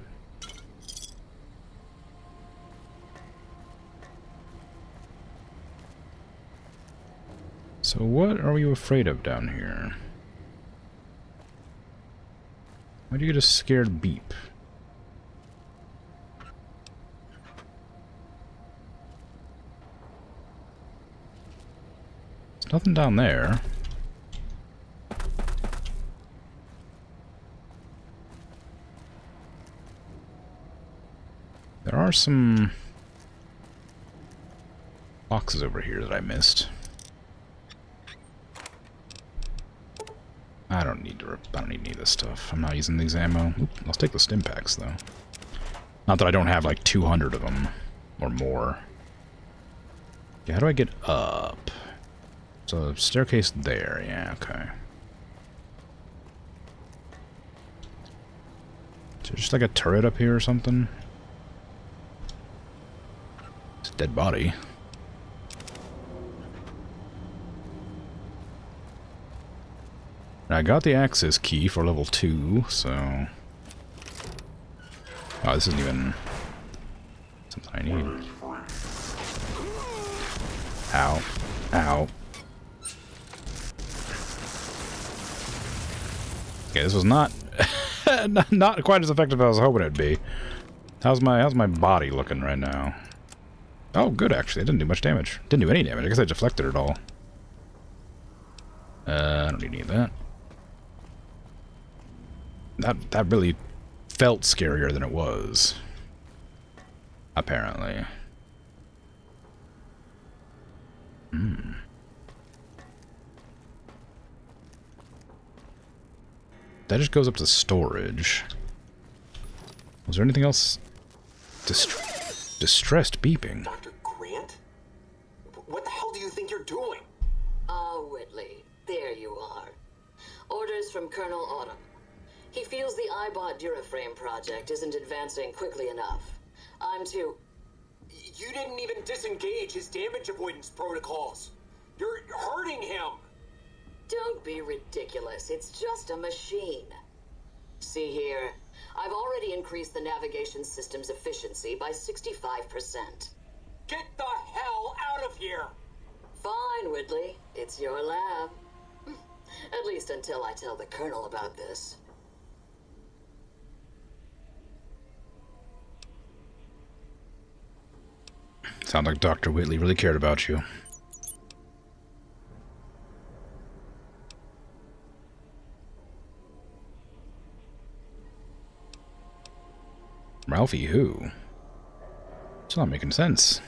So what are you afraid of down here? Why do you get a scared beep? There's nothing down there. There are some boxes over here that I missed. I don't need any of this stuff. I'm not using these ammo. Oop, I'll take the stim packs though. Not that I don't have like 200 of them or more. Yeah, how do I get up? So staircase there. Yeah, okay. Is there just like a turret up here or something? It's a dead body. I got the access key for level 2, so... Oh, this isn't even something I need. Ow. Ow. Okay, this was not... not quite as effective as I was hoping it'd be. How's my body looking right now? Oh, good, actually. It didn't do much damage. Didn't do any damage. I guess I deflected it all. I don't need any of that. That really felt scarier than it was. Apparently. That just goes up to storage. Was there anything else? Distressed beeping. Dr. Grant? What the hell do you think you're doing? Ah, Whitley. There you are. Orders from Colonel Autumn. He feels the iBot Duraframe project isn't advancing quickly enough. I'm to... You didn't even disengage his damage avoidance protocols. You're hurting him. Don't be ridiculous. It's just a machine. See here. I've already increased the navigation system's efficiency by 65%. Get the hell out of here! Fine, Whitley. It's your lab. At least until I tell the Colonel about this. Sounds like Dr. Whitley really cared about you. Ralphie who? It's not making sense.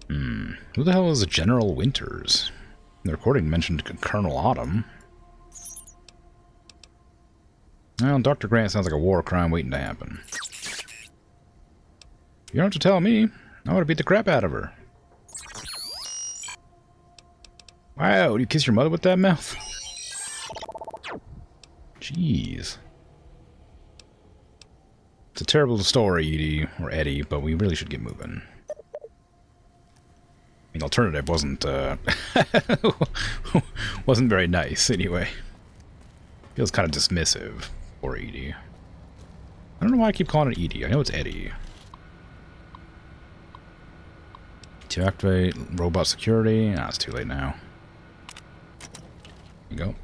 Who the hell is General Winters? The recording mentioned Colonel Autumn. Well, Dr. Grant sounds like a war crime waiting to happen. You don't have to tell me. I want to beat the crap out of her. Wow, you kiss your mother with that mouth? Jeez. It's a terrible story, Edie, or Eddie, but we really should get moving. I mean, the alternative wasn't, wasn't very nice, anyway. Feels kind of dismissive for Edie. I don't know why I keep calling it Edie. I know it's Eddie. To activate robot security. Ah, it's too late now. There you go.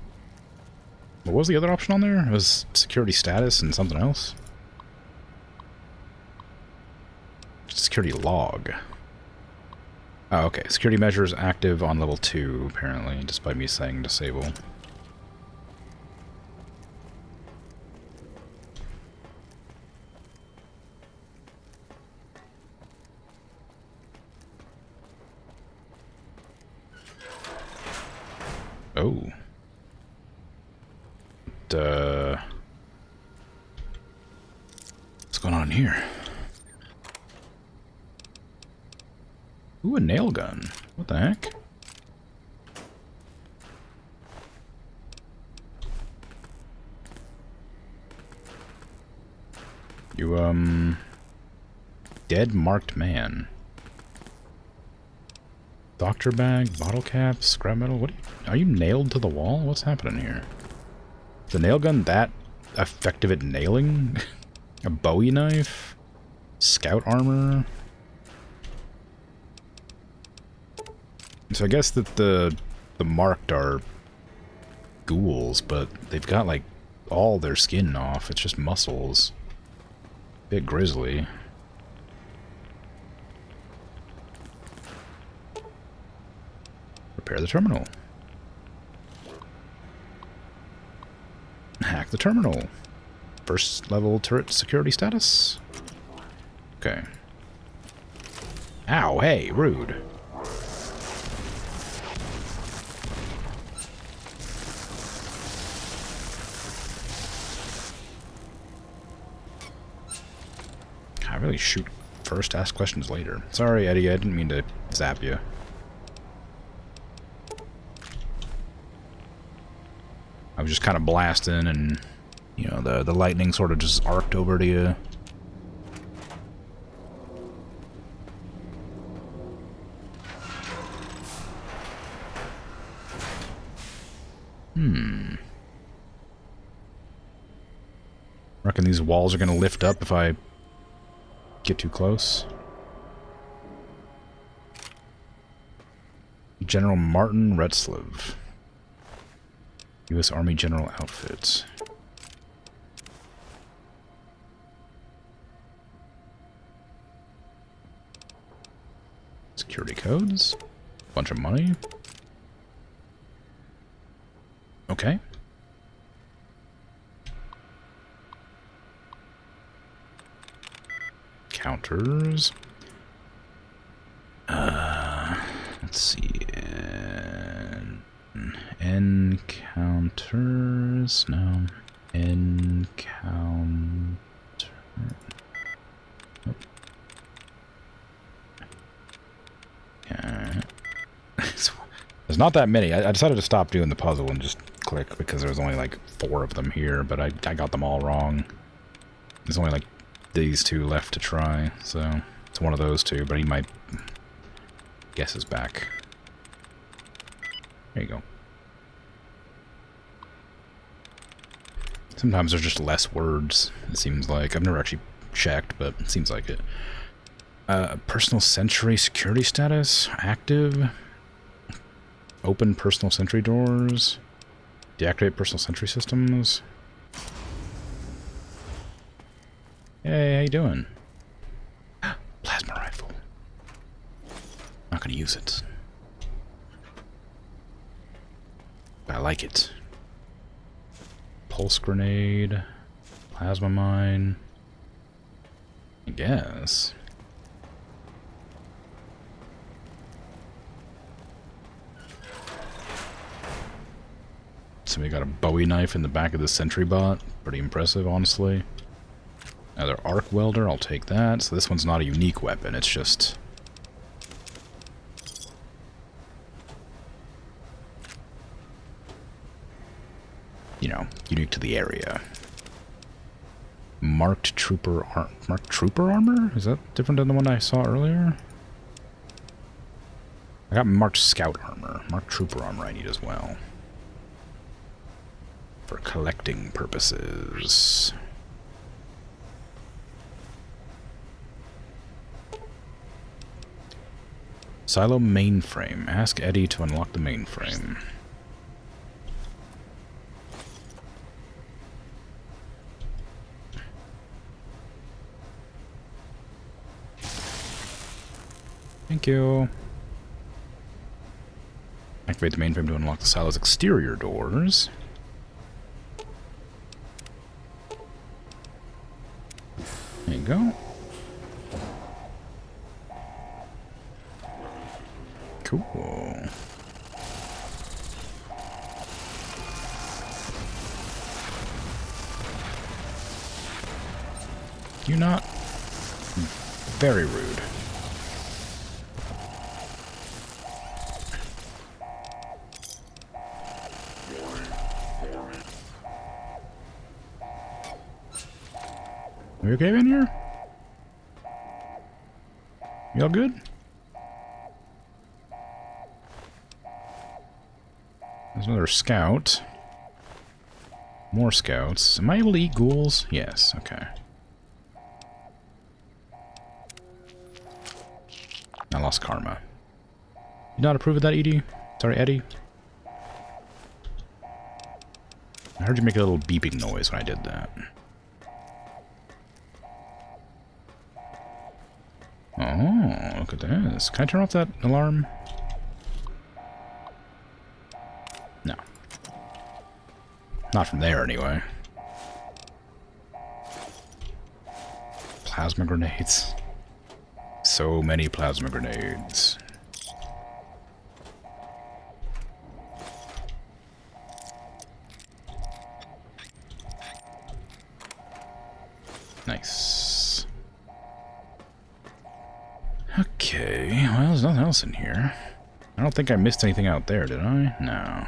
What was the other option on there? It was security status and something else. Security log. Oh, okay. Security measures active on level 2, apparently, despite me saying disable. Oh. What's going on here? Ooh, a nail gun. What the heck? You, dead marked man. Doctor bag, bottle cap, scrap metal. What are you nailed to the wall? What's happening here? Is the nail gun that effective at nailing? A Bowie knife? Scout armor? So I guess that the marked are ghouls, but they've got like all their skin off. It's just muscles. Bit grisly. Repair the terminal. Hack the terminal. First level turret security status. Okay. Ow, hey, rude. I really shoot first, ask questions later. Sorry, Eddie, I didn't mean to zap you. I was just kind of blasting and, you know, the lightning sort of just arced over to you. Reckon these walls are going to lift up if I get too close. General Martin Retzlaff. U.S. Army General outfit. Security codes. Bunch of money. Okay. Counters. Let's see. Encounters. No. Encounter. Oh. Yeah. There's not that many. I decided to stop doing the puzzle and just click because there was only like 4 of them here, but I got them all wrong. There's only like these 2 left to try, so it's one of those 2, but he might guess his back. There you go. Sometimes there's just less words, it seems like. I've never actually checked, but it seems like it. Personal sentry security status, active. Open personal sentry doors. Deactivate personal sentry systems. Hey, how you doing? Plasma rifle. Not gonna use it. But I like it. Pulse grenade. Plasma mine. I guess. Somebody got a Bowie knife in the back of the sentry bot. Pretty impressive, honestly. Another arc welder, I'll take that. So this one's not a unique weapon, it's just you know, unique to the area. Marked trooper armor? Is that different than the one I saw earlier? I got marked scout armor. Marked trooper armor I need as well. For collecting purposes. Silo mainframe. Ask Eddie to unlock the mainframe. Thank you. Activate the mainframe to unlock the silo's exterior doors. There you go. Cool. You not? Very rude. Are you okay in here? You all good? There's another scout. More scouts. Am I able to eat ghouls? Yes, okay. I lost karma. You not approve of that, Edie? Sorry, Eddie. I heard you make a little beeping noise when I did that. Oh, look at this. Can I turn off that alarm? No. Not from there, anyway. Plasma grenades. So many plasma grenades. Nice. Okay, well, there's nothing else in here. I don't think I missed anything out there, did I? No.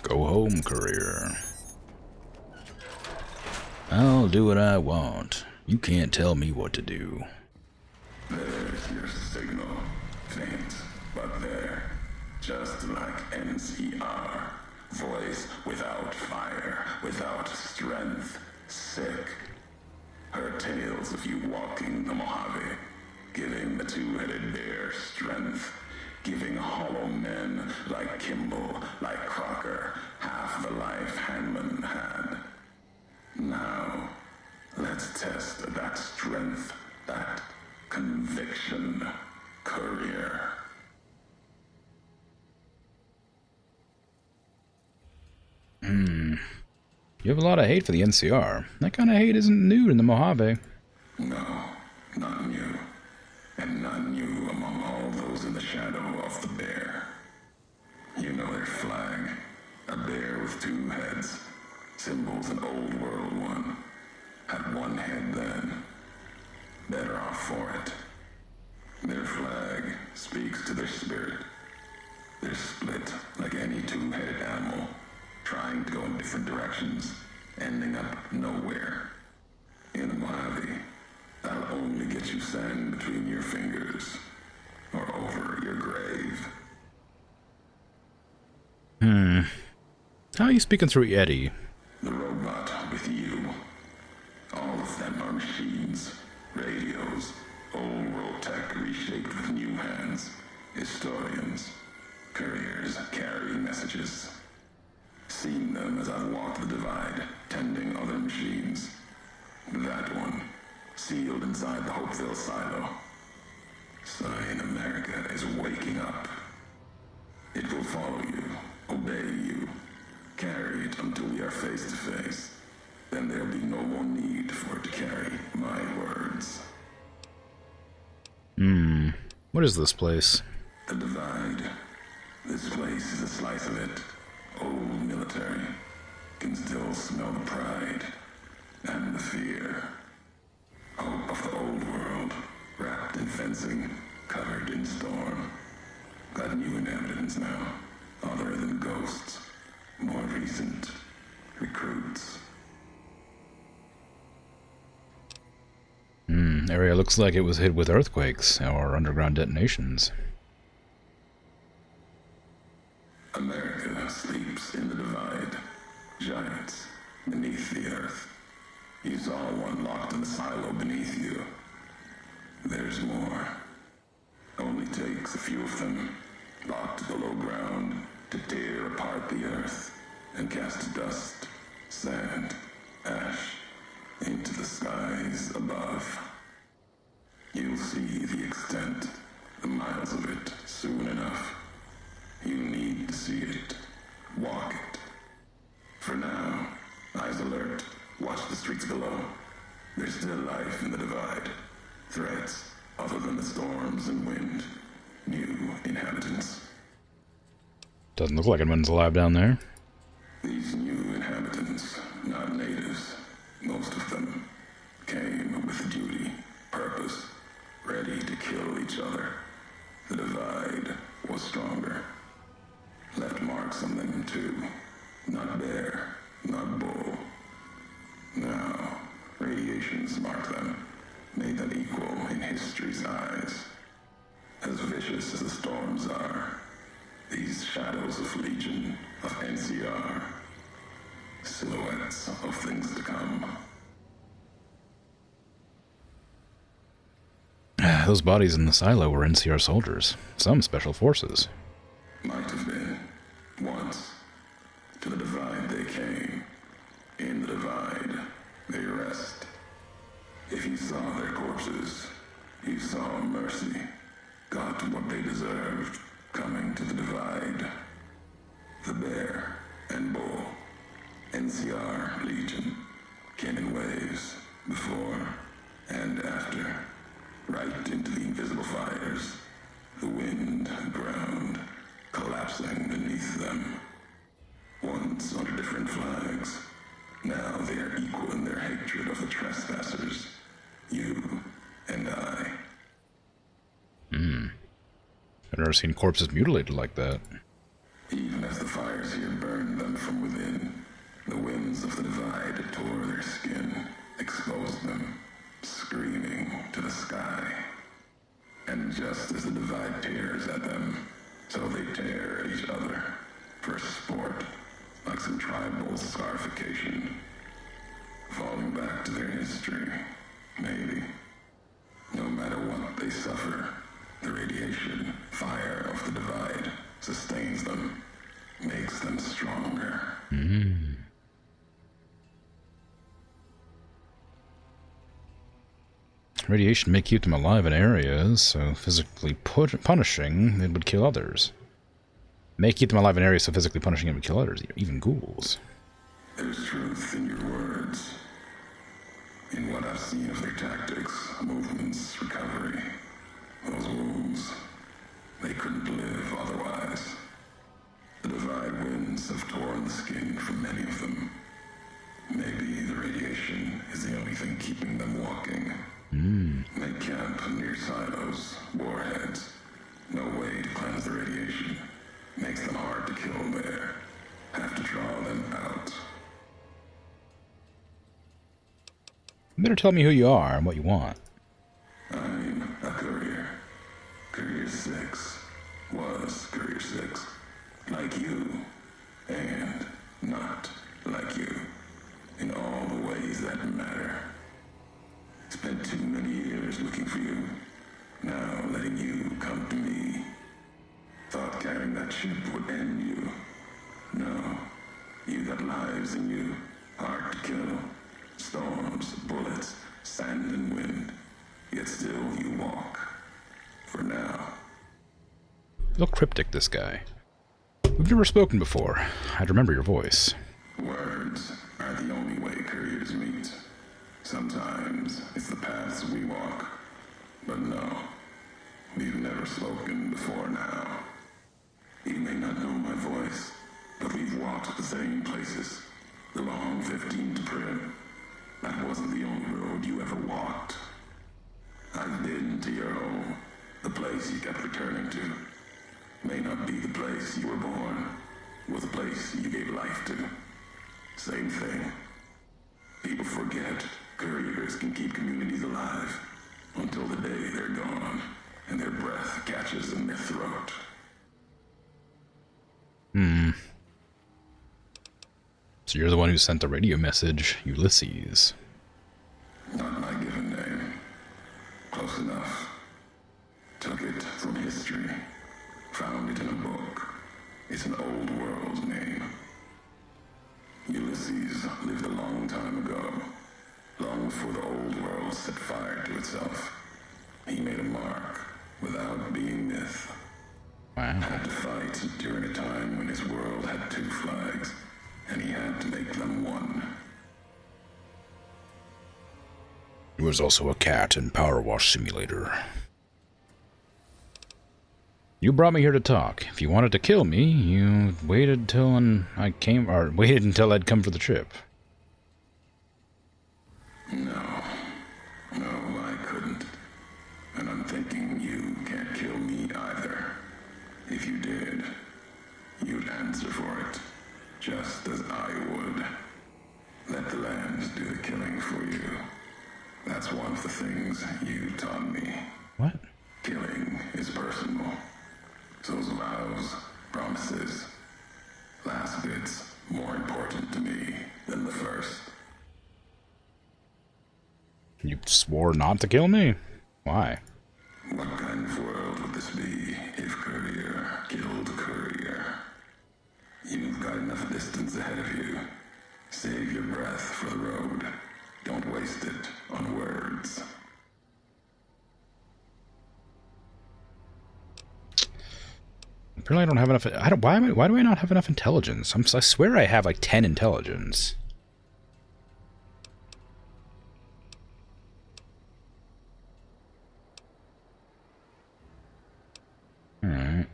Go home, courier. I'll do what I want. You can't tell me what to do. There's your signal. Faint, but there. Just like NCR. Voice without fire, without strength. Sick. Her tales of you walking the Mojave. Giving the two-headed bear strength. Giving hollow men like Kimball, like Crocker, half the life Hanman had. Now, let's test that strength, that conviction, courier. You have a lot of hate for the NCR. That kind of hate isn't new in the Mojave. No, not new. And not new among all those in the shadow of the bear. You know their flag. A bear with two heads. Symbols an old world one. Had one head then. Better off for it. Their flag speaks to their spirit. They're split like any two-headed animal. Trying to go in different directions. Ending up nowhere. In the Mojave. I'll only get you sand between your fingers, or over your grave. How are you speaking through Eddie? The robot with you. All of them are machines, radios, old world tech reshaped with new hands, historians, couriers carrying messages. Seen them as I've walked the divide, tending other machines. That one. Sealed inside the Hopeville silo. Sign America is waking up. It will follow you, obey you, carry it until we are face to face. Then there'll be no more need for it to carry my words. What is this place? The divide. This place is a slice of it. Old military. Can still smell the pride and the fear. Hope of the old world, wrapped in Area looks like it was hit with earthquakes or underground detonations. America sleeps in the divide. Giants beneath the earth. You saw one locked in the silo beneath you. There's more. Only takes a few of them, locked below ground, to tear apart the earth and cast dust, sand, ash into the skies above. You'll see the extent, the miles of it, soon enough. You need to see it. Walk it. For now, eyes alert. Watch the streets below. There's still life in the divide. Threats, other than the storms and wind. New inhabitants. Doesn't look like anyone's alive down there. These new inhabitants, not natives. Most of them came with duty, purpose, ready to kill each other. The divide was stronger. Left marks on them too. Not bear, not bull. Now, radiations mark them, made them equal in history's eyes. As vicious as the storms are, these shadows of Legion, of NCR, silhouettes of things to come. Those bodies in the silo were NCR soldiers. Some special forces. Might have been. Once. To the divide they came. In the divide, they rest. If you saw their corpses, you saw mercy. Got what they deserved, coming to the divide. The bear and bull. NCR Legion came in waves, before and after. Right into the invisible fires. The wind and ground collapsing beneath them. Once under different flags, now they are equal in their hatred of the trespassers. You and I. I've never seen corpses mutilated like that. Even as the fires here burned them from within, the winds of the divide tore their skin, exposed them, screaming to the sky. And just as the divide tears at them, so they tear at each other, for sport, like some tribal scarification. Falling back to their history, maybe. No matter what they suffer, the radiation, fire of the divide sustains them, makes them stronger. Radiation may keep them alive in areas, so physically punishing it would kill others. May keep them alive in areas, so physically punishing it would kill others, even ghouls. There's truth in your words. In what I've seen of their tactics, movements, recovery. Those wounds, they couldn't live otherwise. The divide winds have torn the skin from many of them. Maybe the radiation is the only thing keeping them walking. They camp near silos, warheads. No way to cleanse the radiation. Makes them hard to kill there. Have to draw them out. You better tell me who you are and what you want. I'm a courier. Courier 6. Was Courier 6. Like you. And not like you. In all the ways that matter. Spent too many years looking for you. Now letting you come to me. Thought carrying that ship would end you. No. You got lives in you. Hard to kill. Storms, bullets, sand and wind. Yet still you walk. For now. A little cryptic, this guy. We've never spoken before. I'd remember your voice. Words are the only way couriers meet. Sometimes it's the paths we walk. But no. We've never spoken before now. You may not know my voice, but we've walked the same places. The long 15 to Prim. That wasn't the only road you ever walked. I've been to your home, the place you kept returning to. May not be the place you were born, was the place you gave life to. Same thing. People forget couriers can keep communities alive. Until the day they're gone, and their breath catches in their throat. So you're the one who sent the radio message, Ulysses. Not my given name. Close enough. Took it from history. Found it in a book. It's an old world name. Ulysses lived a long time ago. Long before the old world set fire to itself. He made a mark without being myth. Wow. Had to fight during a time when his world had 2 flags, and he had to make them one. He was also a cat in Power Wash Simulator. You brought me here to talk. If you wanted to kill me, you waited till I'd come for the trip. No, I couldn't. And I'm thinking you can't kill me either. If you did, you'd answer for it, just as I would. Let the land do the killing for you. That's one of the things you taught me. What? Killing is personal. Those vows, promises, last bits more important to me than the first. You swore not to kill me? Why? What kind of world would this be if Courier killed Courier? You've got enough distance ahead of you. Save your breath for the road. Don't waste it on words. Apparently I don't have enough. Why do I not have enough intelligence? I swear I have like 10 intelligence. Alright.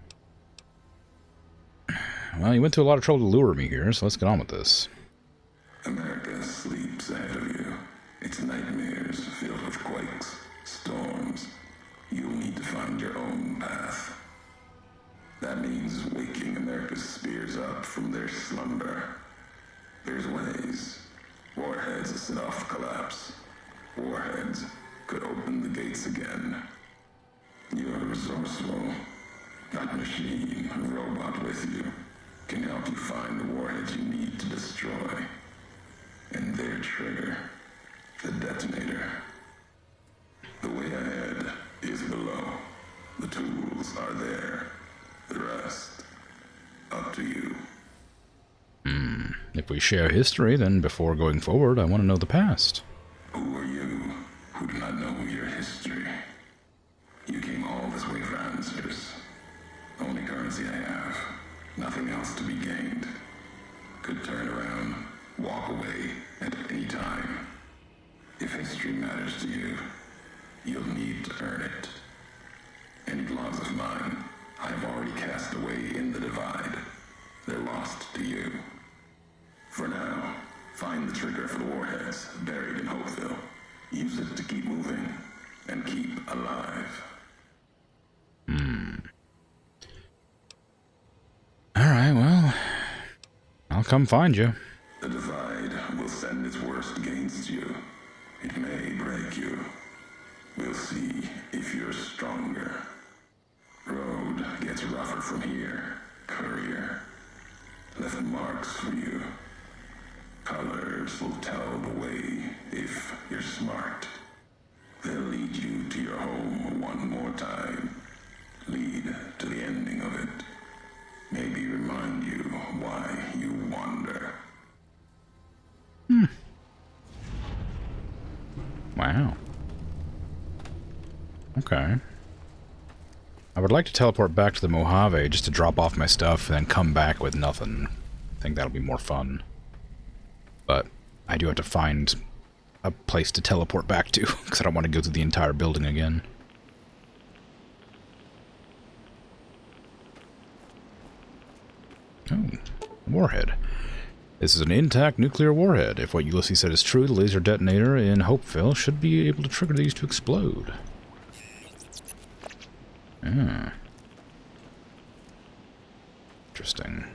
Well, you went to a lot of trouble to lure me here, so let's get on with this. America sleeps ahead of you. Its nightmares filled with quakes, storms. You'll need to find your own path. That means waking America's spears up from their slumber. There's ways. Warheads set off collapse. Warheads could open the gates again. You're resourceful. That machine, a robot with you, can help you find the warheads you need to destroy. And their trigger, the detonator. The way ahead is below. The tools are there. The rest, up to you. If we share history, then before going forward, I want to know the past. Who are you who do not know your history? You came all this way for answers. Only currency I have. Nothing else to be gained. Could turn around, walk away at any time. If history matters to you, you'll need to earn it. Any logs of mine, I've already cast away in the divide. They're lost to you. For now, find the trigger for the warheads buried in Hopeville. Use it to keep moving and keep alive. Alright, well, I'll come find you. The divide will send its worst against you. It may break you. We'll see if you're stronger. Road gets rougher from here, Courier. Left marks for you. Colors will tell the way if you're smart. They'll lead you to your home one more time. Lead to the ending of it. Maybe remind you why you wander. Wow. Okay. I would like to teleport back to the Mojave just to drop off my stuff and then come back with nothing. I think that'll be more fun. But I do have to find a place to teleport back to, because I don't want to go through the entire building again. Oh, warhead. This is an intact nuclear warhead. If what Ulysses said is true, the laser detonator in Hopeville should be able to trigger these to explode. Ah. Interesting.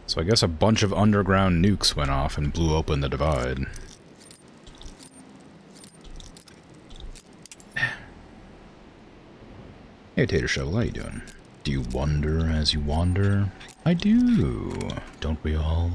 So I guess a bunch of underground nukes went off and blew open the divide. Hey, Tater Shovel, how you doing? Do you wonder as you wander? I do. Don't we all?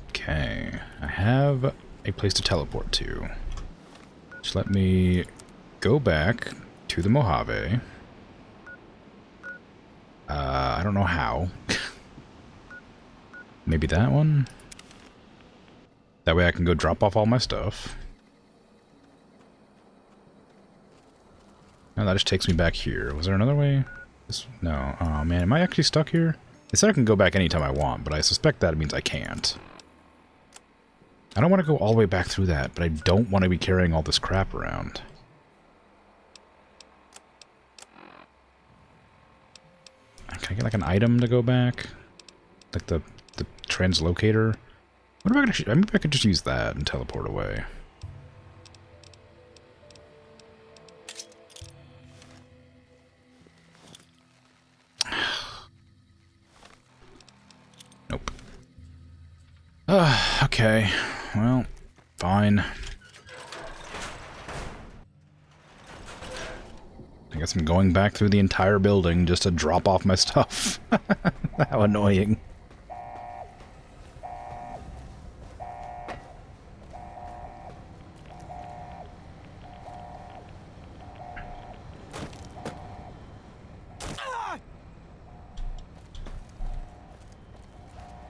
Okay, I have a place to teleport to. Just let me go back to the Mojave. I don't know how. Maybe that one? That way I can go drop off all my stuff. No, that just takes me back here. Was there another way? No. Oh man, am I actually stuck here? It said I can go back anytime I want, but I suspect that means I can't. I don't want to go all the way back through that, but I don't want to be carrying all this crap around. Can I get like an item to go back? Like the translocator? What if I could actually, maybe I could just use that and teleport away. Nope. Okay. Well, fine. I guess I'm going back through the entire building just to drop off my stuff. How annoying.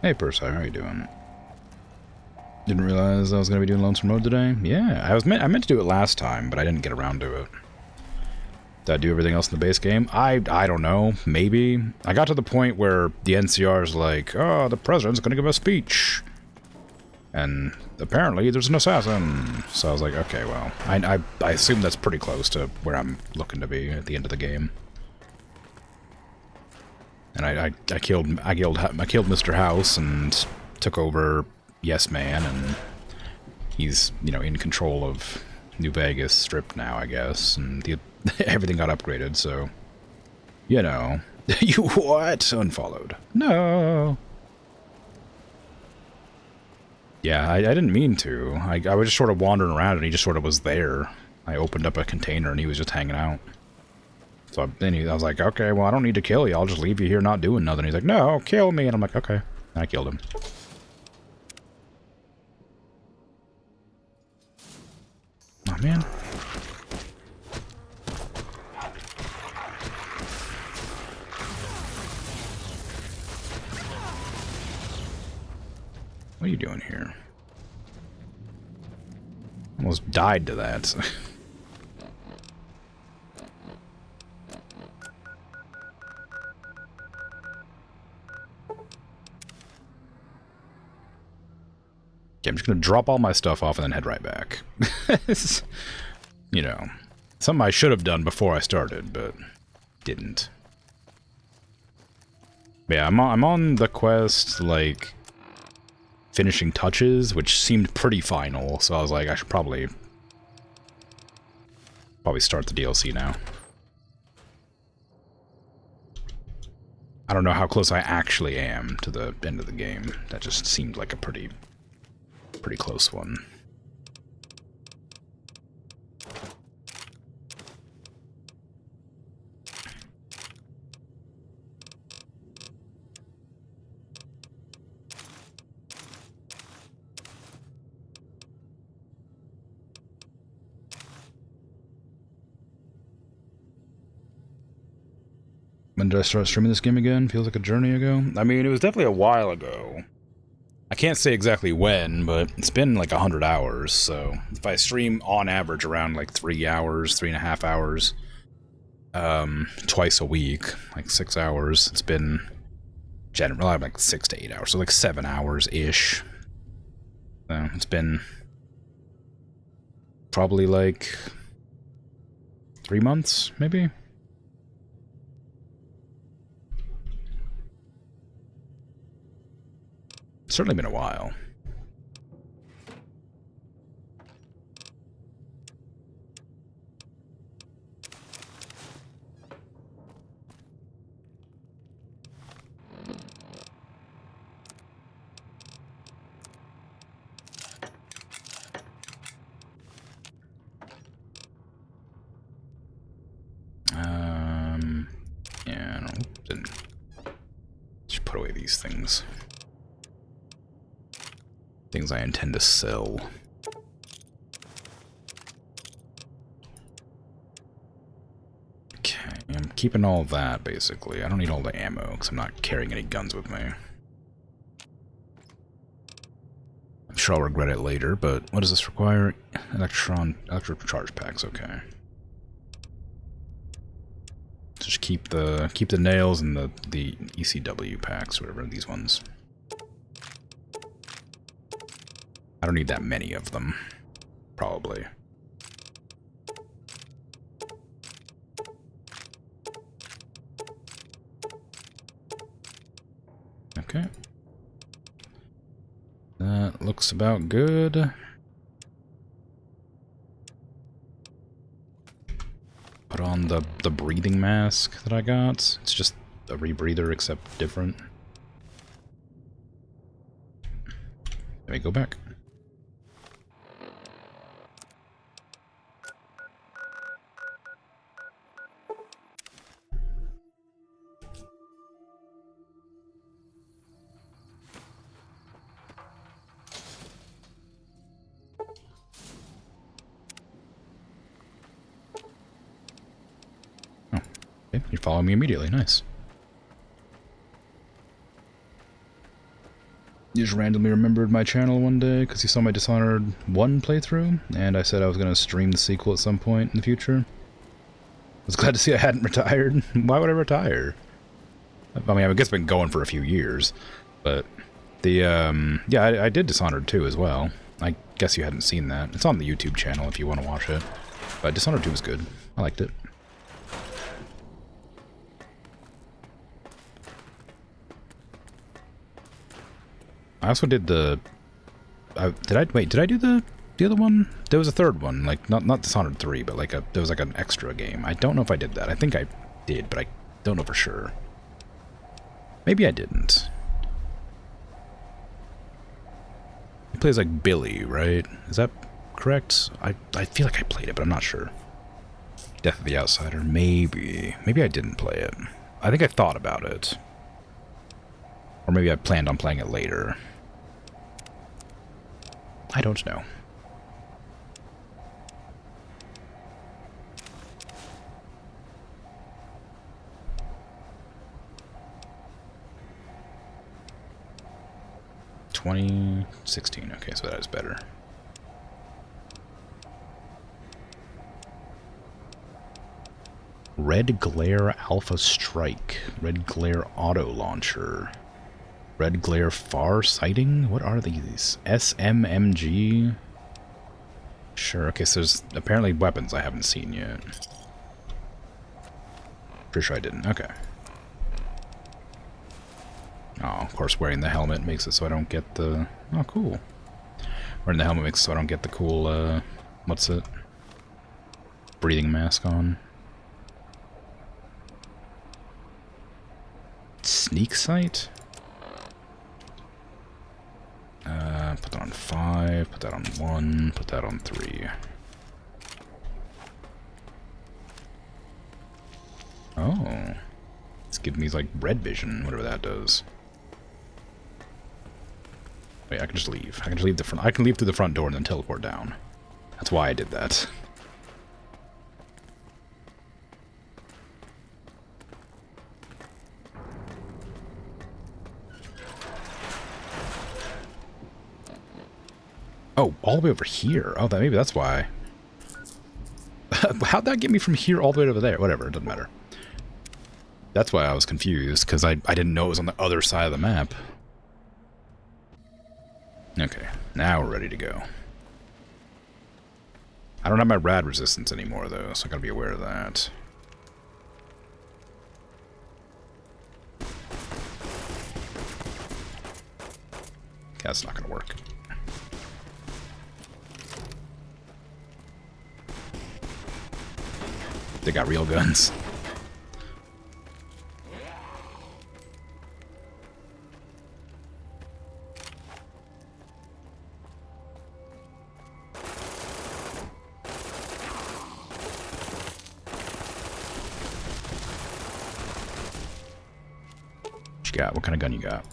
Hey, Percy, how are you doing? Didn't realize I was going to be doing Lonesome Road today. Yeah, I meant to do it last time, but I didn't get around to it. Did I do everything else in the base game? I don't know. Maybe. I got to the point where the NCR is like, oh, the president's going to give a speech. And apparently there's an assassin. So I was like, okay, well, I assume that's pretty close to where I'm looking to be at the end of the game. And I killed Mr. House and took over Yes Man, and he's, you know, in control of New Vegas Strip now, I guess, and everything got upgraded, so, you know. You what? Unfollowed. No. Yeah, I didn't mean to. I was just sort of wandering around, and he just sort of was there. I opened up a container, and he was just hanging out. So then I was like, okay, well, I don't need to kill you. I'll just leave you here not doing nothing. He's like, no, kill me. And I'm like, okay. And I killed him. Oh, man. What are you doing here? Almost died to that. Okay, I'm just gonna drop all my stuff off and then head right back. You know, something I should have done before I started, but didn't. But yeah, I'm on the quest, like, finishing touches, which seemed pretty final, so I was like, I should probably start the DLC now. I don't know how close I actually am to the end of the game. That just seemed like a pretty close one. When did I start streaming this game again? Feels like a journey ago. I mean, it was definitely a while ago. I can't say exactly when, but it's been like 100 hours, so if I stream on average around like 3 hours, 3.5 hours, twice a week, like 6 hours, it's been generally like 6 to 8 hours, so like 7 hours-ish. So it's been probably like 3 months, maybe? Certainly been a while. Then just put away these things. Things I intend to sell. Okay, I'm keeping all that, basically. I don't need all the ammo, because I'm not carrying any guns with me. I'm sure I'll regret it later, but what does this require? Electric charge packs, okay. Just keep the nails and the ECW packs, whatever, these ones. I don't need that many of them, probably. Okay. That looks about good. Put on the breathing mask that I got. It's just a rebreather except different. Let me go back. Okay, you follow me immediately, nice. You just randomly remembered my channel one day because you saw my Dishonored 1 playthrough, and I said I was going to stream the sequel at some point in the future. I was glad to see I hadn't retired. Why would I retire? I mean, I guess it's been going for a few years, but the, yeah, I did Dishonored 2 as well. I guess you hadn't seen that. It's on the YouTube channel if you want to watch it. But Dishonored 2 was good. I liked it. I also did the... did I do the other one? There was a third one, like, not Dishonored 3, but like there was like an extra game. I don't know if I did that. I think I did, but I don't know for sure. Maybe I didn't. He plays like Billy, right? Is that correct? I feel like I played it, but I'm not sure. Death of the Outsider, maybe. Maybe I didn't play it. I think I thought about it. Or maybe I planned on playing it later. I don't know. $2016. Okay, so that is better. Red Glare Alpha Strike. Red Glare Auto Launcher. Red Glare Far Sighting? What are these? SMMG? Sure, okay, so there's apparently weapons I haven't seen yet. Pretty sure I didn't, okay. Oh, of course wearing the helmet makes it so I don't get the... Oh, cool. Wearing the helmet makes it so I don't get the cool, what's it? Breathing mask on. Sneak sight? Put that on 5, put that on 1, put that on 3. Oh. It's giving me like red vision, whatever that does. Wait, I can just leave. I can just leave the front. I can leave through the front door and then teleport down. That's why I did that. Oh, all the way over here. Oh, maybe that's why. How'd that get me from here all the way over there? Whatever, it doesn't matter. That's why I was confused, because I didn't know it was on the other side of the map. Okay, now we're ready to go. I don't have my rad resistance anymore, though, so I gotta be aware of that. That's not gonna work. They got real guns. you got? What kind of gun you got?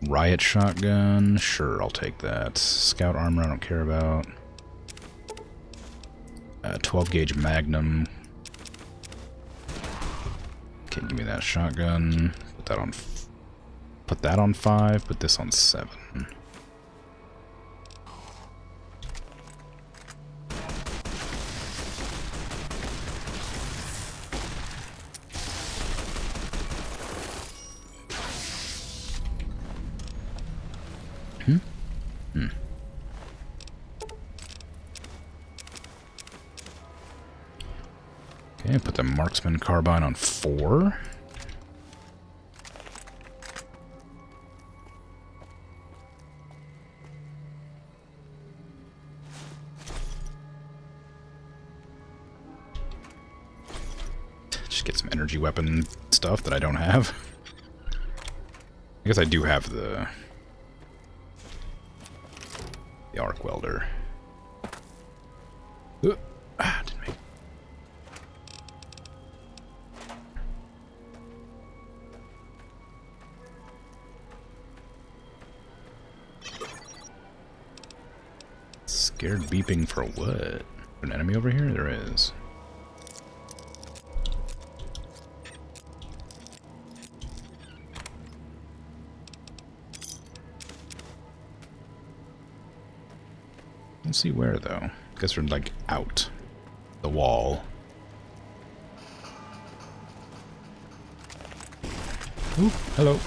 Riot shotgun. Sure, I'll take that. Scout armor, I don't care about. 12 gauge magnum. Okay, give me that shotgun. Put that on. Put that on 5. Put this on 7. Okay, put the marksman carbine on 4. Just get some energy weapon stuff that I don't have. I guess I do have the arc welder. Didn't make. Scared beeping for what? An enemy over here? There is. Let's see where though. Guess we're like out the wall. Ooh, hello.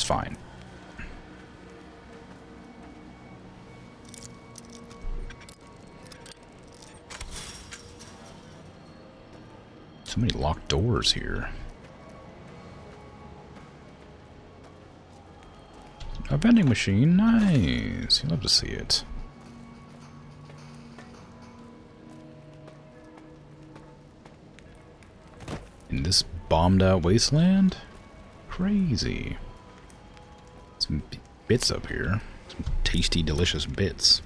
Fine. So many locked doors here. A vending machine, nice. You love to see it. In this bombed out wasteland? Crazy. Some bits up here. Some tasty, delicious bits.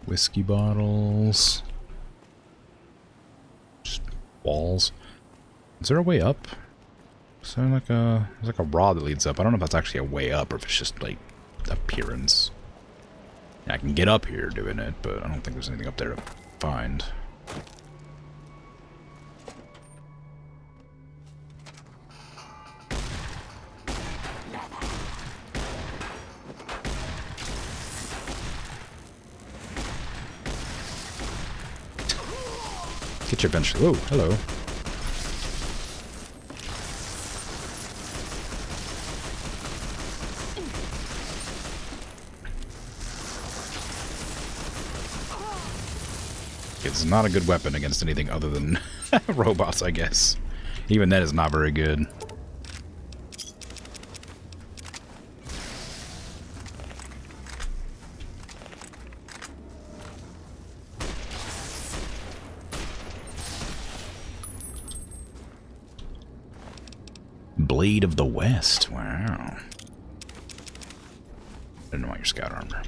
Whiskey bottles. Just walls. Is there a way up? Is there like a... There's like a rod that leads up. I don't know if that's actually a way up or if it's just like appearance. I can get up here doing it, but I don't think there's anything up there to find. Get you eventually. Oh, hello. It's not a good weapon against anything other than robots, I guess. Even that is not very good. Blade of the West. Wow. I didn't know about your scout armor.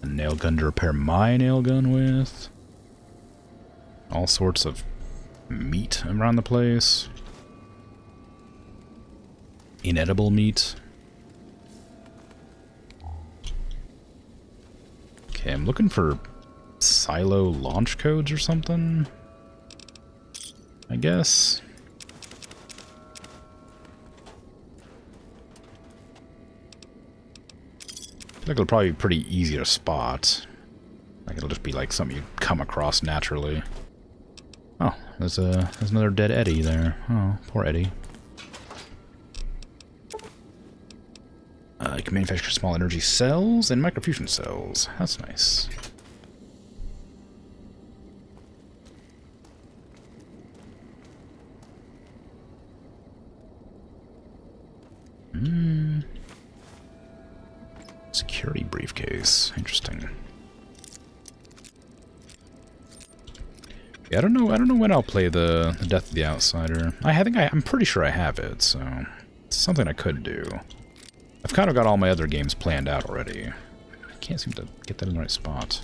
A nail gun to repair my nail gun with. All sorts of meat around the place. Inedible meat. Okay, I'm looking for silo launch codes or something, I guess. I feel like it'll probably be pretty easy to spot. Like it'll just be like something you come across naturally. Oh, there's another dead Eddie there. Oh, poor Eddie. You can manufacture small energy cells and microfusion cells. That's nice. Security briefcase. Interesting. Yeah, I don't know when I'll play the Death of the Outsider. I'm pretty sure I have it, so it's something I could do. I've kind of got all my other games planned out already. I can't seem to get that in the right spot.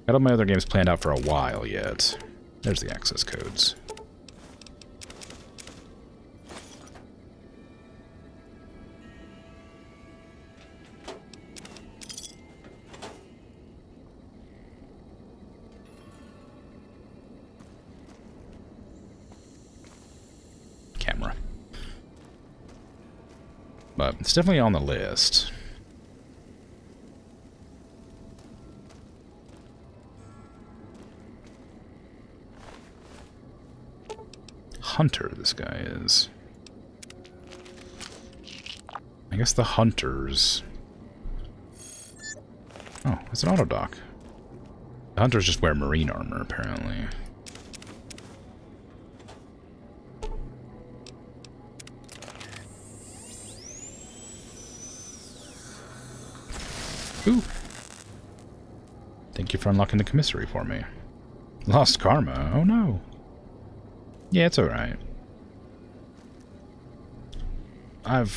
Got all my other games planned out for a while yet. There's the access codes. Camera. But it's definitely on the list. Hunter, this guy is. I guess the hunters. Oh, it's an auto dock. The hunters just wear marine armor, apparently. Ooh. Thank you for unlocking the commissary for me. Lost karma? Oh no. Yeah, it's alright. I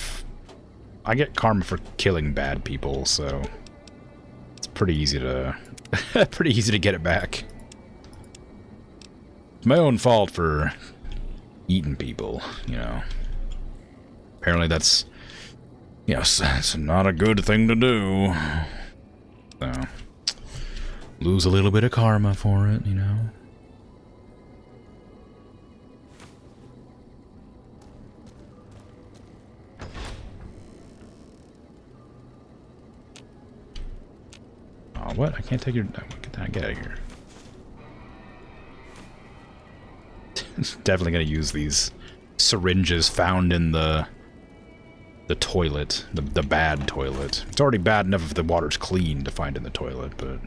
get karma for killing bad people, so it's pretty easy to pretty easy to get it back. It's my own fault for eating people, you know. Apparently that's, yes, it's not a good thing to do. So, lose a little bit of karma for it, you know. Oh, what? I can't take your... Get out of here. Definitely gonna use these syringes found in the toilet. The bad toilet. It's already bad enough if the water's clean to find in the toilet, but...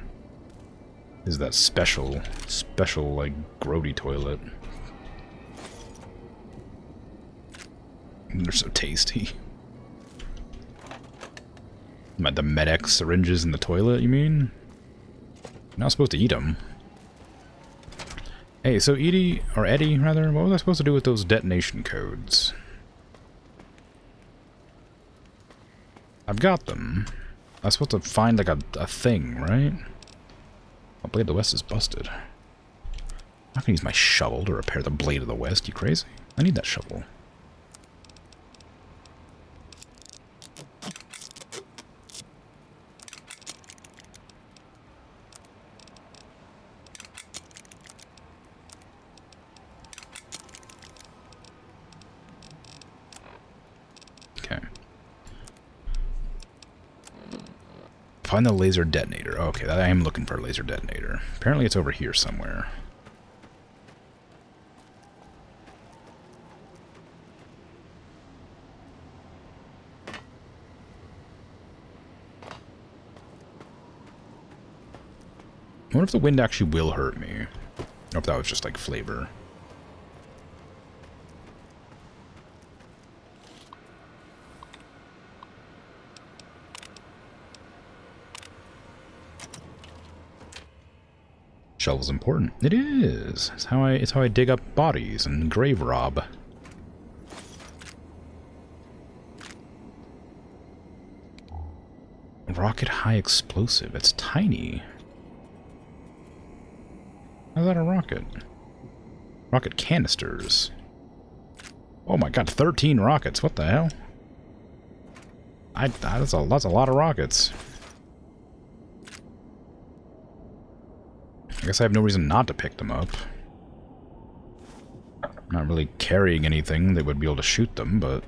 is that special, like, grody toilet. They're so tasty. The Med-X syringes in the toilet, you mean? You're not supposed to eat them. Hey, so Eddie, rather, what was I supposed to do with those detonation codes? I've got them. I was supposed to find, like, a thing, right? Oh, Blade of the West is busted. I'm not gonna use my shovel to repair the Blade of the West, you crazy? I need that shovel. Find the laser detonator. Okay, I am looking for a laser detonator. Apparently it's over here somewhere. I wonder if the wind actually will hurt me. Or if that was just like flavor. Shovel's important. It is. It's how I dig up bodies and grave rob. Rocket high explosive. It's tiny. How's that a rocket? Rocket canisters. Oh my god, 13 rockets. What the hell? That's a lot of rockets. I guess I have no reason not to pick them up. I'm not really carrying anything that would be able to shoot them, but...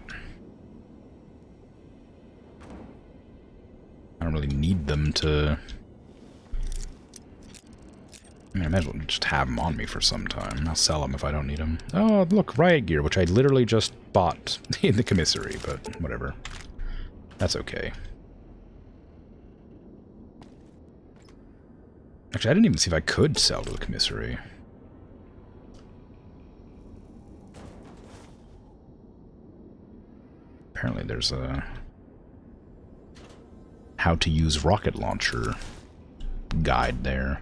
I don't really need them to I mean, I might as well just have them on me for some time. I'll sell them if I don't need them. Oh, look, riot gear, which I literally just bought in the commissary, but whatever. That's okay. Actually, I didn't even see if I could sell to the commissary. Apparently there's a how to use rocket launcher guide there.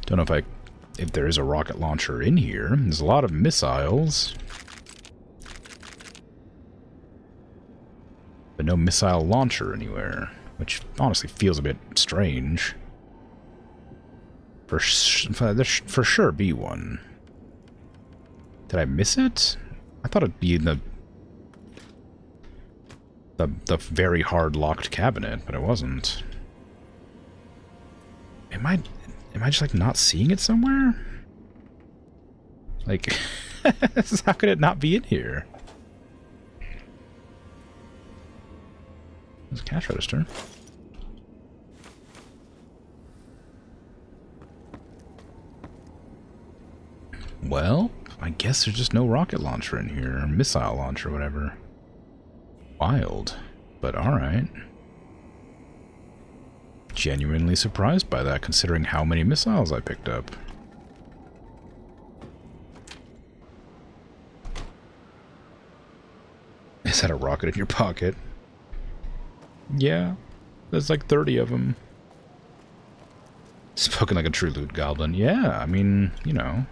Don't know if there is a rocket launcher in here. There's a lot of missiles. But no missile launcher anywhere, which honestly feels a bit strange. There for sure be one. Did I miss it? I thought it'd be in the very hard locked cabinet, but it wasn't. Am I just like not seeing it somewhere? Like, how could it not be in here? There's a cash register. Well, I guess there's just no rocket launcher in here, or missile launcher, whatever. Wild, but alright. Genuinely surprised by that, considering how many missiles I picked up. Is that a rocket in your pocket? Yeah, there's like 30 of them. Spoken like a true loot goblin. Yeah, I mean, you know.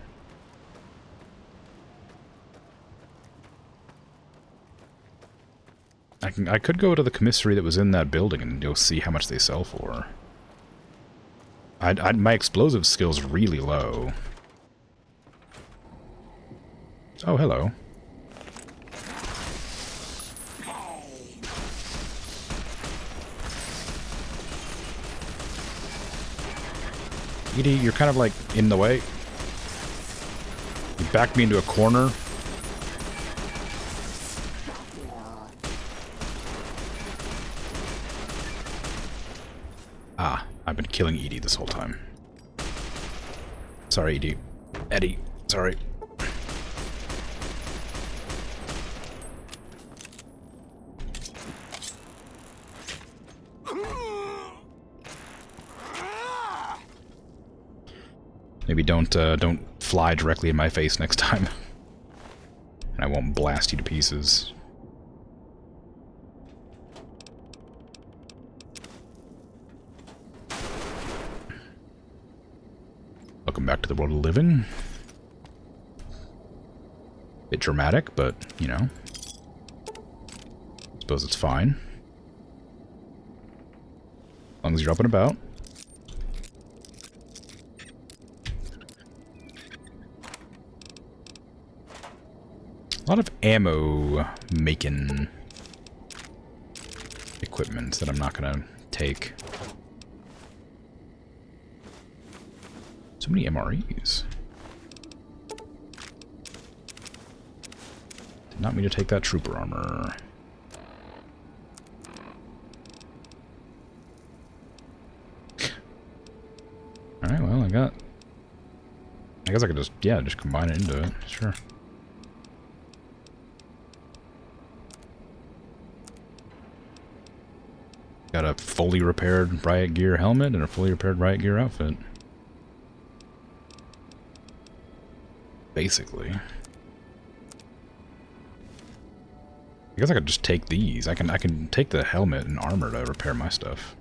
I could go to the commissary that was in that building and go see how much they sell for. My explosive skill's really low. Oh, hello. Edie, you're kind of like in the way. You backed me into a corner. Ah, I've been killing Edie this whole time. Sorry, Edie. Eddie, sorry. Maybe don't fly directly in my face next time. And I won't blast you to pieces. Welcome back to the world of living. Bit dramatic, but, you know. Suppose it's fine. As long as you're up and about. A lot of ammo making equipment that I'm not gonna take. So many MREs. Did not mean to take that trooper armor. Alright, well, I guess I could just, yeah, just combine it into it. Sure. Got a fully repaired riot gear helmet and a fully repaired riot gear outfit. Basically. I guess I could just take these. I can take the helmet and armor to repair my stuff.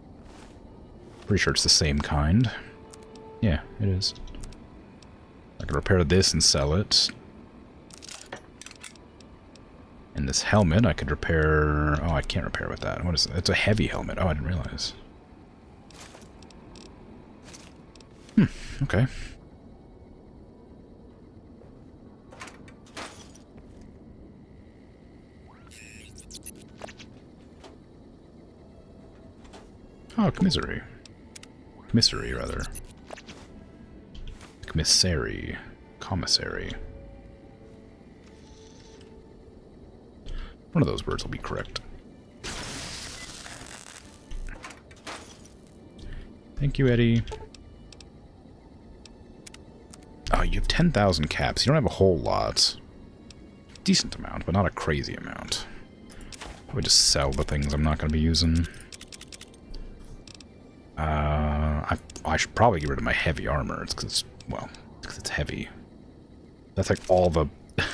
Pretty sure it's the same kind. Yeah, it is. I could repair this and sell it. And this helmet, I could repair... Oh, I can't repair with that. What is it? It's a heavy helmet. Oh, I didn't realize. Okay. Oh, commissary. Commissary, rather. Commissary. Commissary. One of those words will be correct. Thank you, Eddie. Oh, you have 10,000 caps. You don't have a whole lot. Decent amount, but not a crazy amount. Probably just sell the things I'm not going to be using. I should probably get rid of my heavy armor. It's because, well, because it's heavy. That's like all the,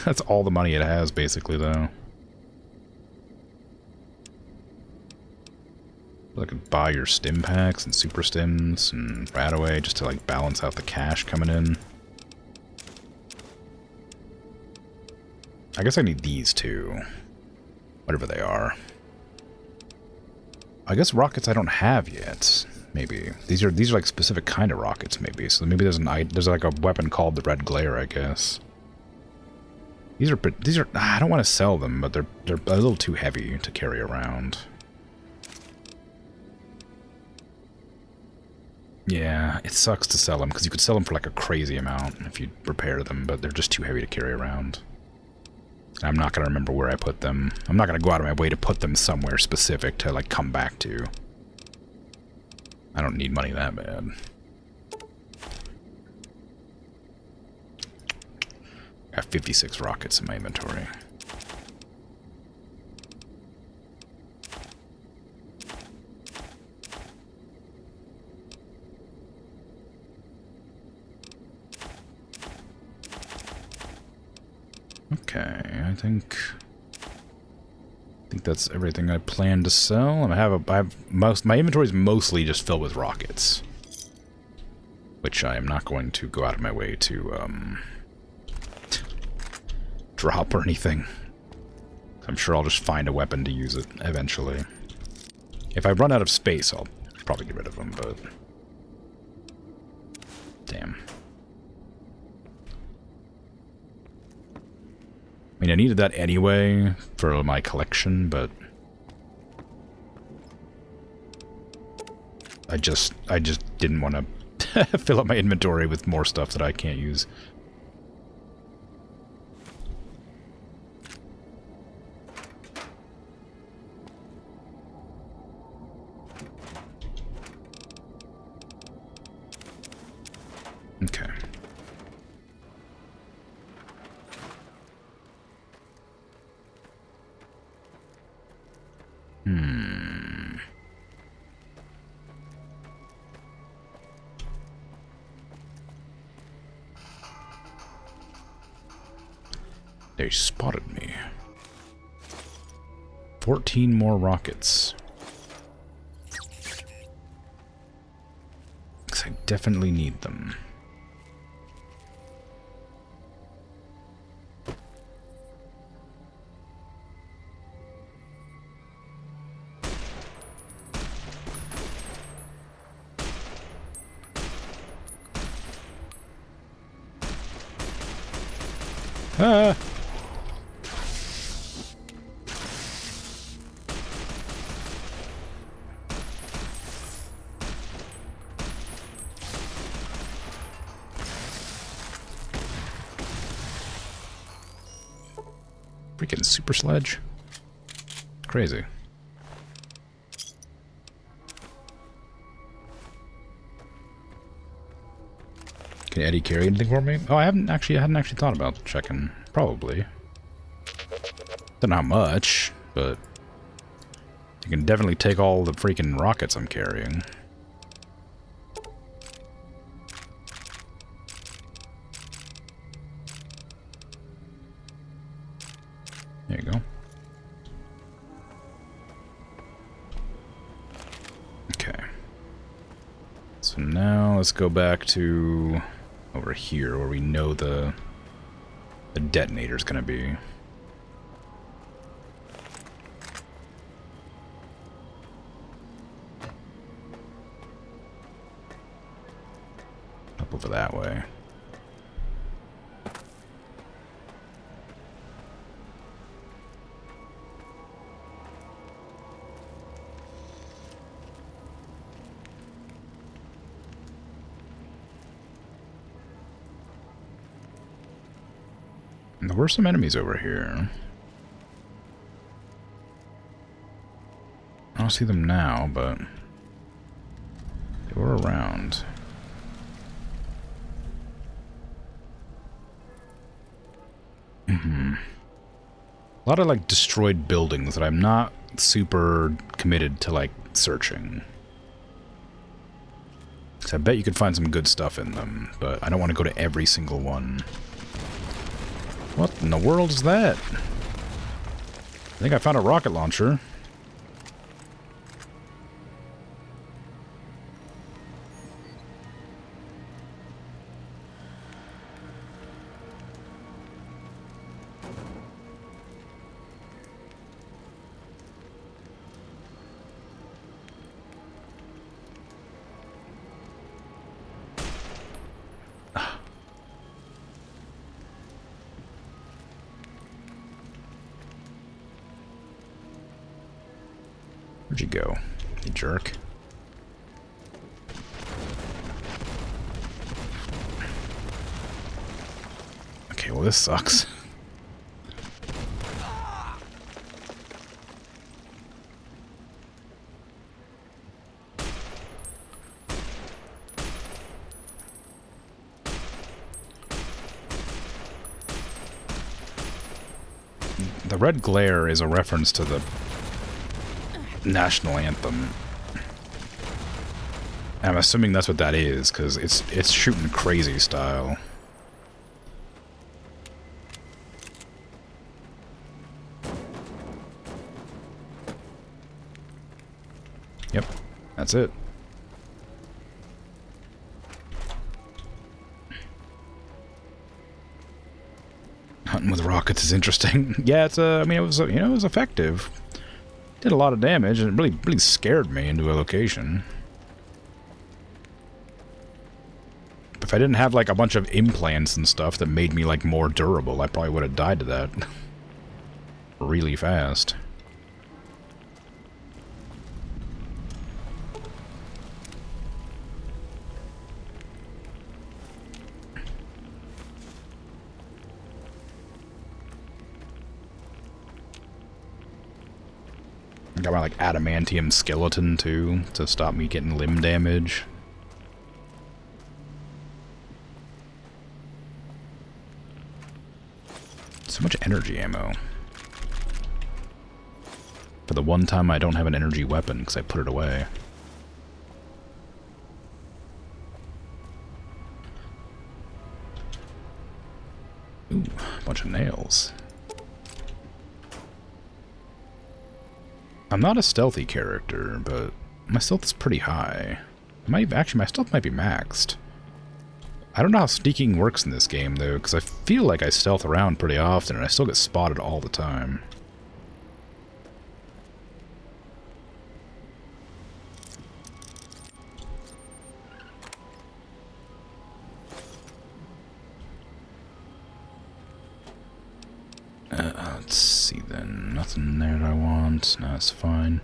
that's all the money it has, basically, though. I could buy your stim packs and super stims and Radaway just to like balance out the cash coming in. I guess I need these two. Whatever they are. I guess rockets I don't have yet. Maybe. These are like specific kind of rockets, maybe. So maybe there's like a weapon called the Red Glare, I guess. These are I don't want to sell them, but they're a little too heavy to carry around. Yeah, it sucks to sell them, because you could sell them for like a crazy amount if you repair them, but they're just too heavy to carry around. I'm not going to remember where I put them. I'm not going to go out of my way to put them somewhere specific to like come back to. I don't need money that bad. I have 56 rockets in my inventory. Okay, I think that's everything I plan to sell. And I have my inventory is mostly just filled with rockets, which I am not going to go out of my way to drop or anything. I'm sure I'll just find a weapon to use it eventually. If I run out of space, I'll probably get rid of them, but damn. I mean, I needed that anyway for my collection, but I just didn't want to fill up my inventory with more stuff that I can't use. Okay. They spotted me. 14 more rockets. Because I definitely need them. Ah! Freaking super sledge. Crazy. Can Eddie carry anything for me? Oh, I hadn't actually thought about checking. Probably. Don't know how much, but you can definitely take all the freaking rockets I'm carrying. There you go. Okay. So now let's go back to over here where we know the detonator's gonna be. Up over that way. There were some enemies over here. don't see them now, but they were around. A lot of like destroyed buildings that I'm not super committed to like searching. So I bet you could find some good stuff in them, but I don't want to go to every single one. What in the world is that? I think I found a rocket launcher. Where'd you go, you jerk? Okay, well this sucks. The red glare is a reference to the national anthem. I'm assuming that's what that is, because it's shooting crazy style. Yep, that's it. Hunting with rockets is interesting. Yeah, it's I mean, it was it was effective. Did a lot of damage, and it really scared me into a location. If I didn't have like a bunch of implants and stuff that made me like more durable, I probably would have died to that really fast. I got my like adamantium skeleton too to stop me getting limb damage. So much energy ammo. For the one time I don't have an energy weapon because I put it away. Ooh, a bunch of nails. I'm not a stealthy character, but my stealth is pretty high. Actually, my stealth might be maxed. I don't know how sneaking works in this game, though, because I feel like I stealth around pretty often, and I still get spotted all the time. Let's see then. Nothing there that I want. No, it's fine.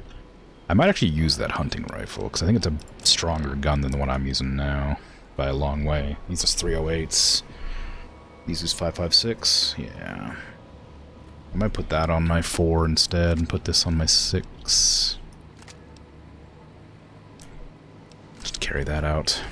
I might actually use that hunting rifle, because I think it's a stronger gun than the one I'm using now. By a long way. These are 308s. These is 5.56. Yeah. I might put that on my 4 instead and put this on my 6. Just carry that out.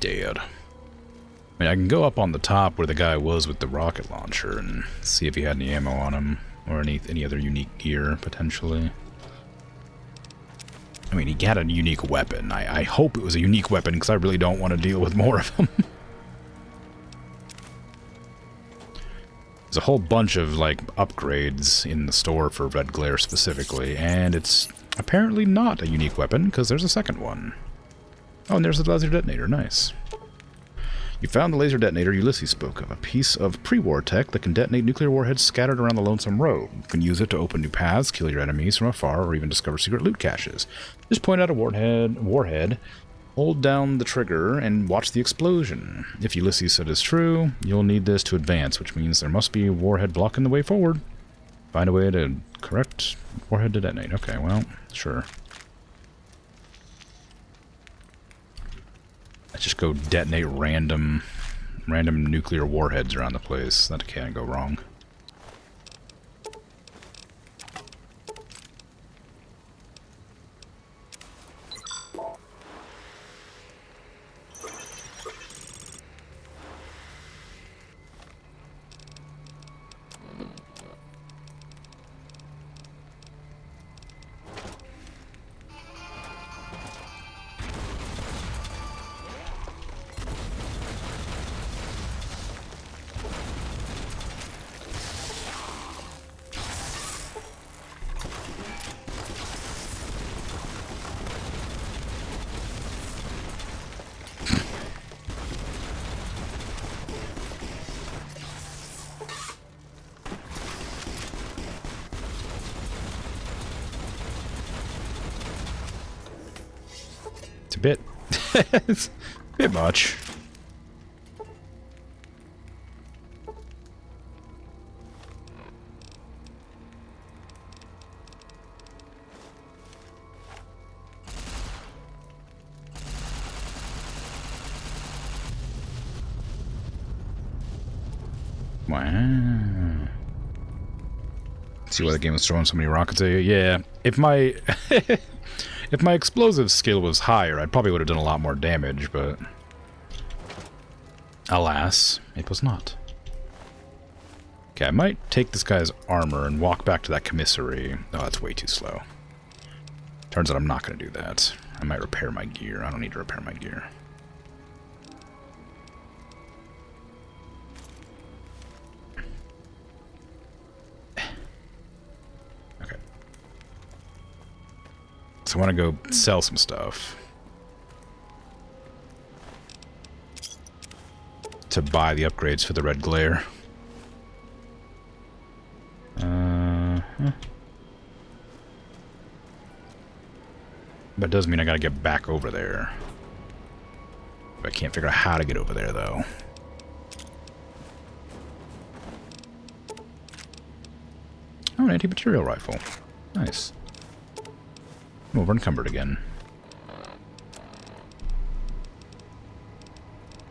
Dead. I mean, I can go up on the top where the guy was with the rocket launcher and see if he had any ammo on him or any other unique gear, potentially. I mean, he had a unique weapon. I hope it was a unique weapon because I really don't want to deal with more of them. There's a whole bunch of, like, upgrades in the store for Red Glare specifically, and it's apparently not a unique weapon because there's a second one. Oh, and there's the laser detonator. Nice. You found the laser detonator Ulysses spoke of, a piece of pre-war tech that can detonate nuclear warheads scattered around the Lonesome Road. You can use it to open new paths, kill your enemies from afar, or even discover secret loot caches. Just point out a warhead Hold down the trigger and watch the explosion. If Ulysses said is true, you'll need this to advance, which means there must be a warhead blocking the way forward. Find a way to correct warhead to detonate. Okay, well, sure. Let's just go detonate random nuclear warheads around the place. That can't go wrong. It's a bit much. Wow. See why the game was throwing so many rockets at you? Yeah. If my if my explosive skill was higher, I probably would have done a lot more damage, but alas, it was not. Okay, I might take this guy's armor and walk back to that commissary. Oh, that's way too slow. Turns out I'm not going to do that. I might repair my gear. I don't need to repair my gear. Okay. So I want to go sell some stuff. To buy the upgrades for the red glare. But it does mean I gotta get back over there. I can't figure out how to get over there, though. Oh, an anti-material rifle. Nice. I'm over encumbered again.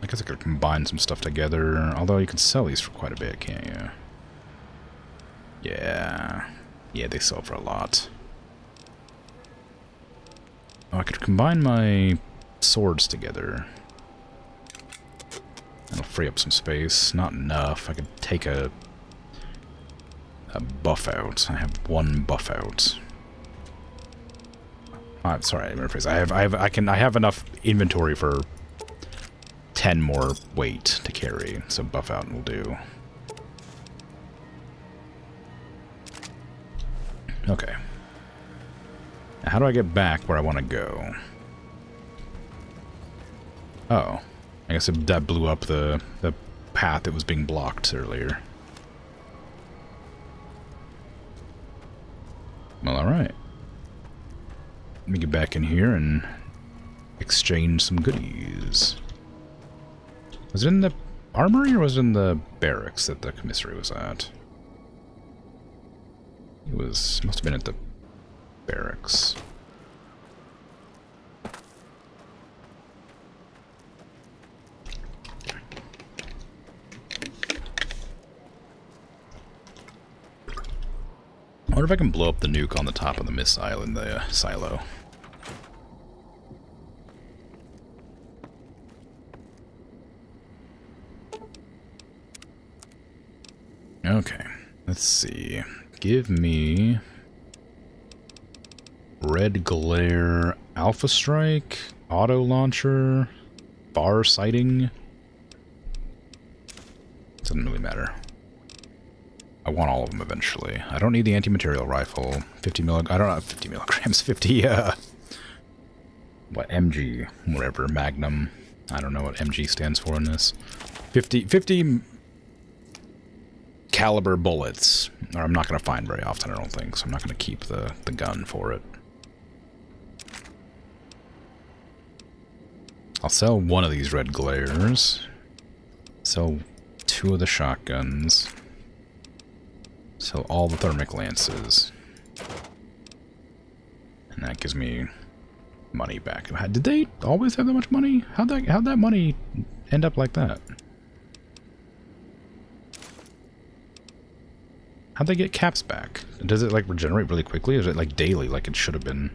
I guess I could combine some stuff together, although you could sell these for quite a bit, can't you? Yeah. Yeah, they sell for a lot. Oh, I could combine my swords together. That'll free up some space. Not enough. I could take a buff out. I have one buff out. Sorry, I rephrase. I have enough inventory for 10 more weight to carry, so buff out will do. Okay. Now how do I get back where I want to go? Oh. I guess that blew up the path that was being blocked earlier. Well, alright. Let me get back in here and exchange some goodies. Was it in the armory or was it in the barracks that the commissary was at? It must have been at the barracks. I wonder if I can blow up the nuke on the top of the missile in the silo. Okay, let's see. Give me red glare, alpha strike, auto launcher, bar sighting. Doesn't really matter. I want all of them eventually. I don't need the anti-material rifle. 50 milligrams. I don't know, 50 milligrams. 50, what, MG, whatever, Magnum. I don't know what MG stands for in this. 50 caliber bullets. Or I'm not going to find very often, I don't think, so I'm not going to keep the gun for it. sell one of these red glares. Sell 2 of the shotguns. Sell all the thermic lances. And that gives me money back. Did they always have that much money? How'd that money end up like that? How'd they get caps back? Does it like regenerate really quickly? Or is it like daily like it should have been?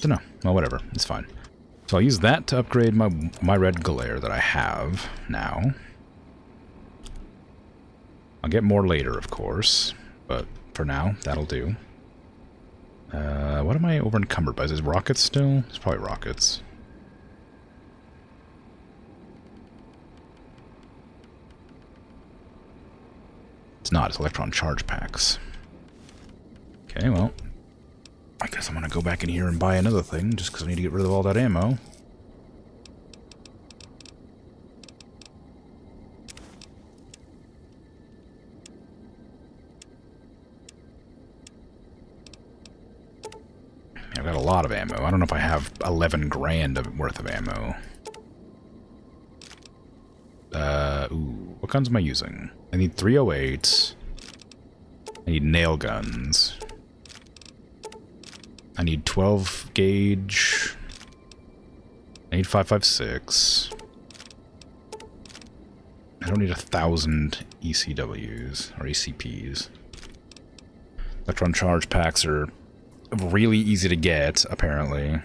Don't know. Well, whatever. It's fine. So I'll use that to upgrade my red glare that I have now. I'll get more later, of course, but for now, that'll do. What am I over encumbered by? Is it rockets still? It's probably rockets. It's not. It's electron charge packs. Okay, well, I guess I'm gonna go back in here and buy another thing, just because I need to get rid of all that ammo. I've got a lot of ammo. I don't know if I have 11 grand worth of ammo. Ooh, what guns am I using? I need 308s. I need nail guns. I need 12 gauge. I need 5.56. I don't need 1,000 ECWs or ECPs. Electron charge packs are really easy to get, apparently.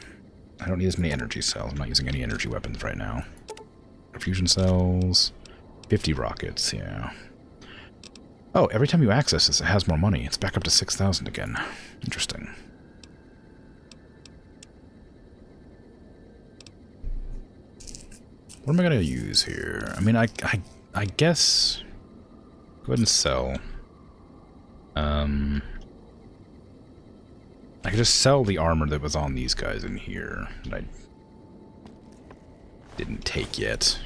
I don't need as many energy cells. I'm not using any energy weapons right now. Fusion cells. 50 rockets, yeah. Oh, every time you access this, it has more money. It's back up to 6,000 again. Interesting. What am I going to use here? I mean, I guess... Go ahead and sell. I could just sell the armor that was on these guys in here that I didn't take yet.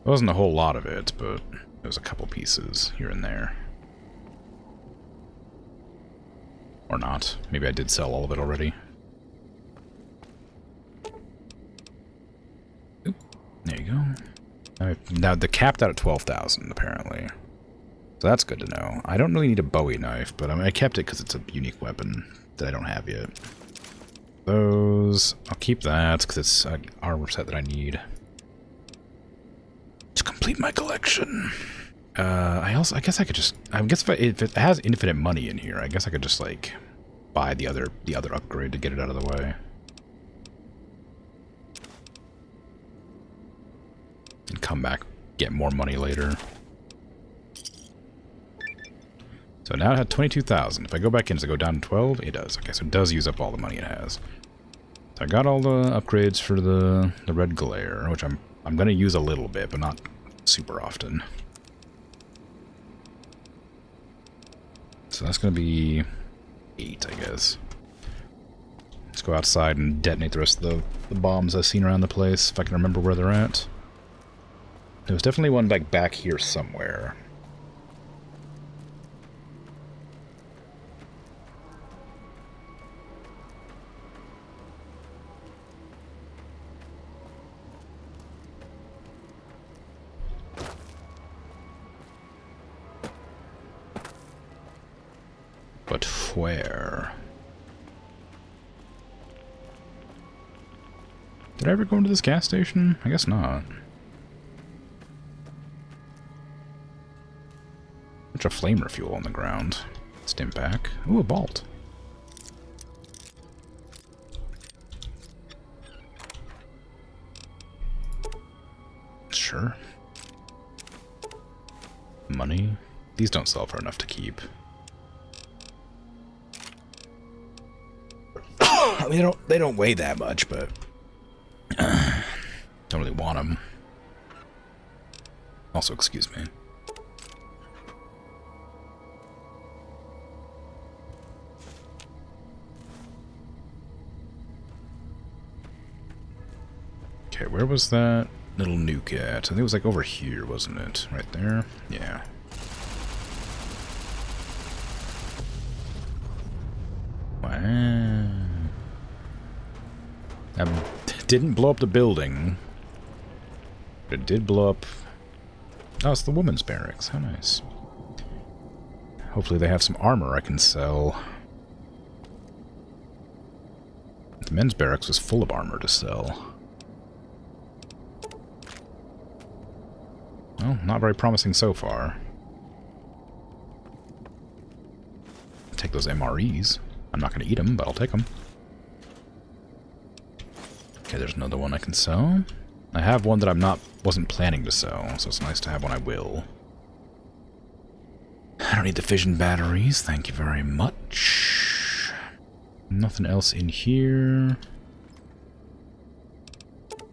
There wasn't a whole lot of it, but there was a couple pieces here and there. Or not. Maybe I did sell all of it already. Oop, there you go. Now, they're capped out at 12,000, apparently. So that's good to know. I don't really need a Bowie knife, but I kept it because it's a unique weapon that I don't have yet. Those, I'll keep that because it's an armor set that I need to complete my collection. I guess I could just, if it has infinite money in here, I guess I could just like buy the other upgrade to get it out of the way. And come back, get more money later. So now it had 22,000. If I go back in, does it go down to 12? It does. Okay, so it does use up all the money it has. So I got all the upgrades for the red glare, which I'm going to use a little bit, but not super often. So that's going to be 8, I guess. Let's go outside and detonate the rest of the bombs I've seen around the place, if I can remember where they're at. There was definitely one back here somewhere. But where? Did I ever go into this gas station? I guess not. Bunch of flamer fuel on the ground. Stim pack. Ooh, a bolt. Sure. Money. These don't sell for enough to keep. I mean, they don't weigh that much, but don't really want them. Also, excuse me. Okay, where was that little nuke at? I think it was like over here, wasn't it? Right there? Yeah. Wow. Didn't blow up the building. But it did blow up... Oh, it's the women's barracks. How nice. Hopefully they have some armor I can sell. The men's barracks was full of armor to sell. Well, not very promising so far. Take those MREs. I'm not going to eat them, but I'll take them. Okay, there's another one I can sell. I have one that wasn't planning to sell, so it's nice to have one I will. I don't need the fission batteries, thank you very much. Nothing else in here.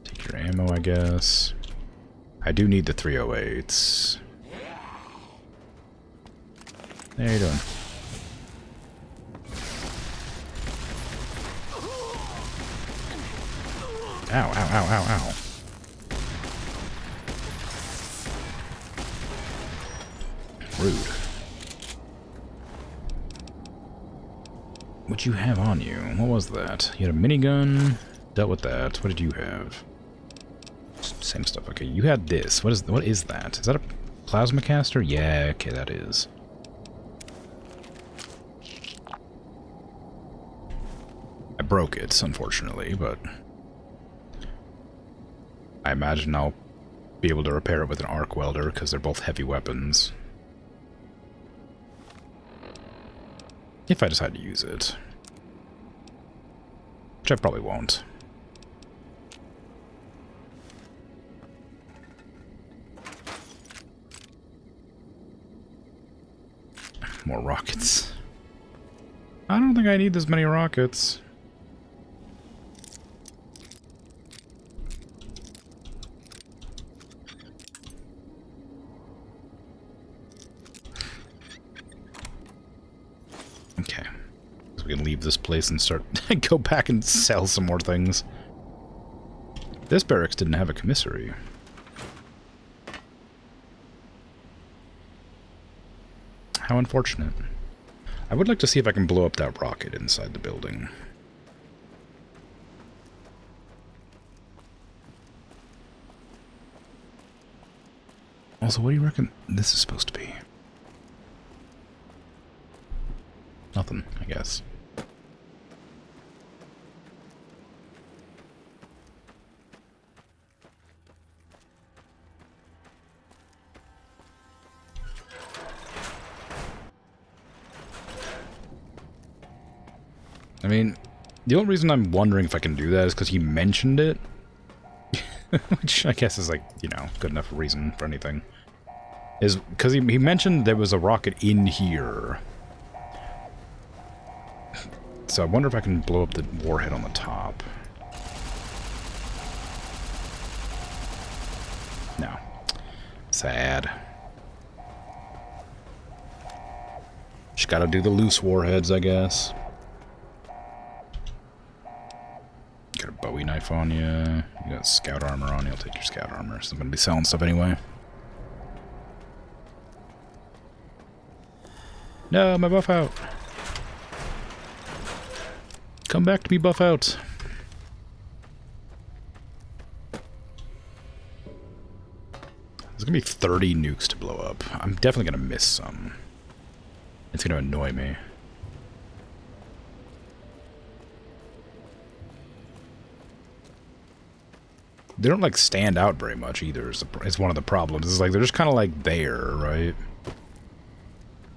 Take your ammo, I guess. I do need the 308s. How you doing? Ow, ow, ow, ow, ow. Rude. What'd you have on you? What was that? You had a minigun? Dealt with that. What did you have? Same stuff. Okay, you had this. What is that? Is that a plasma caster? Yeah, okay, that is. I broke it, unfortunately, but I imagine I'll be able to repair it with an arc welder because they're both heavy weapons. If I decide to use it. Which I probably won't. More rockets. I don't think I need this many rockets. Okay. So we can leave this place and start go back and sell some more things. This barracks didn't have a commissary. How unfortunate. I would like to see if I can blow up that rocket inside the building. Also, what do you reckon this is supposed to be? Nothing, I guess. I mean, the only reason I'm wondering if I can do that is because he mentioned it. Which I guess is like, you know, good enough reason for anything. Is because he mentioned there was a rocket in here. So I wonder if I can blow up the warhead on the top. No. Sad. Just gotta do the loose warheads, I guess. Got a Bowie knife on you. You got scout armor on you. I'll take your scout armor. So I'm gonna be selling stuff anyway. No, my buff out. Come back to me, buff out. There's gonna be 30 nukes to blow up. I'm definitely gonna miss some. It's gonna annoy me. They don't like stand out very much either. It's one of the problems. It's like they're just kind of like there, right?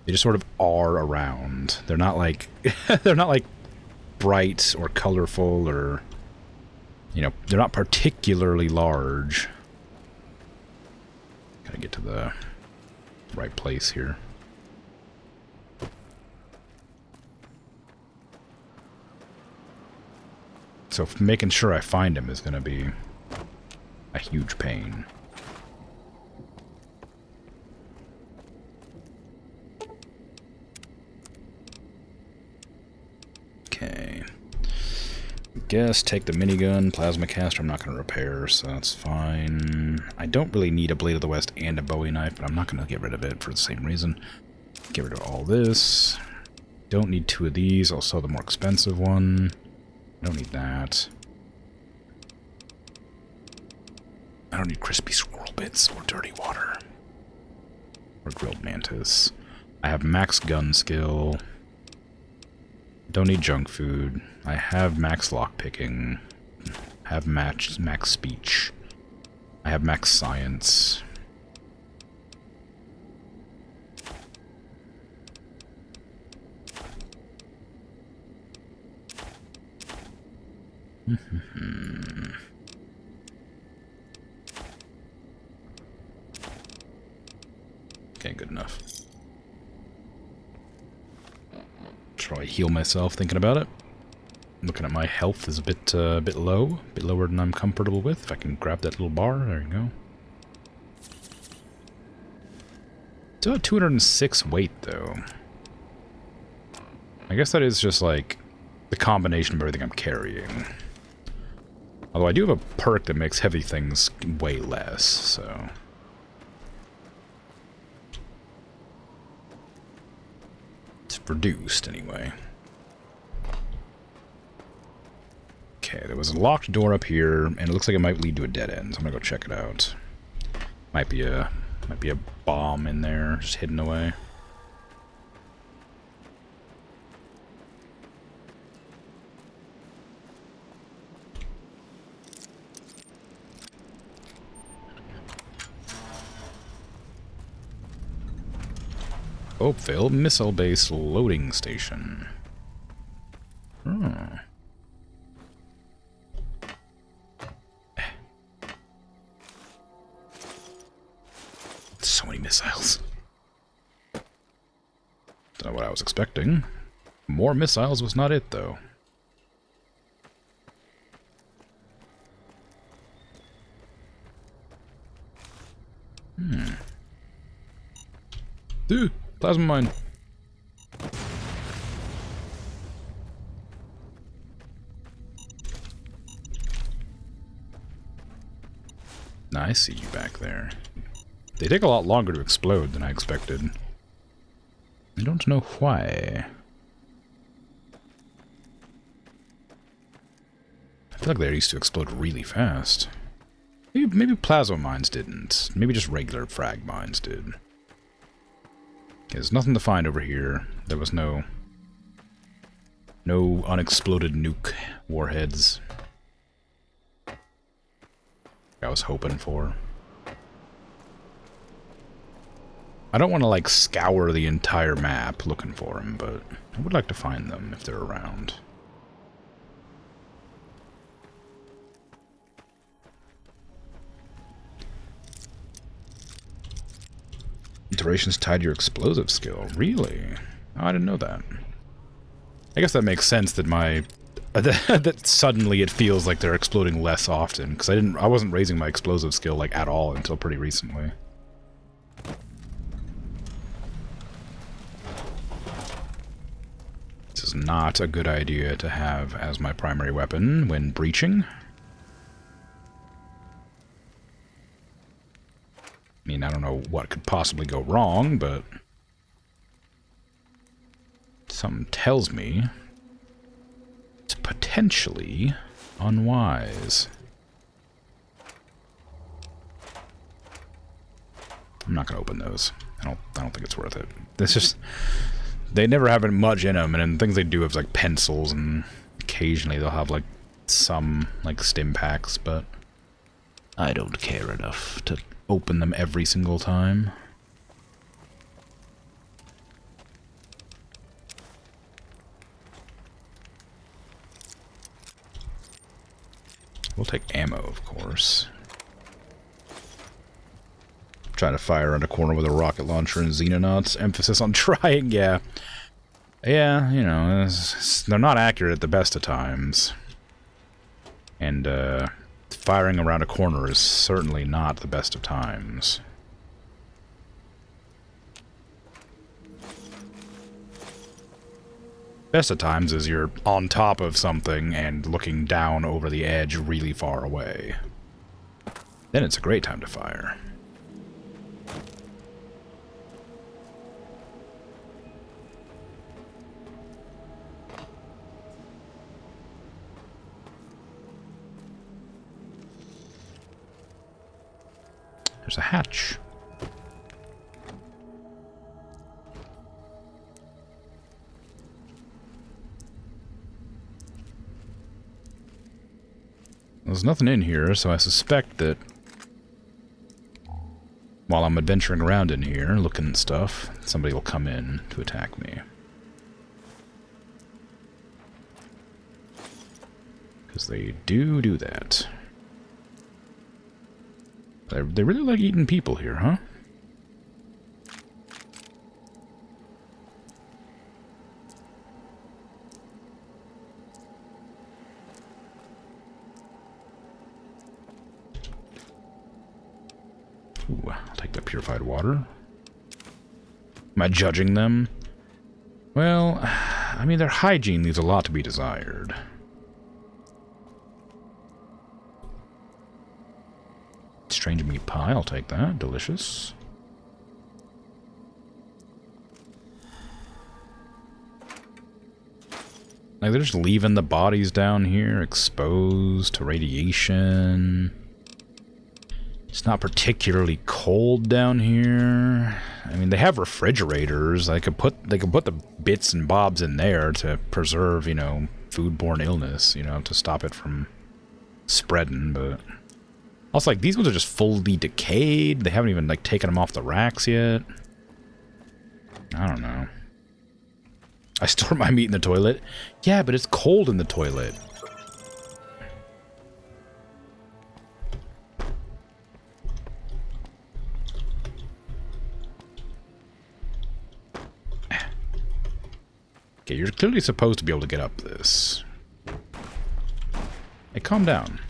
They just sort of are around. They're not like they're not like bright or colorful or, you know, they're not particularly large. Gotta get to the right place here. So making sure I find him is gonna be a huge pain. Okay. I guess take the minigun, plasma caster I'm not going to repair, so that's fine. I don't really need a Blade of the West and a Bowie knife, but I'm not going to get rid of it for the same reason. Get rid of all this. Don't need two of these, I'll sell the more expensive one. I don't need that. I don't need crispy squirrel bits or dirty water. Or grilled mantis. I have max gun skill. Don't need junk food. I have max lockpicking. I have max speech. I have max science. Okay, good enough. Try heal myself thinking about it. Looking at my health is a bit low, a bit lower than I'm comfortable with. If I can grab that little bar, there you go. Still at 206 weight though. I guess that is just like the combination of everything I'm carrying. Although I do have a perk that makes heavy things weigh less, so... It's reduced, anyway. Okay, there was a locked door up here, and it looks like it might lead to a dead end, so I'm gonna go check it out. Might be a bomb in there, just hidden away. Oakville Missile Base Loading Station. Oh. So many missiles. Don't know what I was expecting. More missiles was not it, though. Dude, plasma mine. I see you back there. They take a lot longer to explode than I expected. I don't know why. I feel like they used to explode really fast. Maybe plasma mines didn't. Maybe just regular frag mines did. There's nothing to find over here. There was no unexploded nuke warheads. I was hoping for. I don't want to like scour the entire map looking for them, but I would like to find them if they're around. Duration's tied to your explosive skill. Really? Oh, I didn't know that. I guess that makes sense that my that suddenly it feels like they're exploding less often, because I wasn't raising my explosive skill like at all until pretty recently. This is not a good idea to have as my primary weapon when breaching. I mean, I don't know what could possibly go wrong, but something tells me it's potentially unwise. I'm not gonna open those. I don't think it's worth it. This just they never have much in them, and then things they do have like pencils, and occasionally they'll have like some like stim packs, but I don't care enough to open them every single time. We'll take ammo, of course. Trying to fire around a corner with a rocket launcher and xenonauts. Emphasis on trying, yeah. Yeah, you know, they're not accurate at the best of times. And, firing around a corner is certainly not the best of times. Best of times is you're on top of something and looking down over the edge really far away. Then it's a great time to fire. There's a hatch. There's nothing in here, so I suspect that while I'm adventuring around in here, looking at stuff, somebody will come in to attack me. Because they do that. They really like eating people here, huh? Ooh, I'll take the purified water. Am I judging them? Well, I mean, their hygiene leaves a lot to be desired. Strange meat pie, I'll take that. Delicious. Like, they're just leaving the bodies down here, exposed to radiation. It's not particularly cold down here. I mean, they have refrigerators. They could put the bits and bobs in there to preserve, you know, foodborne illness, you know, to stop it from spreading, but also, like, these ones are just fully decayed. They haven't even, like, taken them off the racks yet. I don't know. I store my meat in the toilet. Yeah, but it's cold in the toilet. Okay, you're clearly supposed to be able to get up this. Hey, calm down.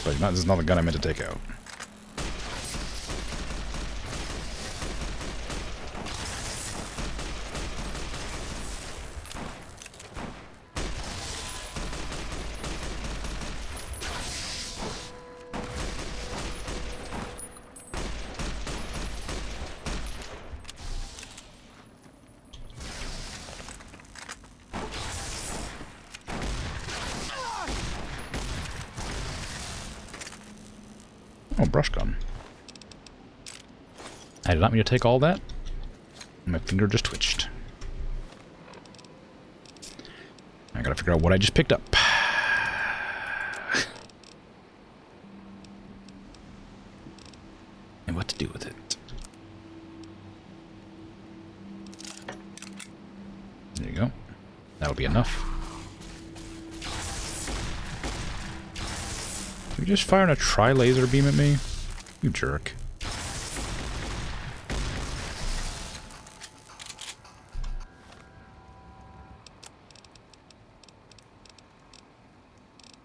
But this is not the gun I meant to take out. Oh, brush gun. I did not mean to take all that. My finger just twitched. I gotta figure out what I just picked up. And what to do with it. There you go. That'll be enough. You just firing a tri-laser beam at me? You jerk.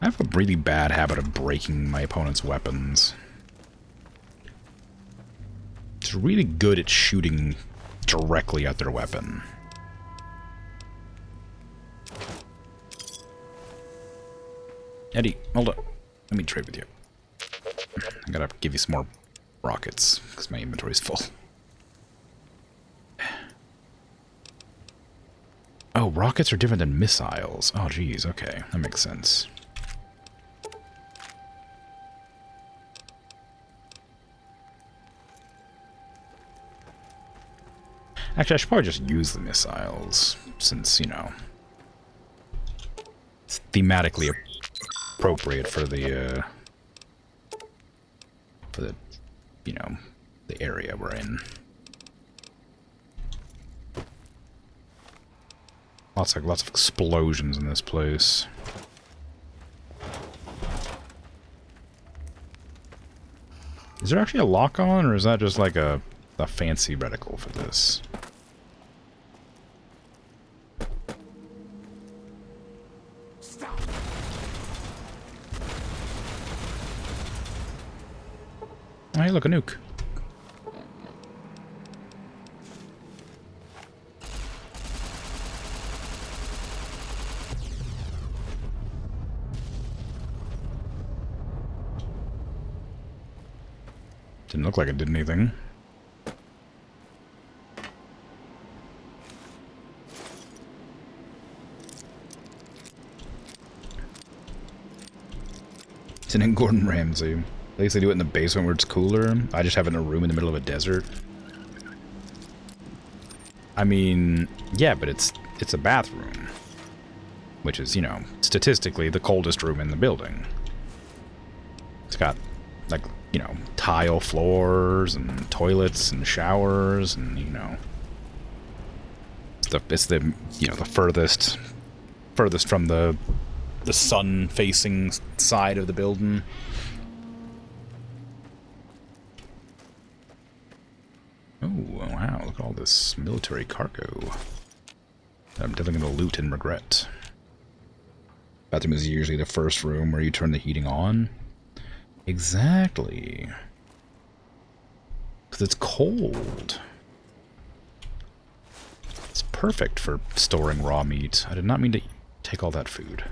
I have a really bad habit of breaking my opponent's weapons. It's really good at shooting directly at their weapon. Eddie, hold up. Let me trade with you. I gotta give you some more rockets, because my inventory's full. Oh, rockets are different than missiles. Oh, geez, okay. That makes sense. Actually, I should probably just use the missiles, since, you know, it's thematically appropriate for the, you know, the area we're in. Lots of explosions in this place. Is there actually a lock on, or is that just like a fancy reticle for this? Oh, hey, look, a nuke. Didn't look like it did anything. It's an Gordon Ramsay. At least they do it in the basement where it's cooler. I just have it in a room in the middle of a desert. I mean, yeah, but it's a bathroom. Which is, you know, statistically the coldest room in the building. It's got, like, you know, tile floors and toilets and showers and, you know... It's the you know, the furthest from the sun-facing side of the building. Oh, wow, look at all this military cargo. I'm definitely going to loot and regret. Bathroom is usually the first room where you turn the heating on. Exactly. Because it's cold. It's perfect for storing raw meat. I did not mean to take all that food.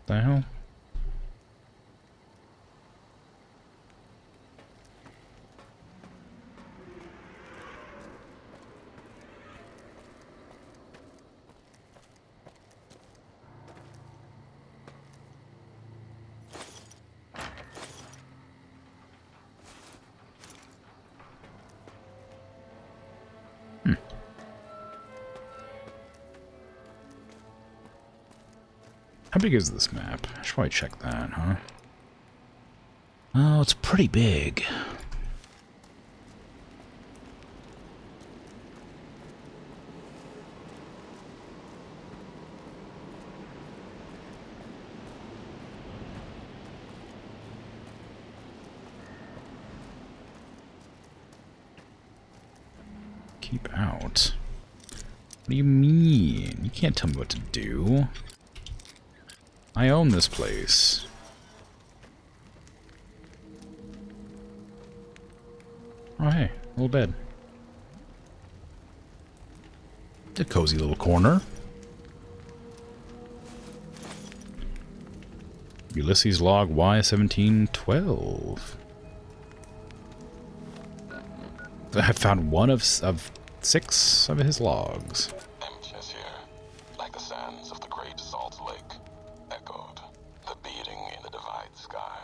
The hell? How big is this map? I should probably check that, huh? Oh, it's pretty big. Keep out. What do you mean? You can't tell me what to do. I own this place. Oh, hey, little bed. A cozy little corner. Ulysses log Y1712. I found one of 6 of his logs. Emptiness here, like the sands of the great salt lake, echoed. The beating in the divide sky,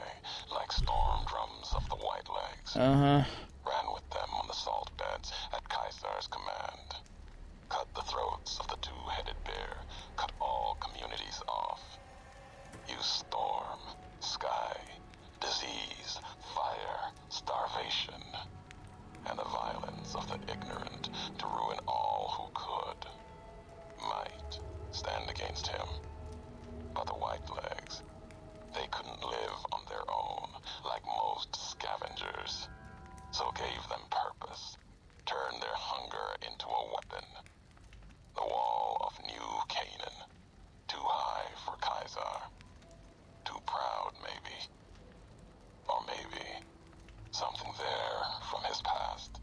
like storm drums of the white legs. Ran with them on the salt beds at Caesar's command. Cut the throats of the two-headed bear, cut all communities off. Use storm, sky, disease, fire, starvation, and the violence of the ignorant to ruin all who could. Might stand against him. But the white legs, they couldn't live on their own like most scavengers. So gave them purpose, turned their hunger into a weapon. The wall of New Canaan, too high for Caesar. Too proud, maybe. Or maybe something there from his past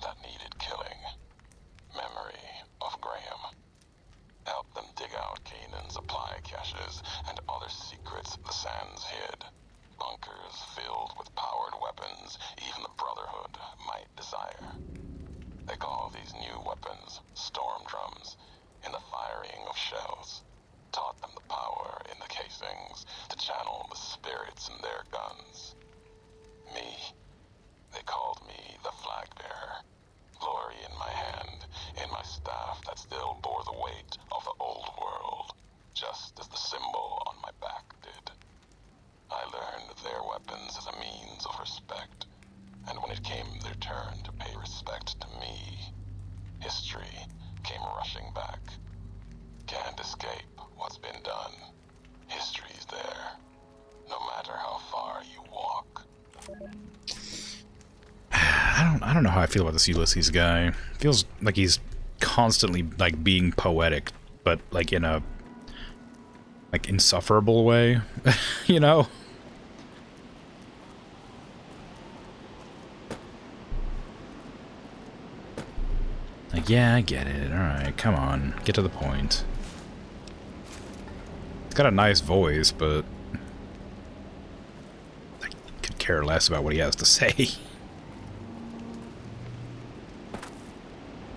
that needed killing. Memory of Graham. Help them dig out Canaan's supply caches and other secrets the sands hid. Bunkers filled with powered weapons even the Brotherhood might desire. They call these new weapons storm drums in the firing of shells. Taught them the power in the casings to channel the spirits in their guns. Me, they called me the flag bearer. Glory in my hand, in my staff that still bore the weight of the old world, just as the symbol on my back did. I learned their weapons as a means of respect, and when it came their turn to pay respect to me, history came rushing back. Can't escape what's been done. History's there, no matter how far you walk. I don't know how I feel about this Ulysses guy. Feels like he's constantly like being poetic, but like in a like insufferable way, you know? Like, yeah, I get it. Alright, come on. Get to the point. He's got a nice voice, but I could care less about what he has to say.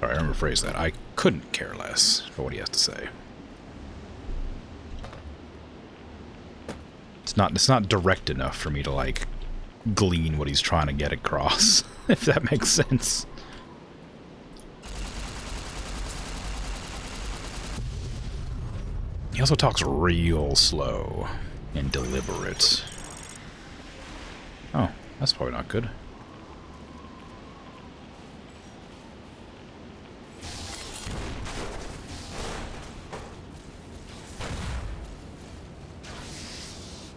Alright, I'm gonna rephrase that. I couldn't care less about what he has to say. It's It's not direct enough for me to, like, glean what he's trying to get across, if that makes sense. He also talks real slow and deliberate. Oh, that's probably not good.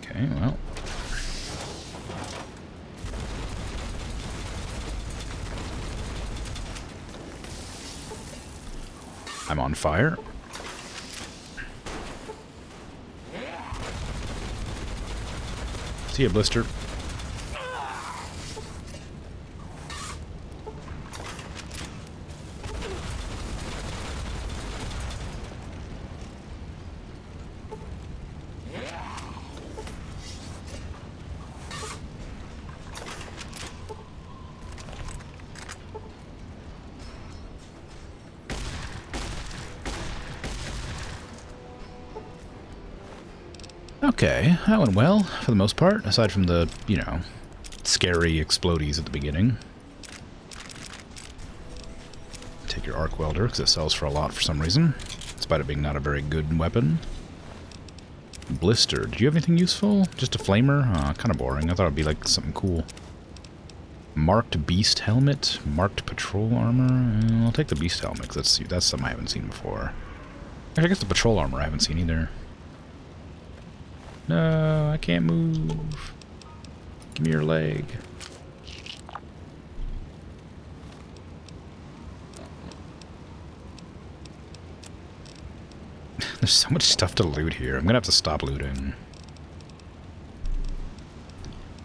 Okay, well. I'm on fire. See ya, Blister. Okay, that went well, for the most part, aside from the, you know, scary explodies at the beginning. Take your arc welder, because it sells for a lot for some reason, despite it being not a very good weapon. Blister, do you have anything useful? Just a flamer? Kind of boring. I thought it'd be like something cool. Marked beast helmet, marked patrol armor. I'll take the beast helmet, because that's something I haven't seen before. Actually, I guess the patrol armor I haven't seen either. No, I can't move. Give me your leg. There's so much stuff to loot here. I'm gonna have to stop looting.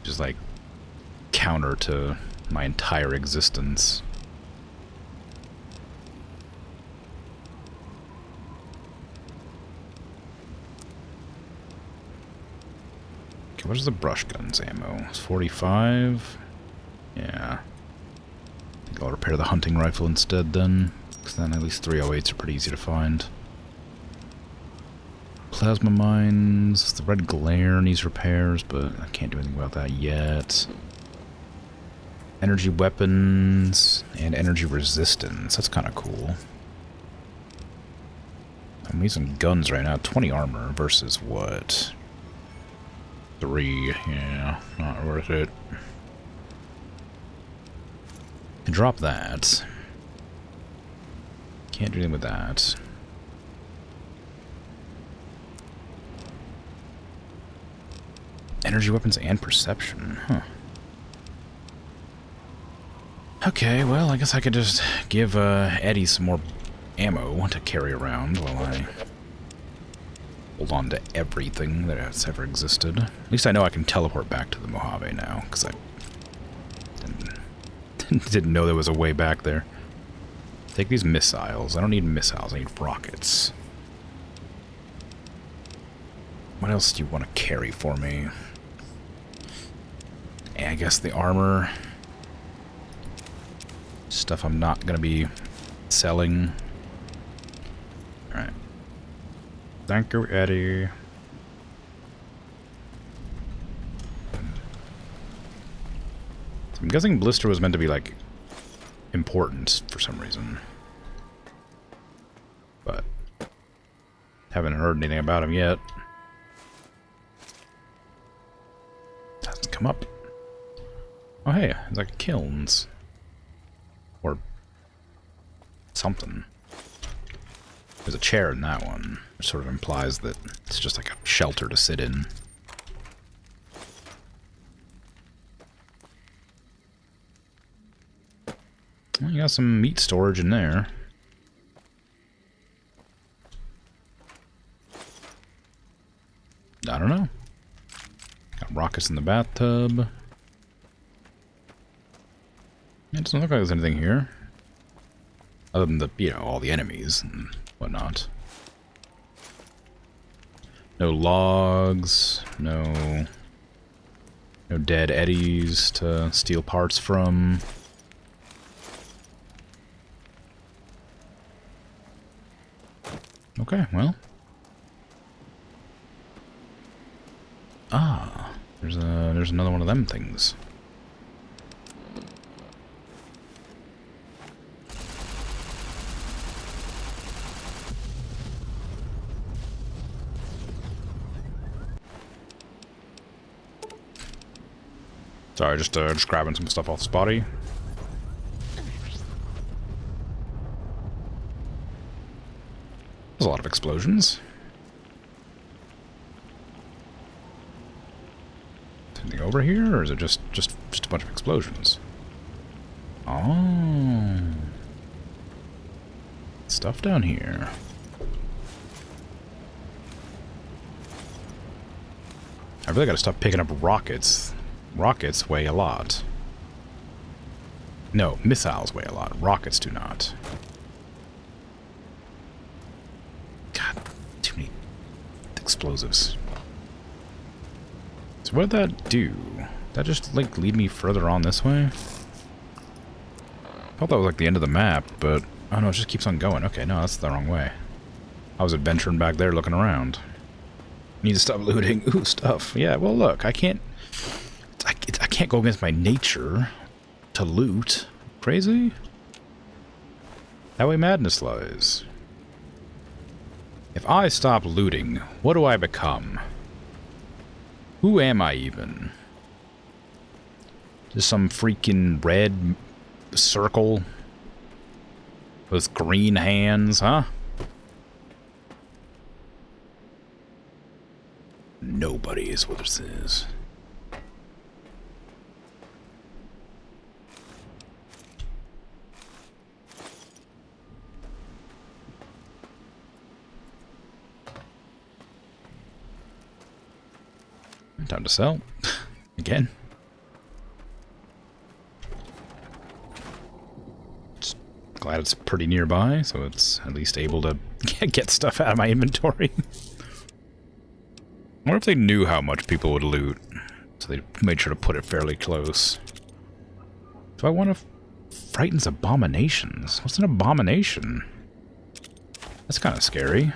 Just like counter to my entire existence. What is the brush gun's ammo? It's 45. Yeah. I think I'll repair the hunting rifle instead then. Because then at least 308s are pretty easy to find. Plasma mines. The red glare needs repairs, but I can't do anything about that yet. Energy weapons and energy resistance. That's kind of cool. I'm using guns right now. 20 armor versus what? 3, yeah, not worth it. Can drop that. Can't do anything with that. Energy weapons and perception, huh. Okay, well, I guess I could just give Eddie some more ammo to carry around while I hold on to everything that has ever existed. At least I know I can teleport back to the Mojave now, because I didn't know there was a way back there. Take these missiles. I don't need missiles, I need rockets. What else do you want to carry for me? And I guess the armor. Stuff I'm not going to be selling. Alright. Thank you, Eddie. I'm guessing Blister was meant to be, like, important for some reason. But haven't heard anything about him yet. Hasn't come up. Oh, hey, it's like kilns. Or something. There's a chair in that one, which sort of implies that it's just like a shelter to sit in. Well, you got some meat storage in there. I don't know. Got rockets in the bathtub. It doesn't look like there's anything here. Other than the, you know, all the enemies and whatnot. No logs, no dead eddies to steal parts from. Okay, well. Ah, there's another one of them things. Sorry, just grabbing some stuff off this body. There's a lot of explosions. Anything over here, or is it just a bunch of explosions? Oh, stuff down here. I really gotta stop picking up rockets. Rockets weigh a lot. No, missiles weigh a lot. Rockets do not. God, too many explosives. So what did that do? Did that just, like, lead me further on this way? I thought that was, like, the end of the map, but... Oh, no, it just keeps on going. Okay, no, that's the wrong way. I was adventuring back there looking around. Need to stop looting. Ooh, stuff. Yeah, well, look, I can't go against my nature to loot. Crazy? That way madness lies. If I stop looting, what do I become? Who am I even? Just some freaking red circle with green hands, huh? Nobody is what this is. Time to sell. Again. Just glad it's pretty nearby, so it's at least able to get stuff out of my inventory. I wonder if they knew how much people would loot, so they made sure to put it fairly close. Do I want to... Frightens abominations? What's an abomination? That's kind of scary.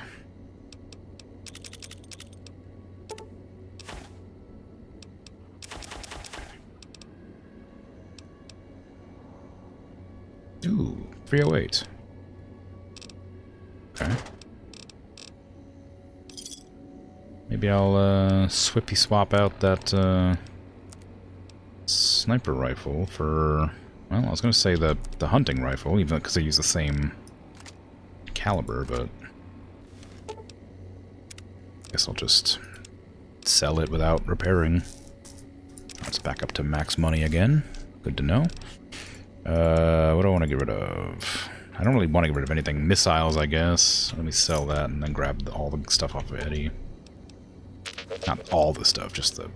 Ooh, 308. Okay. Maybe I'll swiftly swap out that sniper rifle for, well, I was going to say the hunting rifle, even because they use the same caliber, but guess I'll just sell it without repairing. Let's back up to max money again. Good to know. What do I want to get rid of? I don't really want to get rid of anything. Missiles, I guess. Let me sell that and then grab all the stuff off of Eddie. Not all the stuff, just the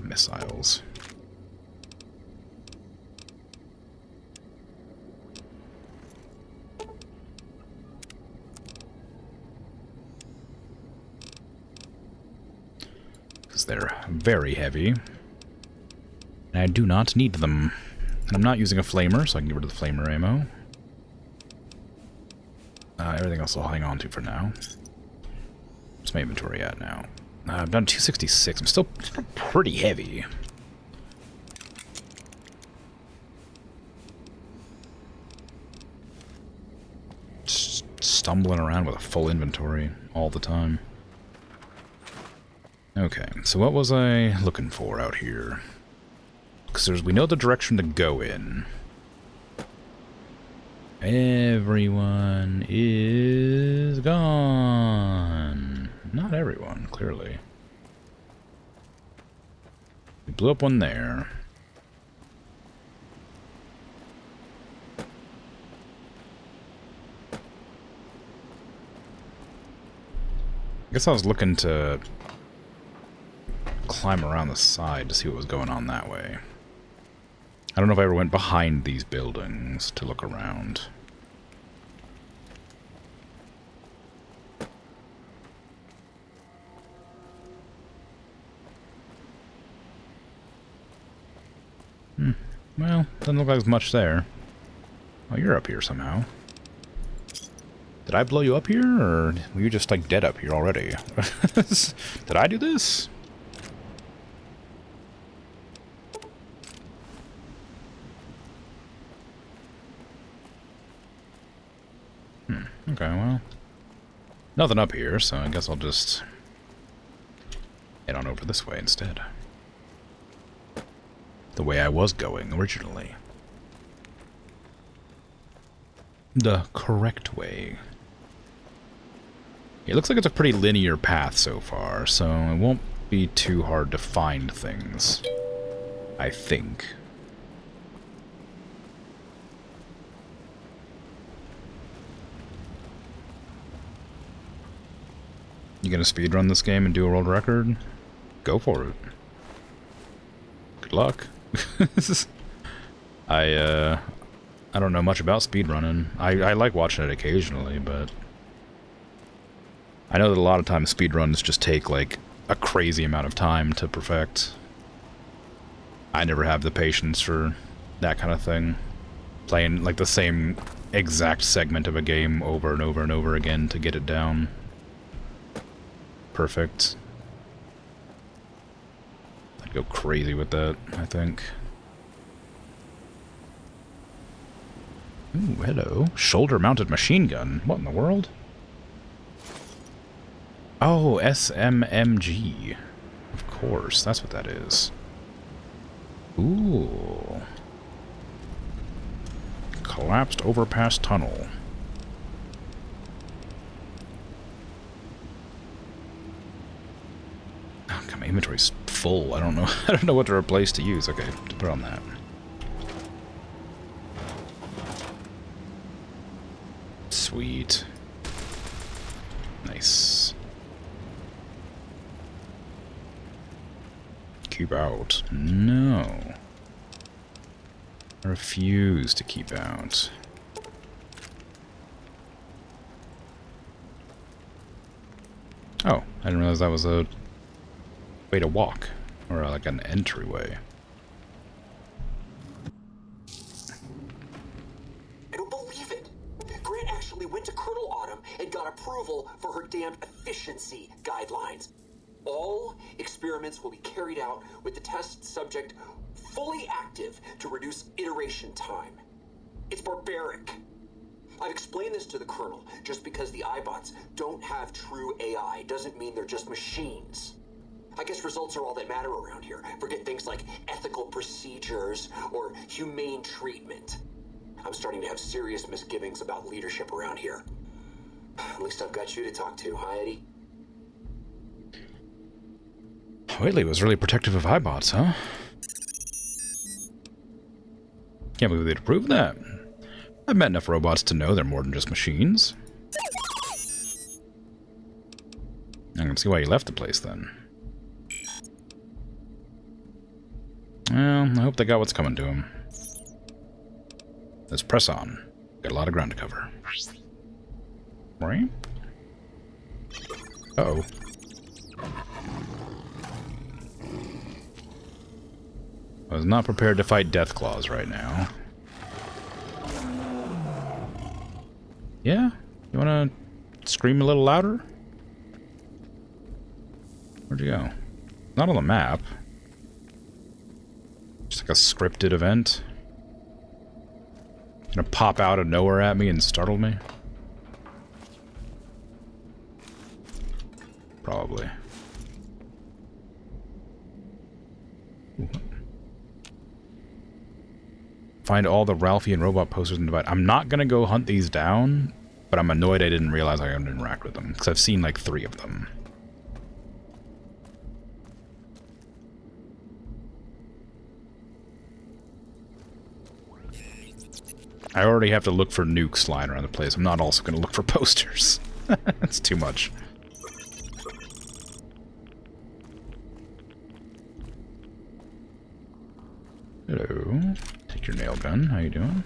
missiles. Because they're very heavy. And I do not need them. And I'm not using a flamer, so I can get rid of the flamer ammo. Everything else I'll hang on to for now. What's my inventory at now? I've done 266. I'm still pretty heavy. Just stumbling around with a full inventory all the time. Okay, so what was I looking for out here? Because we know the direction to go in. Everyone is gone. Not everyone, clearly. We blew up one there. I guess I was looking to climb around the side to see what was going on that way. I don't know if I ever went behind these buildings to look around. Well, doesn't look like there's much there. Oh, you're up here somehow. Did I blow you up here, or were you just, like, dead up here already? Did I do this? Okay, well. Nothing up here, so I guess I'll just head on over this way instead. The way I was going originally. The correct way. It looks like it's a pretty linear path so far, so it won't be too hard to find things. I think. You gonna speedrun this game and do a world record? Go for it. Good luck. I don't know much about speedrunning. I like watching it occasionally, but I know that a lot of times speedruns just take like a crazy amount of time to perfect. I never have the patience for that kind of thing. Playing like the same exact segment of a game over and over and over again to get it down. Perfect. I'd go crazy with that, I think. Ooh, hello. Shoulder-mounted machine gun. What in the world? Oh, SMMG. Of course, that's what that is. Ooh. Collapsed overpass tunnel. Oh, God, my inventory's full. I don't know. I don't know what to replace to use. Okay, to put on that. Sweet. Nice. Keep out. No. I refuse to keep out. Oh, I didn't realize that was a way to walk. Or like an entryway. I don't believe it. Grant actually went to Colonel Autumn and got approval for her damned efficiency guidelines. All experiments will be carried out with the test subject fully active to reduce iteration time. It's barbaric. I've explained this to the Colonel. Just because the iBots don't have true AI doesn't mean they're just machines. I guess results are all that matter around here. Forget things like ethical procedures or humane treatment. I'm starting to have serious misgivings about leadership around here. At least I've got you to talk to, huh, Eddie? Whitley was really protective of iBots, huh? Can't believe they'd approve that. I've met enough robots to know they're more than just machines. I can see why you left the place then. Well, I hope they got what's coming to them. Let's press on. Got a lot of ground to cover. Right? Uh-oh. I was not prepared to fight Deathclaws right now. Yeah? You wanna scream a little louder? Where'd you go? Not on the map. Just like a scripted event. Gonna pop out of nowhere at me and startle me? Probably. Ooh. Find all the Ralphie and robot posters and divide. I'm not gonna go hunt these down, but I'm annoyed I didn't realize I could interact with them, because I've seen like 3 of them. I already have to look for nukes flying around the place. I'm not also gonna look for posters. That's too much. Hello. Take your nail gun. How you doing?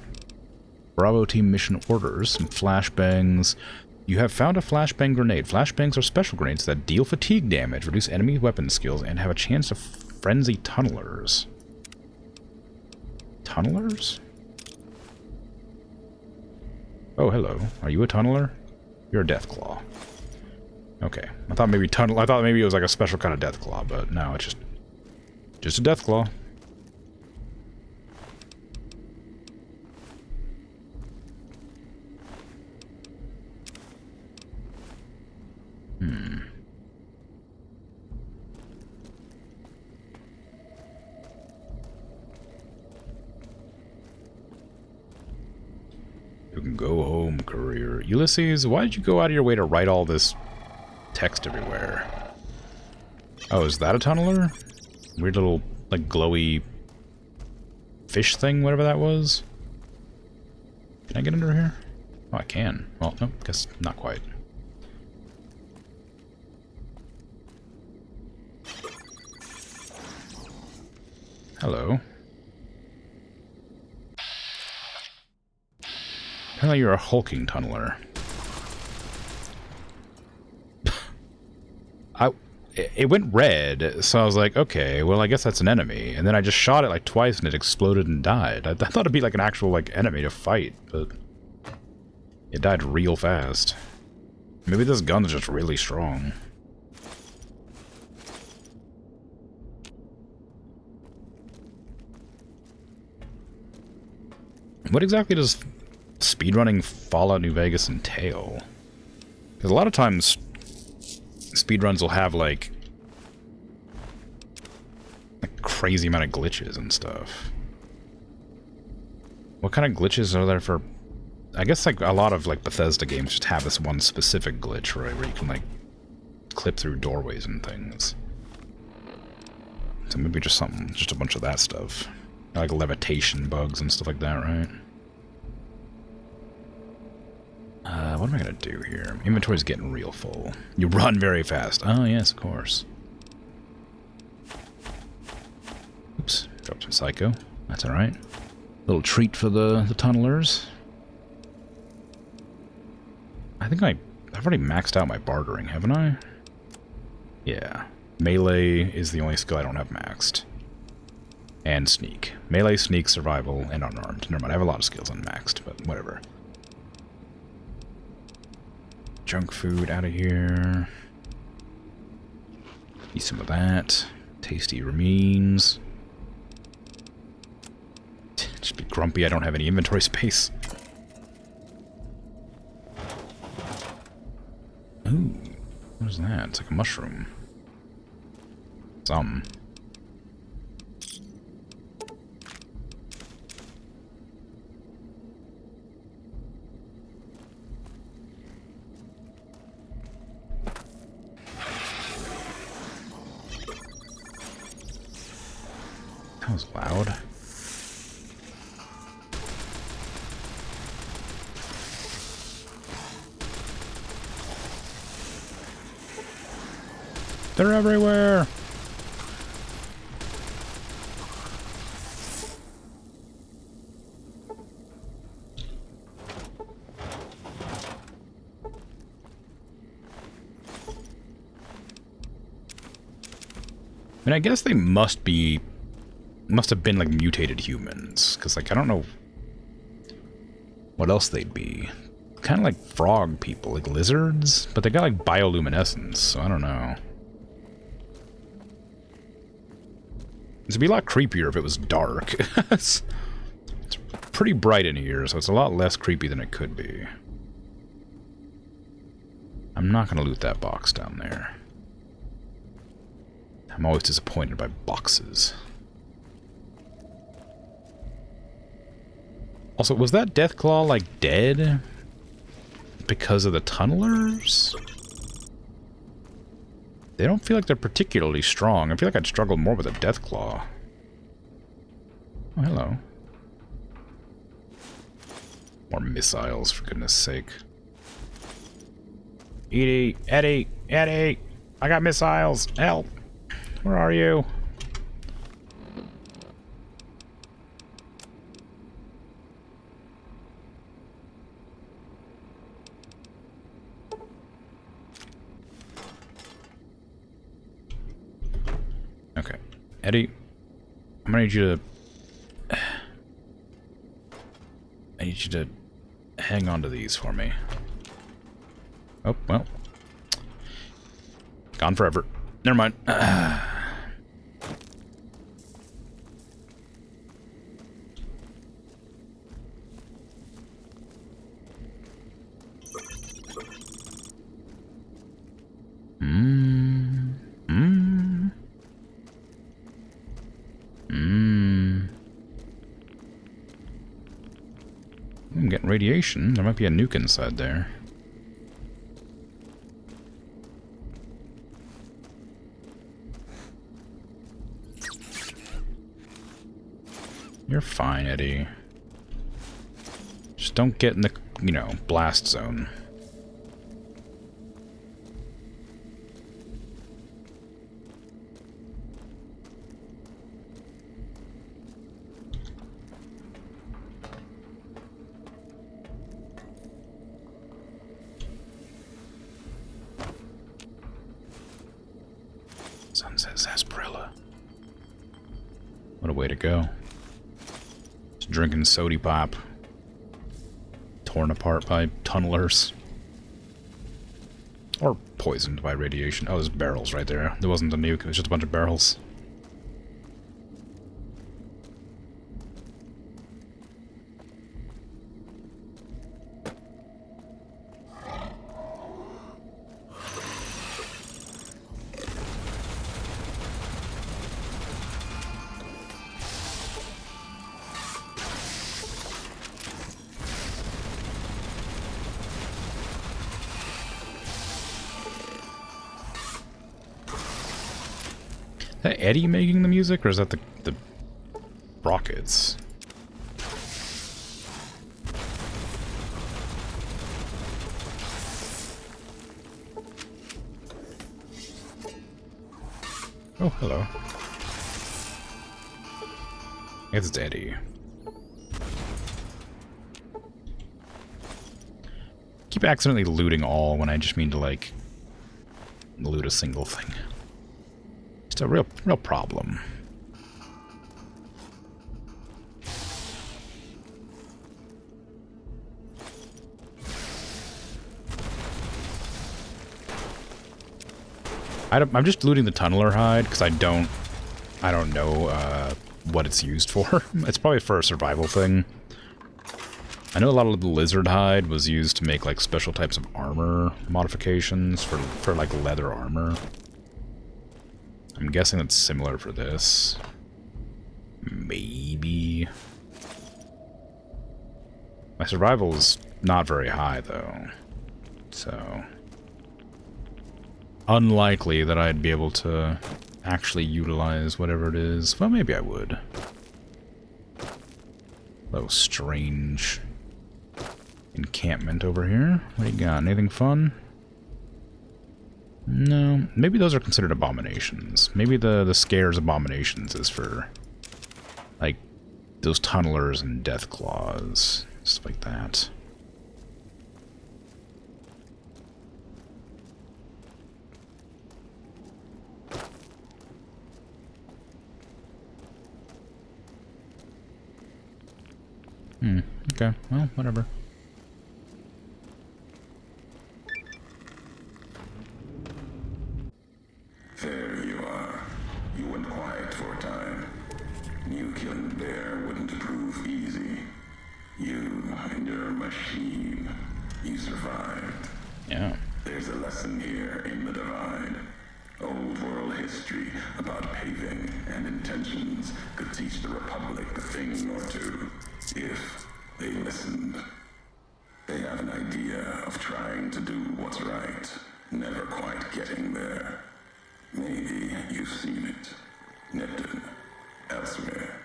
Bravo team mission orders. Some flashbangs. You have found a flashbang grenade. Flashbangs are special grenades that deal fatigue damage, reduce enemy weapon skills, and have a chance to frenzy tunnelers. Tunnelers? Oh, hello. Are you a tunneler? You're a Deathclaw. Okay. I thought maybe it was like a special kind of Deathclaw, but no, it's just a Deathclaw. You can go home, courier. Ulysses, why did you go out of your way to write all this text everywhere? Oh, is that a tunneler? Weird little, like, glowy fish thing, whatever that was. Can I get under here? Oh, I can. Well, no, guess not quite. Hello. Apparently you're a hulking tunneler. It went red, so I was like, okay, well, I guess that's an enemy. And then I just shot it like twice and it exploded and died. I thought it'd be like an actual like enemy to fight, but it died real fast. Maybe this gun's just really strong. What exactly does speedrunning Fallout New Vegas entail? Because a lot of times speedruns will have like a crazy amount of glitches and stuff. What kind of glitches are there for? I guess like a lot of like Bethesda games just have this one specific glitch, right, where you can like clip through doorways and things. So maybe just something, just a bunch of that stuff. Like levitation bugs and stuff like that, right? What am I gonna do here? Inventory's getting real full. You run very fast. Oh, yes, of course. Oops, dropped some psycho. That's alright. Little treat for the tunnelers. I think I've already maxed out my bartering, haven't I? Yeah. Melee is the only skill I don't have maxed. And sneak. Melee, sneak, survival, and unarmed. Never mind, I have a lot of skills unmaxed, but whatever. Junk food out of here. Eat some of that. Tasty remains. Just be grumpy, I don't have any inventory space. Ooh, what is that? It's like a mushroom. Some. That was loud. They're everywhere! I mean, I guess they must have been like mutated humans, because like I don't know what else they'd be. Kind of like frog people, like lizards, but they got like bioluminescence, so I don't know. It'd be a lot creepier if it was dark. It's pretty bright in here, so it's a lot less creepy than it could be. I'm not gonna loot that box down there. I'm always disappointed by boxes. Also, was that Deathclaw, like, dead? Because of the tunnelers? They don't feel like they're particularly strong. I feel like I'd struggle more with a Deathclaw. Oh, hello. More missiles, for goodness sake. Edie! Eddie! Eddie! I got missiles! Help! Where are you? Okay. Eddie, I'm gonna need you to... I need you to hang on to these for me. Oh, well. Gone forever. Never mind. radiation. There might be a nuke inside there. You're fine, Eddie. Just don't get in the, you know, blast zone. Sun says sarsaparilla. What a way to go. Just drinking sody pop. Torn apart by tunnelers. Or poisoned by radiation. Oh, there's barrels right there. There wasn't a nuke, it was just a bunch of barrels. Is that Eddie making the music, or is that the rockets? Oh, hello. I guess it's Eddie. Keep accidentally looting all when I just mean to, like, loot a single thing. It's a real problem. I'm just looting the tunneler hide because I don't know what it's used for. It's probably for a survival thing. I know a lot of the lizard hide was used to make like special types of armor modifications for like leather armor. I'm guessing it's similar for this. Maybe. My survival is not very high, though. So... unlikely that I'd be able to actually utilize whatever it is. Well, maybe I would. Oh, strange encampment over here. What do you got? Anything fun? No, maybe those are considered abominations. Maybe the scares abominations is for, like, those tunnelers and death claws. Stuff like that. Okay, well, whatever. There you are. You went quiet for a time. Knew killing the bear wouldn't prove easy. You and your machine. You survived. Yeah. There's a lesson here in the Divide. Old world history about paving and intentions could teach the Republic a thing or two, if they listened. They have an idea of trying to do what's right, never quite getting there. Maybe you've seen it. Neptune. Elsewhere.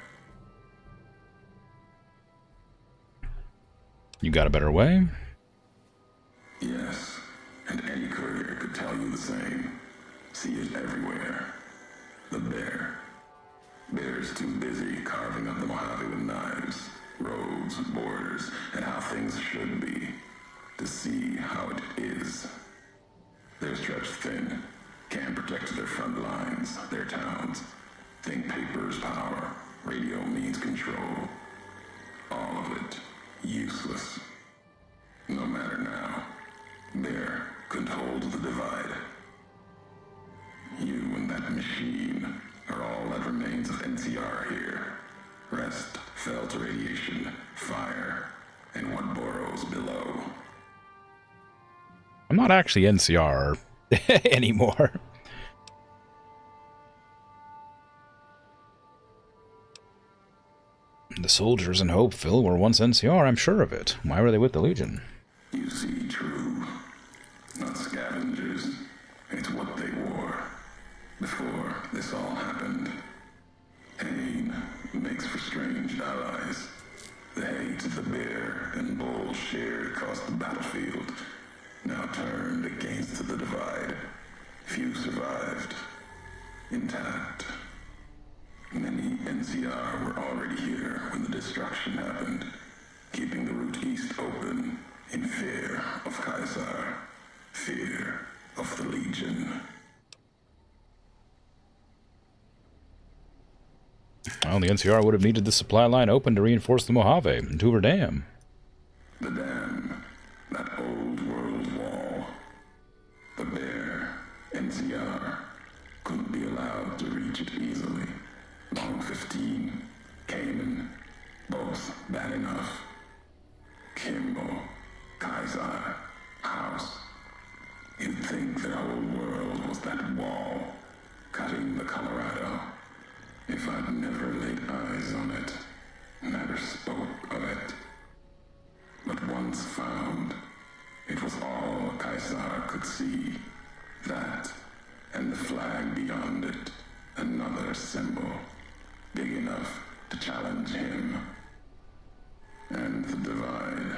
You got a better way? Yes, and any courier could tell you the same. See it everywhere. The bear. Bear's too busy carving up the Mojave with knives, roads, borders, and how things should be, to see how it is. They're stretched thin, can't protect their front lines, their towns. Think paper's power, radio means control. All of it useless. No matter now, Bear could hold the Divide. You and that machine are all that remains of NCR here. Rest fell to radiation, fire, and what burrows below. I'm not actually NCR anymore. The soldiers in Hopeville were once NCR, I'm sure of it. Why were they with the Legion? You see, true. Not scavengers. It's what they wore. Before this all happened. Pain makes for strange allies. The hate the bear and bull shared across the battlefield now turned against the divide. Few survived. Intact. Many NCR were already here when the destruction happened, keeping the route east open in fear of Caesar, fear of the Legion. Well, the NCR would have needed the supply line open to reinforce the Mojave and Hoover Dam. The dam, that old world wall. The bear, NCR, couldn't be allowed to reach it easily. Long 15, Cayman, both bad enough. Kimball, Kaiser, House. You'd think their whole world was that wall, cutting the Colorado. If I'd never laid eyes on it, never spoke of it. But once found, it was all Kaiser could see. That, and the flag beyond it, another symbol, big enough to challenge him. And the divide,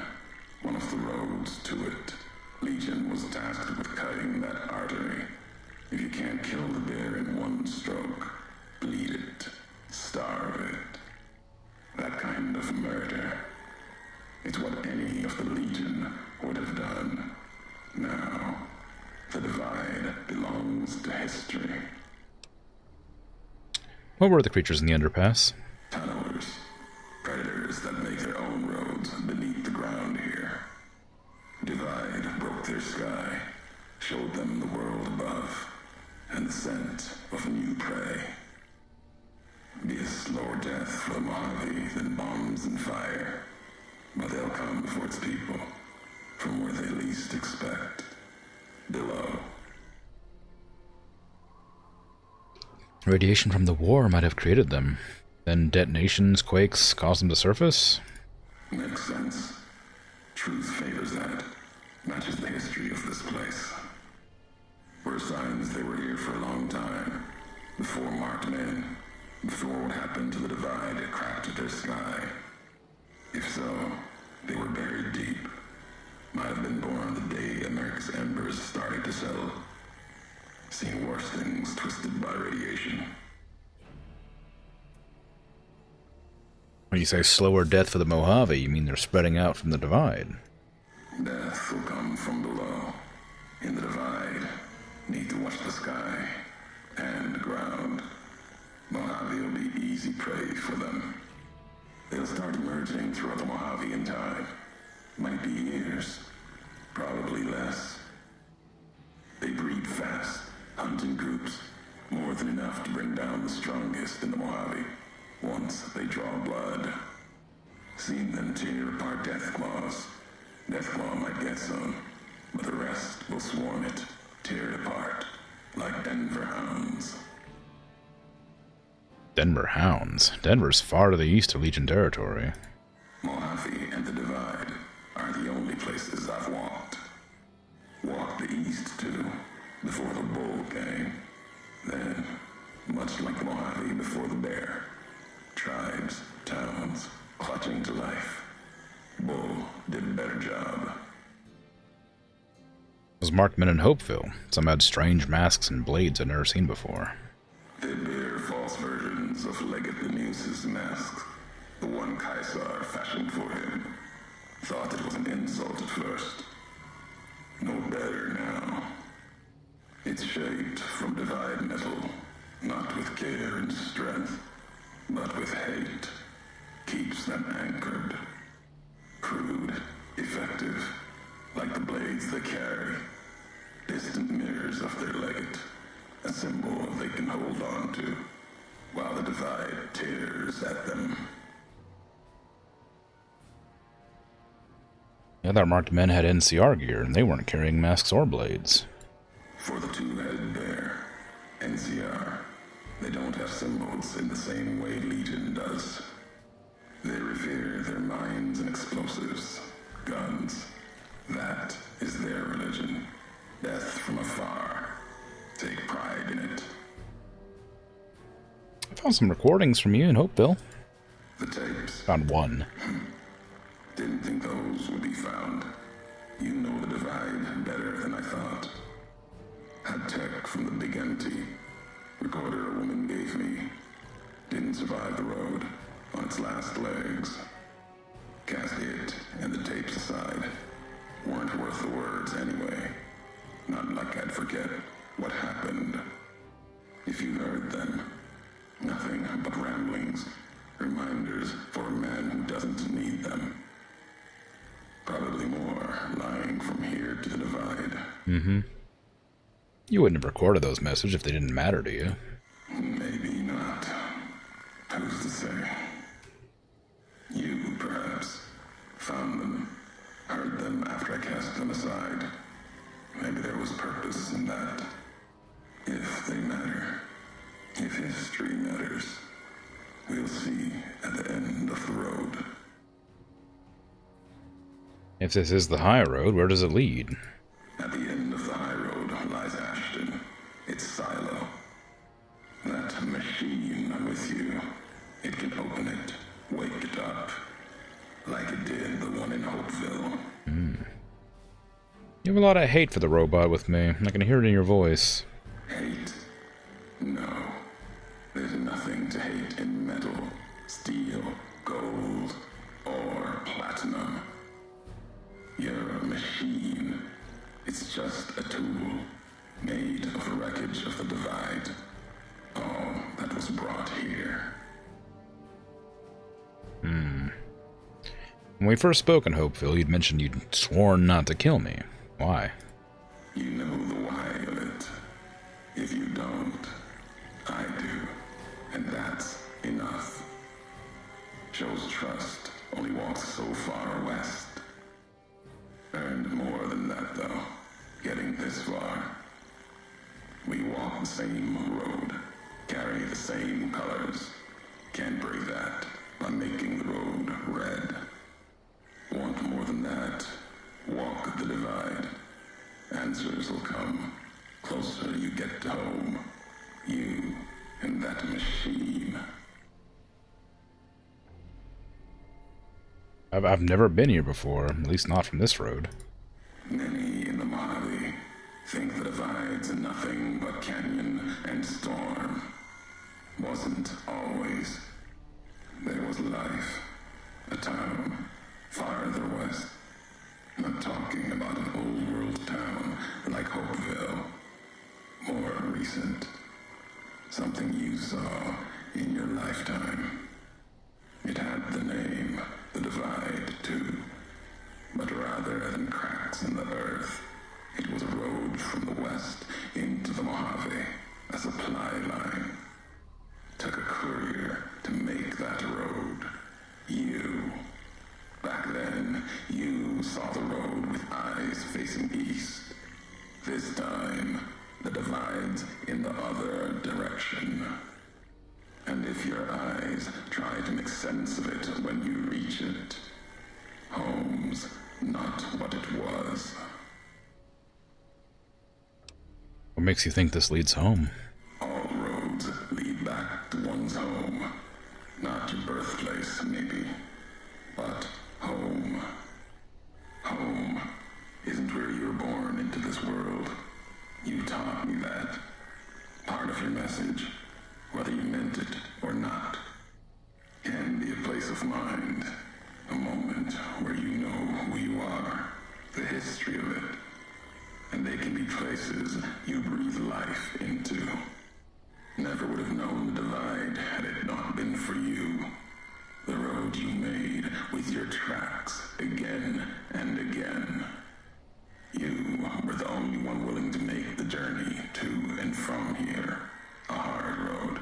one of the roads to it. Legion was tasked with cutting that artery. If you can't kill the bear in one stroke, bleed it, starve it. That kind of murder. It's what any of the Legion would have done. Now, the divide belongs to history. What were the creatures in the underpass? Tunnelers. Predators that make their own roads beneath the ground here. Divide broke their sky, showed them the world above, and the scent of new prey. Be a slower death for the Mojave than bombs and fire, but they'll come for its people, from where they least expect, below. Radiation from the war might have created them. Then detonations, quakes, caused them to surface? Makes sense. Truth favors that. Matches the history of this place. Were signs they were here for a long time. Before marked men. Before what happened to the divide it cracked their sky. If so, they were buried deep. Might have been born the day America's embers started to settle. Seen worse things twisted by radiation. When you say slower death for the Mojave, you mean they're spreading out from the divide? Death will come from below. In the divide, need to watch the sky and the ground. Mojave will be easy prey for them. They'll start emerging throughout the Mojave in time. Might be years, probably less. They breed fast, hunt in groups, more than enough to bring down the strongest in the Mojave. Once they draw blood. Seen them tear apart Deathclaws. Deathclaw might get some, but the rest will swarm it, tear it apart, like Denver hounds. Denver hounds? Denver's far to the east of Legion territory. Mojave and the Divide are the only places I've walked. Walked the east too, before the bull came. Then, much like the Mojave before the bear, tribes, towns, clutching to life. Bull did a better job. Those marked men in Hopeville. Some had strange masks and blades I'd never seen before. They bear false versions of Legate Lemuse's mask. The one Caesar fashioned for him. Thought it was an insult at first. No better now. It's shaped from divide metal, not with care and strength, but with hate. Keeps them anchored. Crude, effective, like the blades they carry. Distant mirrors of their legate, a symbol they can hold on to, while the divide tears at them. The other marked men had NCR gear, and they weren't carrying masks or blades. For the two-headed bear, NCR, they don't have symbols in the same way Legion does. They revere their mines and explosives, guns. That is their religion. Death from afar. Take pride in it. I found some recordings from you in Hopeville. The tapes. Found one. Didn't think those would be found. You know the divide better than I thought. Had tech from the big empty. Recorder a woman gave me. Didn't survive the road on its last legs. Cast it and the tapes aside. Weren't worth the words anyway. Not like I'd forget what happened. If you heard them, nothing but ramblings. Reminders for a man who doesn't need them. Probably more lying from here to the divide. Mm-hmm. You wouldn't have recorded those messages if they didn't matter to you. Maybe not. Who's to say? You, perhaps, found them, heard them after I cast them aside. Maybe there was purpose in that. If they matter, if history matters, we'll see at the end of the road. If this is the high road, where does it lead? At the end of the high road lies Ashton, its silo. That machine with you, it can open it, wake it up, like it did the one in Hopeville. You have a lot of hate for the robot with me. I can hear it in your voice. Hate? No. There's nothing to hate in metal, steel, gold, or platinum. You're a machine. It's just a tool, made of the wreckage of the divide. All that was brought here. When we first spoke in Hopeville, you'd mentioned you'd sworn not to kill me. Why? You know the why of it. If you don't, I do. And that's enough. Shows trust only walks so far west. Earned more than that, though, getting this far. We walk the same road, carry the same colors. Can't break that by making the road red. Want more than that? Walk the divide. Answers will come. Closer you get to home. You and that machine. I've never been here before, at least not from this road. Many in the Mojave think the divide's nothing but canyon and storm. Wasn't always. There was life. A town farther west. Not talking about an old world town like Hopeville. More recent. Something you saw in your lifetime. It had the name, the divide, too. But rather than cracks in the earth, it was a road from the west into the Mojave, a supply line. Took a courier to make that road. You. Back then, you saw the road with eyes facing east. This time, the divide's in the other direction. And if your eyes try to make sense of it when you reach it, home's not what it was. What makes you think this leads home? All roads lead back to one's home. Not your birthplace, maybe, but home. Home isn't where you were born into this world. You taught me that. Part of your message, whether you meant it or not, can be a place of mind. A moment where you know who you are, the history of it. And they can be places you breathe life into. Never would have known the divide had it not been for you. The road you made with your tracks again and again. You were the only one willing to make the journey to and from here. A hard road.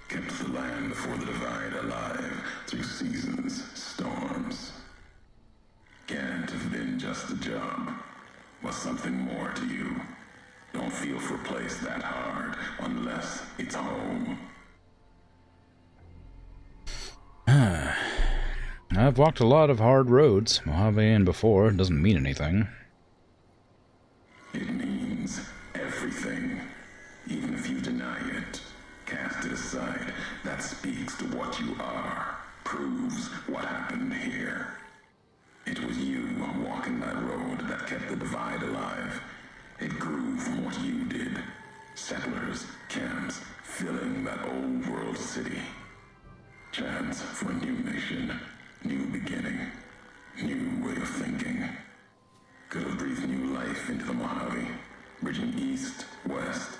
Kept the land before the divide alive through seasons, storms. Can't have been just a job. Was something more to you. Don't feel for a place that hard unless it's home. I've walked a lot of hard roads. Mojave Inn before. It doesn't mean anything. It means everything. Even if you deny it, cast it aside. That speaks to what you are. Proves what happened here. It was you walking that road that kept the divide alive. It grew from what you did. Settlers, camps, filling that old world city. Chance for a new nation, new beginning, new way of thinking. Could have breathed new life into the Mojave, bridging east, west,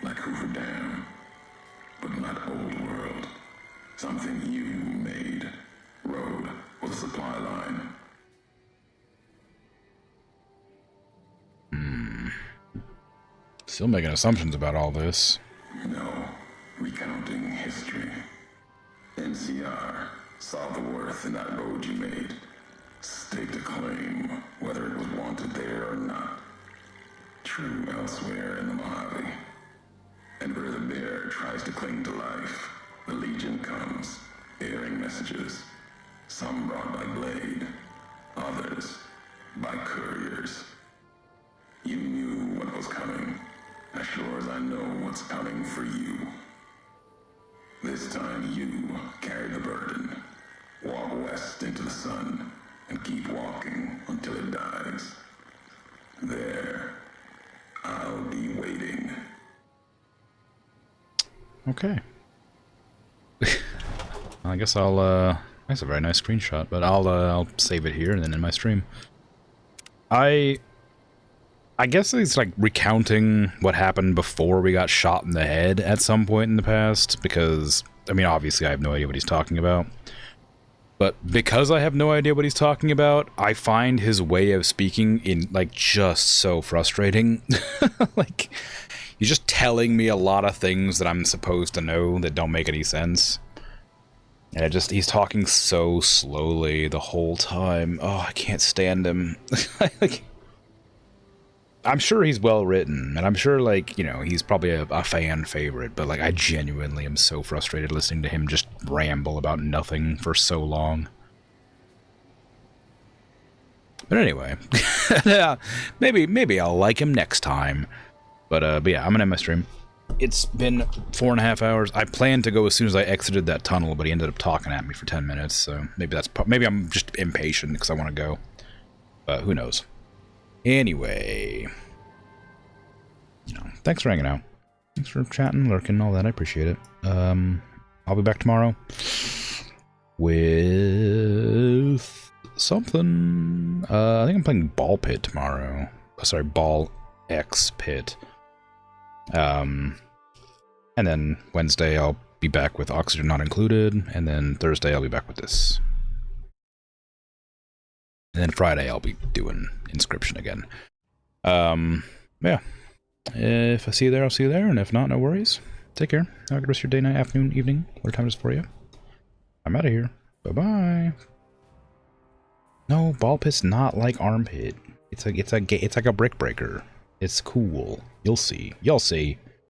like Hoover Dam. But not old world. Something you made. Road was a supply line. Still making assumptions about all this. No, recounting history. NCR saw the worth in that road you made. Staked a claim, whether it was wanted there or not. True elsewhere in the Mojave. And where the bear tries to cling to life, the Legion comes, bearing messages. Some brought by blade, others by couriers. You knew what was coming, as sure as I know what's coming for you. This time you carry the burden. Walk west into the sun, and keep walking until it dies. There, I'll be waiting. Okay. I guess that's a very nice screenshot, but I'll save it here and then in my stream. I guess it's like recounting what happened before we got shot in the head at some point in the past, because, I mean, obviously I have no idea what he's talking about. But because I have no idea what he's talking about, I find his way of speaking just so frustrating. Like, he's just telling me a lot of things that I'm supposed to know that don't make any sense. And he's talking so slowly the whole time. Oh, I can't stand him. Like, I'm sure he's well written, and I'm sure, he's probably a fan favorite, but, I genuinely am so frustrated listening to him just ramble about nothing for so long. But anyway, maybe I'll like him next time. But yeah, I'm gonna end my stream. It's been 4.5 hours. I planned to go as soon as I exited that tunnel, but he ended up talking at me for 10 minutes, so maybe I'm just impatient because I want to go. But who knows? Anyway, thanks for hanging out. Thanks for chatting, lurking, all that. I appreciate it. I'll be back tomorrow with something. I think I'm playing Ball Pit tomorrow. Oh, sorry, Ball X Pit. And then Wednesday I'll be back with Oxygen Not Included, and then Thursday I'll be back with this. And then Friday I'll be doing Inscription again. Yeah. If I see you there, I'll see you there, and if not, no worries. Take care. Have a good rest of your day, night, afternoon, evening, whatever time it is for you. I'm out of here. Bye-bye. No, Ball Pit's not like Armpit. It's like a brick breaker. It's cool. You'll see. You'll see.